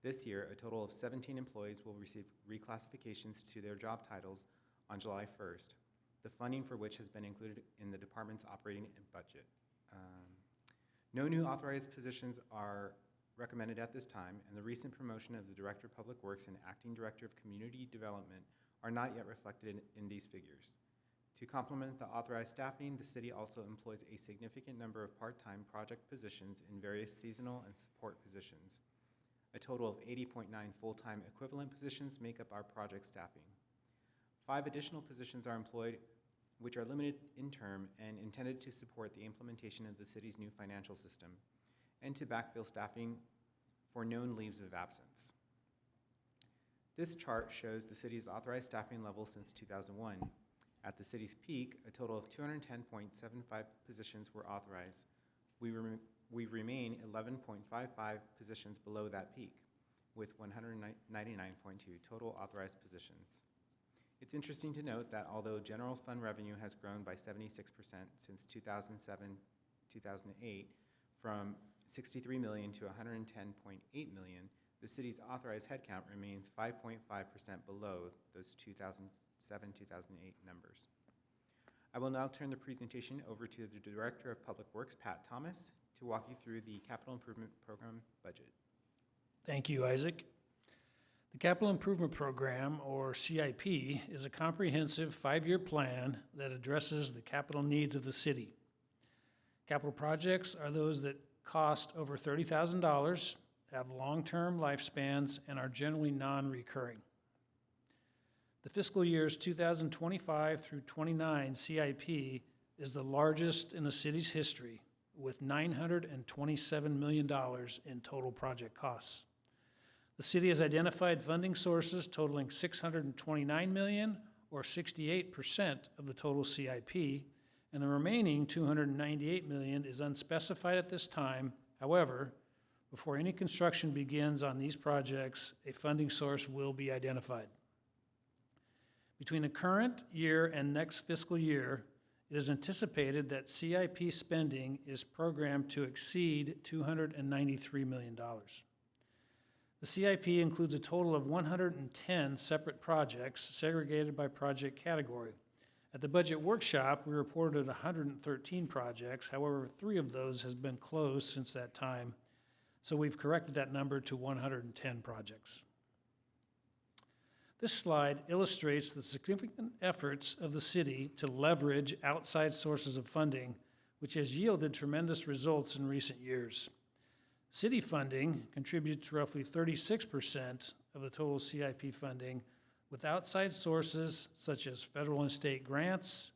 Speaker 4: This year, a total of 17 employees will receive reclassifications to their job titles on July 1st, the funding for which has been included in the department's operating budget. No new authorized positions are recommended at this time, and the recent promotion of the Director of Public Works and Acting Director of Community Development are not yet reflected in these figures. To complement the authorized staffing, the city also employs a significant number of part-time project positions in various seasonal and support positions. A total of 80.9 full-time equivalent positions make up our project staffing. 5 additional positions are employed, which are limited in term and intended to support the implementation of the city's new financial system and to backfill staffing for known leaves of absence. This chart shows the city's authorized staffing level since 2001. At the city's peak, a total of 210.75 positions were authorized. We remain 11.55 positions below that peak, with 199.2 total authorized positions. It's interesting to note that although general fund revenue has grown by 76% since 2007-2008, from $63 million to $110.8 million, the city's authorized headcount remains 5.5% below those 2007-2008 numbers. I will now turn the presentation over to the Director of Public Works, Pat Thomas, to walk you through the Capital Improvement Program budget.
Speaker 12: Thank you, Isaac. The Capital Improvement Program, or CIP, is a comprehensive 5-year plan that addresses the capital needs of the city. Capital projects are those that cost over $30,000, have long-term lifespans, and are generally non-recurring. The fiscal years 2025 through 29 CIP is the largest in the city's history, with $927 million in total project costs. The city has identified funding sources totaling $629 million, or 68% of the total CIP, and the remaining $298 million is unspecified at this time. However, before any construction begins on these projects, a funding source will be identified. Between the current year and next fiscal year, it is anticipated that CIP spending is programmed to exceed $293 million. The CIP includes a total of 110 separate projects segregated by project category. At the budget workshop, we reported 113 projects. However, 3 of those has been closed since that time, so we've corrected that number to 110 projects. This slide illustrates the significant efforts of the city to leverage outside sources of funding, which has yielded tremendous results in recent years. City funding contributes roughly 36% of the total CIP funding, with outside sources such as federal and state grants,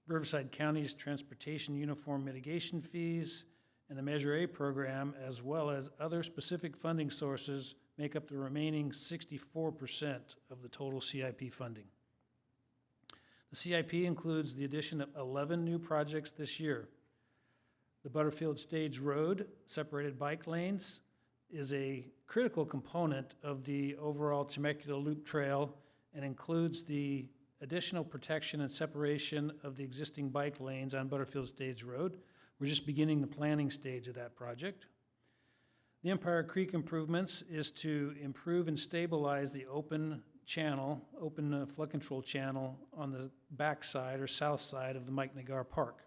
Speaker 12: Riverside County's transportation uniform mitigation fees, and the Measure A program, as well as other specific funding sources, make up the remaining 64% of the total CIP funding. The CIP includes the addition of 11 new projects this year. The Butterfield Stage Road separated bike lanes is a critical component of the overall Temecula Loop Trail and includes the additional protection and separation of the existing bike lanes on Butterfield Stage Road, We're just beginning the planning stage of that project. The Empire Creek improvements is to improve and stabilize the open flood control channel on the backside or south side of the Mike Nagar Park.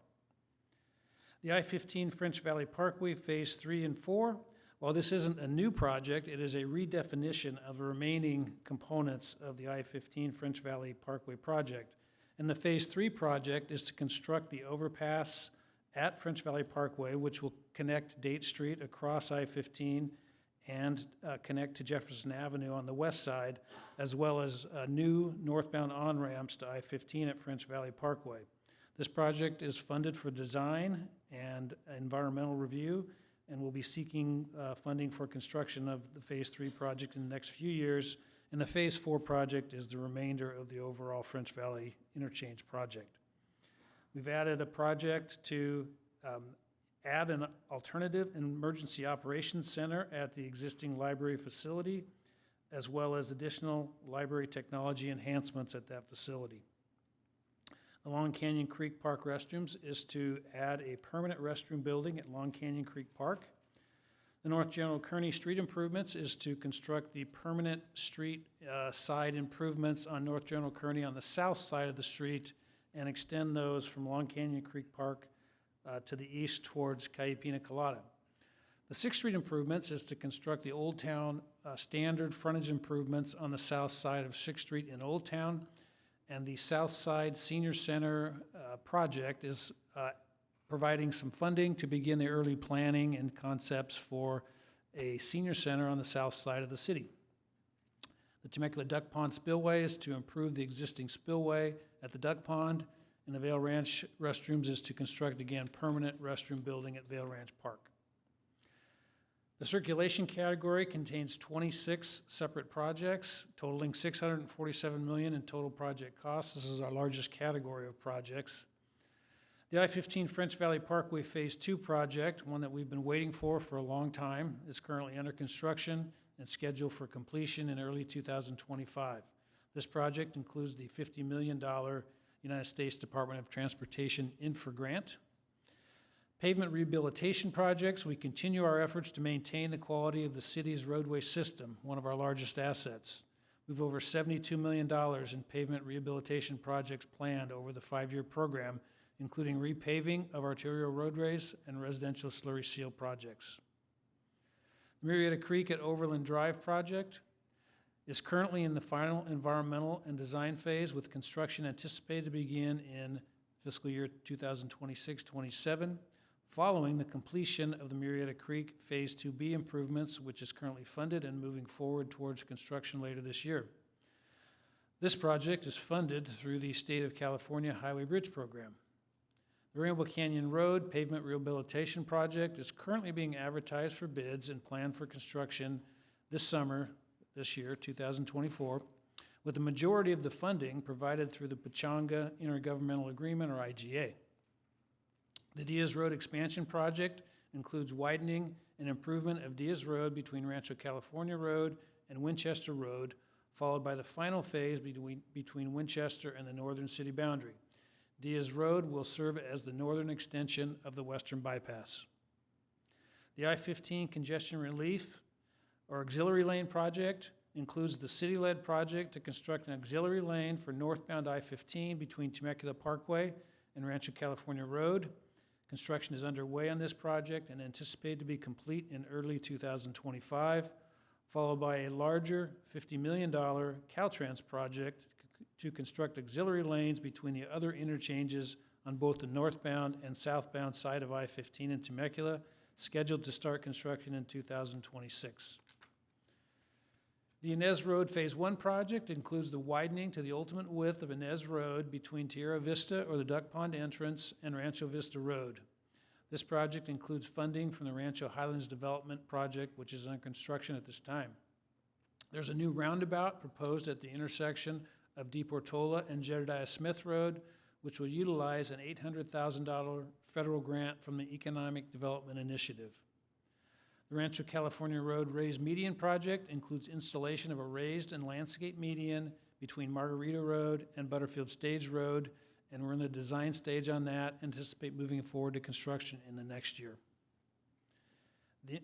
Speaker 12: The I-15 French Valley Parkway Phase 3 and 4, while this isn't a new project, it is a redefinition of the remaining components of the I-15 French Valley Parkway project. And the Phase 3 project is to construct the overpass at French Valley Parkway, which will connect Date Street across I-15 and connect to Jefferson Avenue on the west side, as well as new northbound on-ramps to I-15 at French Valley Parkway. This project is funded for design and environmental review, and we'll be seeking funding for construction of the Phase 3 project in the next few years. And the Phase 4 project is the remainder of the overall French Valley Interchange project. We've added a project to add an alternative emergency operations center at the existing library facility, as well as additional library technology enhancements at that facility. The Long Canyon Creek Park restrooms is to add a permanent restroom building at Long Canyon Creek Park. The North General Kearney street improvements is to construct the permanent street side improvements on North General Kearney on the south side of the street and extend those from Long Canyon Creek Park to the east towards Caipina Colada. The 6th Street improvements is to construct the Old Town standard frontage improvements on the south side of 6th Street in Old Town. And the South Side Senior Center project is providing some funding to begin the early planning and concepts for a senior center on the south side of the city. The Temecula Duck Pond Spillway is to improve the existing spillway at the Duck Pond, and the Vale Ranch restrooms is to construct, again, permanent restroom building at Vale Ranch Park. The circulation category contains 26 separate projects, totaling $647 million in total project costs. This is our largest category of projects. The I-15 French Valley Parkway Phase 2 project, one that we've been waiting for a long time, is currently under construction and scheduled for completion in early 2025. This project includes the $50 million United States Department of Transportation Infra Grant. Pavement rehabilitation projects, we continue our efforts to maintain the quality of the city's roadway system, one of our largest assets. We've over $72 million in pavement rehabilitation projects planned over the 5-year program, including repaving of arterial roadways and residential slurry seal projects. The Marietta Creek at Overland Drive project is currently in the final environmental and design phase, with construction anticipated to begin in fiscal year 2026-27. Following the completion of the Marietta Creek Phase 2B improvements, which is currently funded and moving forward towards construction later this year. This project is funded through the State of California Highway Bridge Program. The Rainbow Canyon Road Pavement Rehabilitation Project is currently being advertised for bids and planned for construction this summer, this year, 2024, with the majority of the funding provided through the Pechanga Intergovernmental Agreement, or IGA. The Diaz Road Expansion Project includes widening and improvement of Diaz Road between Rancho California Road and Winchester Road, followed by the final phase between Winchester and the northern city boundary. Diaz Road will serve as the northern extension of the western bypass. The I-15 Congestion Relief or Auxiliary Lane Project includes the city-led project to construct an auxiliary lane for northbound I-15 between Temecula Parkway and Rancho California Road. Construction is underway on this project and anticipated to be complete in early 2025, followed by a larger $50 million Caltrans project to construct auxiliary lanes between the other interchanges on both the northbound and southbound side of I-15 in Temecula, scheduled to start construction in 2026. The Inez Road Phase 1 project includes the widening to the ultimate width of Inez Road between Tierra Vista or the Duck Pond entrance and Rancho Vista Road. This project includes funding from the Rancho Highlands Development Project, which is under construction at this time. There's a new roundabout proposed at the intersection of De Portola and Jedediah Smith Road, which will utilize an $800,000 federal grant from the Economic Development Initiative. The Rancho California Road Raised Median Project includes installation of a raised and landscape median between Margarita Road and Butterfield Stage Road and we're in the design stage on that. Anticipate moving forward to construction in the next year.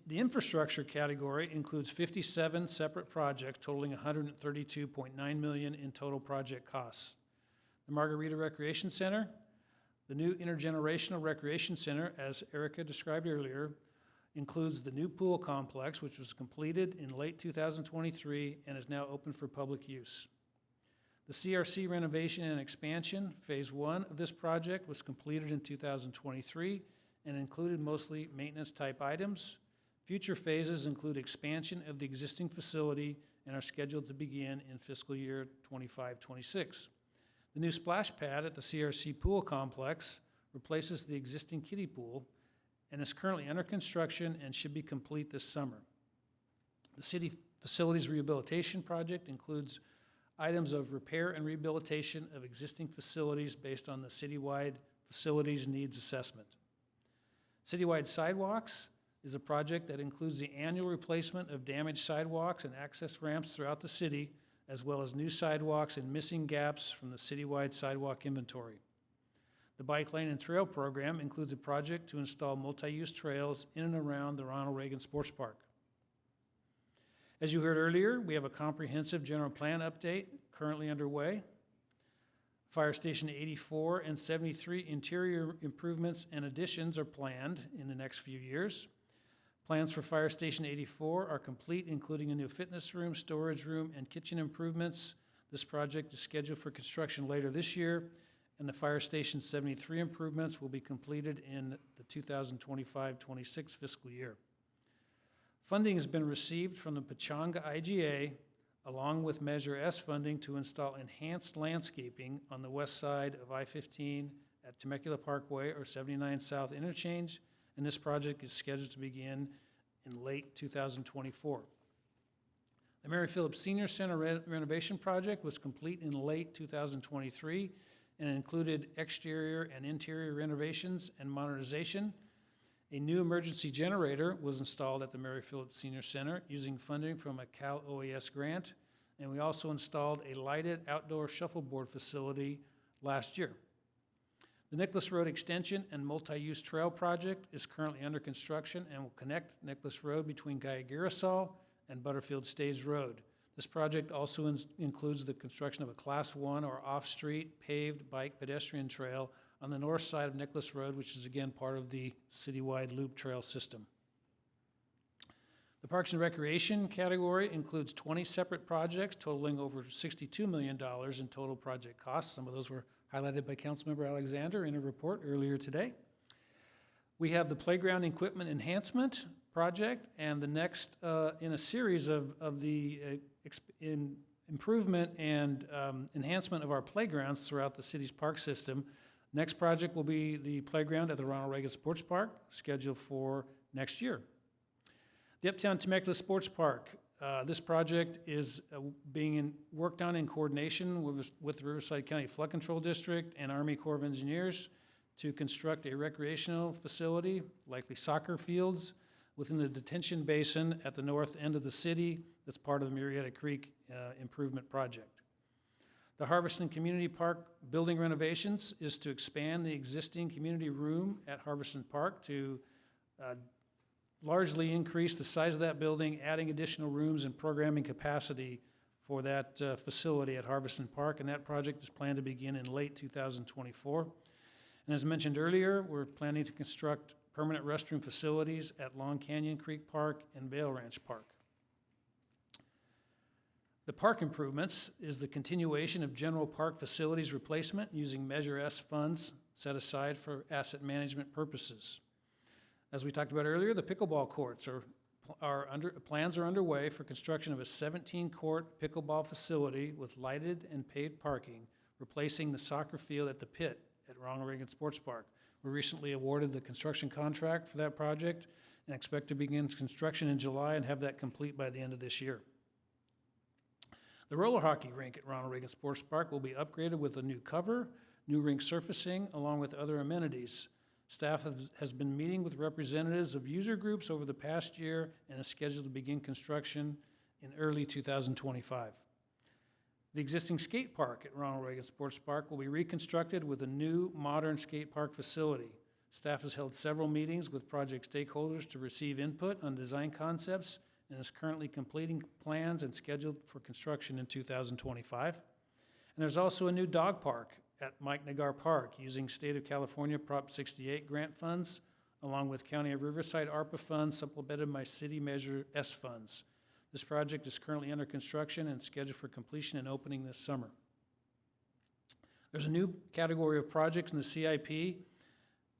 Speaker 12: The infrastructure category includes 57 separate projects totaling $132.9 million in total project costs. The Margarita Recreation Center, the new intergenerational recreation center, as Erica described earlier, includes the new pool complex, which was completed in late 2023 and is now open for public use. The CRC renovation and expansion, phase 1 of this project, was completed in 2023 and included mostly maintenance-type items. Future phases include expansion of the existing facility and are scheduled to begin in fiscal year 25-26. The new splash pad at the CRC pool complex replaces the existing kiddie pool and is currently under construction and should be complete this summer. The city facilities rehabilitation project includes items of repair and rehabilitation of existing facilities based on the citywide facilities needs assessment. Citywide sidewalks is a project that includes the annual replacement of damaged sidewalks and access ramps throughout the city, as well as new sidewalks and missing gaps from the citywide sidewalk inventory. The Bike Lane and Trail program includes a project to install multi-use trails in and around the Ronald Reagan Sports Park. As you heard earlier, we have a comprehensive general plan update currently underway. Fire Station 84 and 73 interior improvements and additions are planned in the next few years. Plans for Fire Station 84 are complete, including a new fitness room, storage room, and kitchen improvements. This project is scheduled for construction later this year, and the Fire Station 73 improvements will be completed in the 2025-26 fiscal year. Funding has been received from the Pechanga IGA, along with Measure S funding to install enhanced landscaping on the west side of I-15 at Temecula Parkway or 79 South Interchange, and this project is scheduled to begin in late 2024. The Mary Phillips Senior Center renovation project was complete in late 2023 and included exterior and interior renovations and modernization. A new emergency generator was installed at the Mary Phillips Senior Center using funding from a Cal OAS grant, and we also installed a lighted outdoor shuffleboard facility last year. The Nicholas Road Extension and Multi-Use Trail Project is currently under construction and will connect Nicholas Road between Guyaguirasol and Butterfield Stage Road. This project also includes the construction of a Class 1 or off-street paved bike pedestrian trail on the north side of Nicholas Road, which is again part of the citywide loop trail system. The Parks and Recreation category includes 20 separate projects totaling over $62 million in total project costs. Some of those were highlighted by Councilmember Alexander in a report earlier today. We have the Playground Equipment Enhancement Project, and the next in a series of the improvement and enhancement of our playgrounds throughout the city's park system. Next project will be the playground at the Ronald Reagan Sports Park, scheduled for next year. The Uptown Temecula Sports Park. This project is being worked on in coordination with the Riverside County Flood Control District and Army Corps of Engineers to construct a recreational facility, likely soccer fields, within the detention basin at the north end of the city that's part of the Murrieta Creek Improvement Project. The Harveston Community Park building renovations is to expand the existing community room at Harveston Park to largely increase the size of that building, adding additional rooms and programming capacity for that facility at Harveston Park, and that project is planned to begin in late 2024. And as mentioned earlier, we're planning to construct permanent restroom facilities at Long Canyon Creek Park and Vail Ranch Park. The park improvements is the continuation of general park facilities replacement using Measure S funds set aside for asset management purposes. As we talked about earlier, the pickleball courts plans are underway for construction of a 17-court pickleball facility with lighted and paved parking, replacing the soccer field at the pit at Ronald Reagan Sports Park. We recently awarded the construction contract for that project and expect to begin construction in July and have that complete by the end of this year. The roller hockey rink at Ronald Reagan Sports Park will be upgraded with a new cover, new rink surfacing, along with other amenities. Staff has been meeting with representatives of user groups over the past year and is scheduled to begin construction in early 2025. The existing skate park at Ronald Reagan Sports Park will be reconstructed with a new, modern skate park facility. Staff has held several meetings with project stakeholders to receive input on design concepts and is currently completing plans and scheduled for construction in 2025. And there's also a new dog park at Mike Nagar Park using State of California Prop 68 grant funds, along with County of Riverside ARPA funds supplemented by City Measure S funds. This project is currently under construction and scheduled for completion and opening this summer. There's a new category of projects in the CIP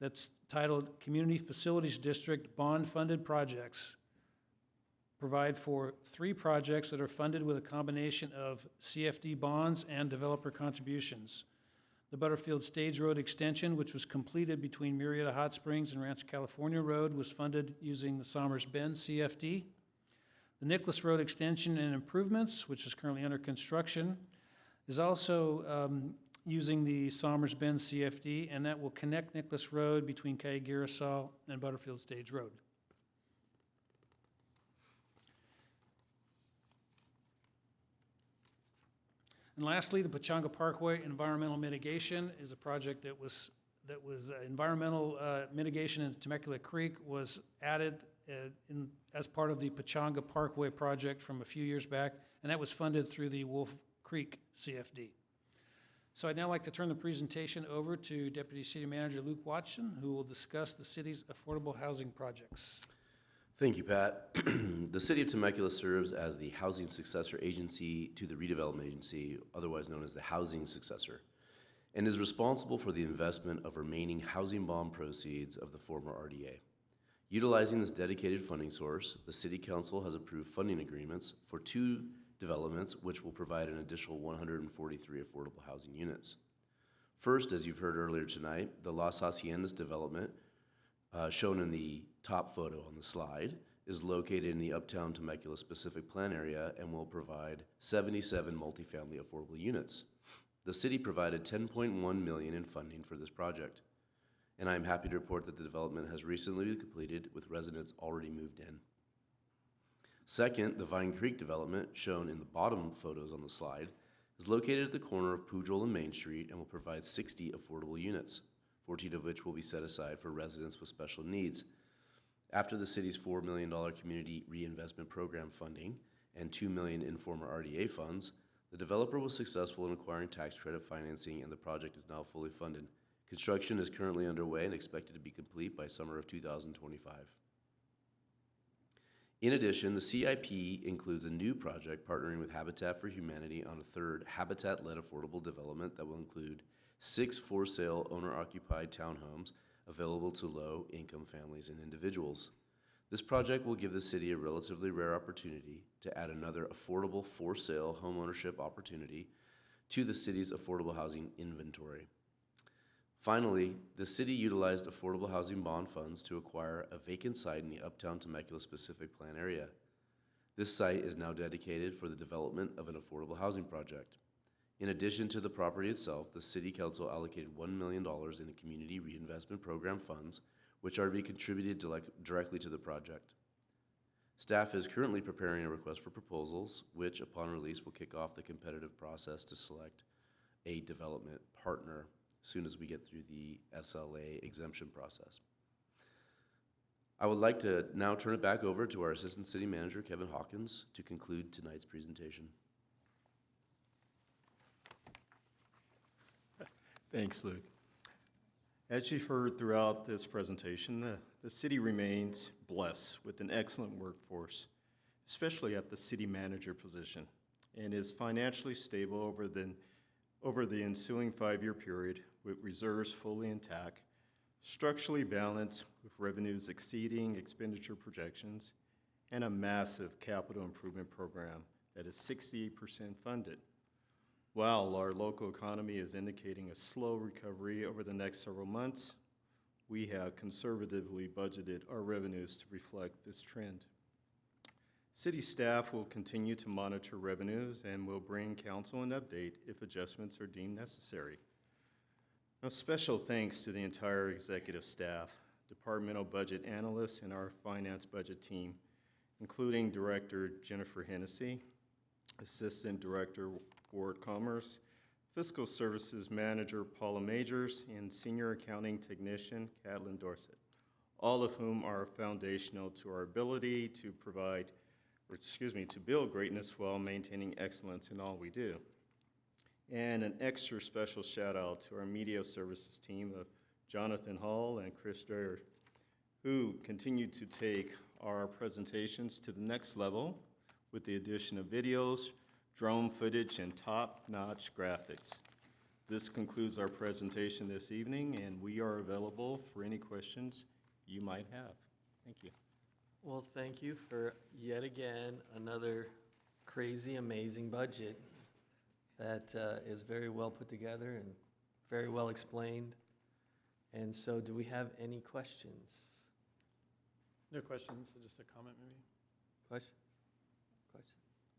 Speaker 12: that's titled Community Facilities District Bond-Funded Projects. Provide for 3 projects that are funded with a combination of CFD bonds and developer contributions. The Butterfield Stage Road Extension, which was completed between Murrieta Hot Springs and Rancho California Road, was funded using the Somers Bend CFD. The Nicholas Road Extension and Improvements, which is currently under construction, is also using the Somers Bend CFD, and that will connect Nicholas Road between Calle and Butterfield Stage Road. And lastly, the Pechanga Parkway Environmental Mitigation is a project that was environmental mitigation in Temecula Creek was added as part of the Pechanga Parkway project from a few years back, and that was funded through the Wolf Creek CFD. So I'd now like to turn the presentation over to Deputy City Manager Luke Watson, who will discuss the city's affordable housing projects.
Speaker 6: Thank you, Pat. The City of Temecula serves as the housing successor agency to the redevelopment agency, otherwise known as the housing successor, and is responsible for the investment of remaining housing bond proceeds of the former RDA. Utilizing this dedicated funding source, the City Council has approved funding agreements for 2 developments, which will provide an additional 143 affordable housing units. First, as you've heard earlier tonight, the Las Haciendas development, shown in the top photo on the slide, is located in the Uptown Temecula Specific Plan area and will provide 77 multifamily affordable units. The city provided $10.1 million in funding for this project, and I'm happy to report that the development has recently been completed with residents already moved in. Second, the Vine Creek development, shown in the bottom photos on the slide, is located at the corner of Pujol and Main Street and will provide 60 affordable units, 14 of which will be set aside for residents with special needs. After the city's $4 million Community Reinvestment Program funding and $2 million in former RDA funds, the developer was successful in acquiring tax credit financing and the project is now fully funded. Construction is currently underway and expected to be complete by summer of 2025. In addition, the CIP includes a new project partnering with Habitat for Humanity on a 3rd Habitat-led affordable development that will include 6 for-sale owner-occupied townhomes available to low-income families and individuals. This project will give the city a relatively rare opportunity to add another affordable for-sale homeownership opportunity to the city's affordable housing inventory. Finally, the city utilized affordable housing bond funds to acquire a vacant site in the Uptown Temecula Specific Plan area. This site is now dedicated for the development of an affordable housing project. In addition to the property itself, the City Council allocated $1 million in a Community Reinvestment Program funds, which are to be contributed directly to the project. Staff is currently preparing a request for proposals, which, upon release, will kick off the competitive process to select a development partner as soon as we get through the SLA exemption process. I would like to now turn it back over to our Assistant City Manager, Kevin Hawkins, to conclude tonight's presentation.
Speaker 2: Thanks, Luke. As you've heard throughout this presentation, the city remains blessed with an excellent workforce, especially at the city manager position, and is financially stable over the ensuing 5-year period with reserves fully intact, structurally balanced with revenues exceeding expenditure projections, and a massive capital improvement program that is 68% funded. While our local economy is indicating a slow recovery over the next several months, we have conservatively budgeted our revenues to reflect this trend. City staff will continue to monitor revenues and will bring council an update if adjustments are deemed necessary. Now, special thanks to the entire executive staff, departmental budget analysts, and our finance budget team, including Director Jennifer Hennessy, Assistant Director Board Commerce, Fiscal Services Manager Paula Majors, and Senior Accounting Technician Catlin Dorset, all of whom are foundational to our ability to to build greatness while maintaining excellence in all we do. And an extra special shout out to our media services team of Jonathan Hall and Chris Dreyer, who continue to take our presentations to the next level with the addition of videos, drone footage, and top-notch graphics. This concludes our presentation this evening, and we are available for any questions you might have. Thank you.
Speaker 1: Well, thank you for yet again another crazy, amazing budget that is very well put together and very well explained. And so do we have any questions?
Speaker 7: No questions, so just a comment maybe.
Speaker 1: Questions?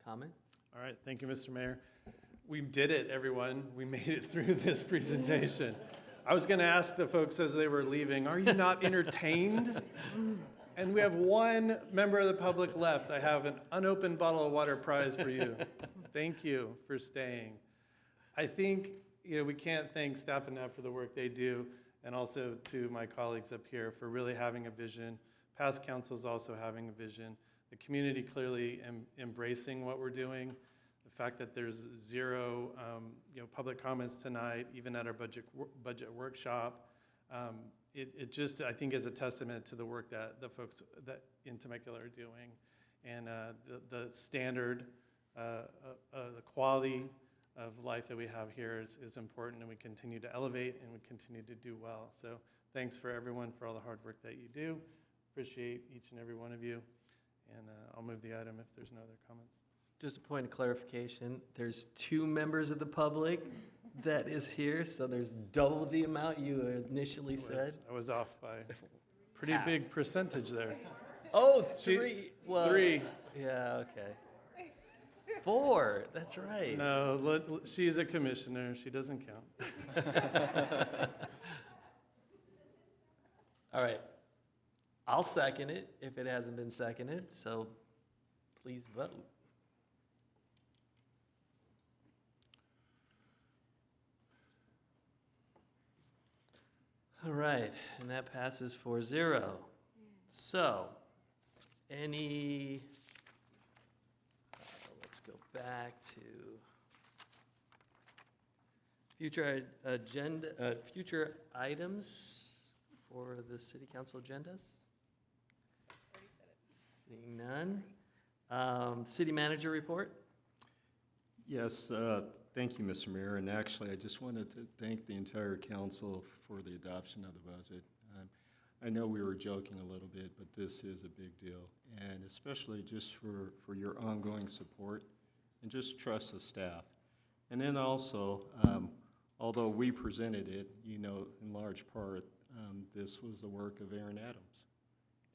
Speaker 1: Comment?
Speaker 7: All right, thank you, Mr. Mayor. We did it, everyone. We made it through this presentation. I was going to ask the folks as they were leaving, are you not entertained? And we have one member of the public left. I have an unopened bottle of water prize for you. Thank you for staying. I think we can't thank staff enough for the work they do, and also to my colleagues up here for really having a vision. Past councils also having a vision. The community clearly embracing what we're doing. The fact that there's zero public comments tonight, even at our budget workshop, it just, I think, is a testament to the work that the folks that in Temecula are doing. And the standard, the quality of life that we have here is important, and we continue to elevate and we continue to do well. So thanks for everyone for all the hard work that you do. Appreciate each and every one of you. And I'll move the item if there's no other comments.
Speaker 1: Just a point of clarification, there's 2 members of the public that is here, so there's double the amount you initially said.
Speaker 7: I was off by a pretty big percentage there.
Speaker 1: Oh, 3. Well,
Speaker 7: 3.
Speaker 1: Yeah, okay. 4, that's right.
Speaker 7: No, she's a commissioner. She doesn't count.
Speaker 1: All right. I'll second it if it hasn't been seconded, so please vote. All right, and that passes 4-0. So, let's go back to future agenda, future items for the city council agendas. Seeing none. City manager report?
Speaker 2: Yes, thank you, Mr. Mayor. And actually, I just wanted to thank the entire council for the adoption of the budget. I know we were joking a little bit, but this is a big deal. And especially just for your ongoing support and just trust the staff. And then also, although we presented it, in large part, this was the work of Aaron Adams.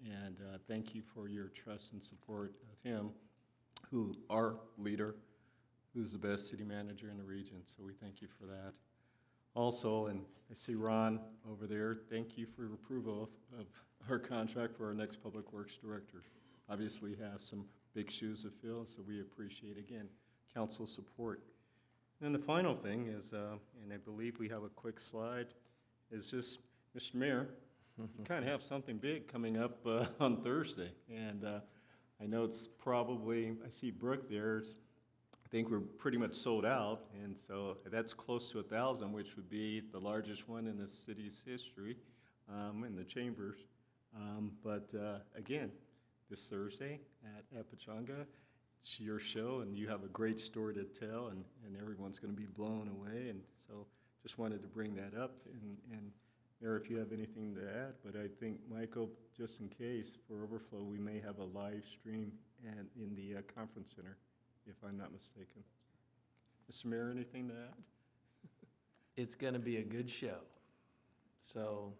Speaker 2: And thank you for your trust and support of him, our leader, who's the best city manager in the region. So we thank you for that. Also, and I see Ron over there, thank you for your approval of our contract for our next Public Works Director. Obviously has some big shoes to fill, so we appreciate, again, council support. And then the final thing is, and I believe we have a quick slide, is just, Mr. Mayor, you kind of have something big coming up on Thursday. And I know it's probably, I see Brooke there, I think we're pretty much sold out. And so that's close to 1,000, which would be the largest one in the city's history in the chambers. But again, this Thursday at Pachanga, it's your show, and you have a great story to tell, and everyone's going to be blown away. And so just wanted to bring that up. And Mayor, if you have anything to add, but I think, Michael, just in case, for overflow, we may have a live stream in the conference center, if I'm not mistaken. Mr. Mayor, anything to add?
Speaker 1: It's going to be a good show. So,
Speaker 2: All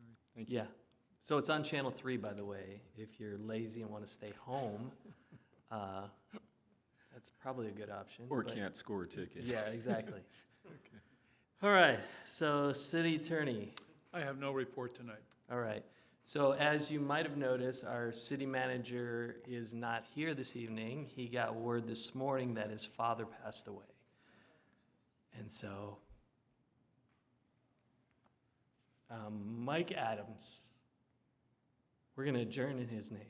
Speaker 2: right, thank you.
Speaker 1: yeah. So it's on Channel 3, by the way. If you're lazy and want to stay home, that's probably a good option.
Speaker 2: Or
Speaker 1: but-
Speaker 2: can't score a ticket.
Speaker 1: Yeah, exactly.
Speaker 2: Okay.
Speaker 1: All right, so city attorney.
Speaker 12: I have no report tonight.
Speaker 1: All right. So as you might have noticed, our city manager is not here this evening. He got word this morning that his father passed away. And so, Mike Adams, we're going to adjourn in his name.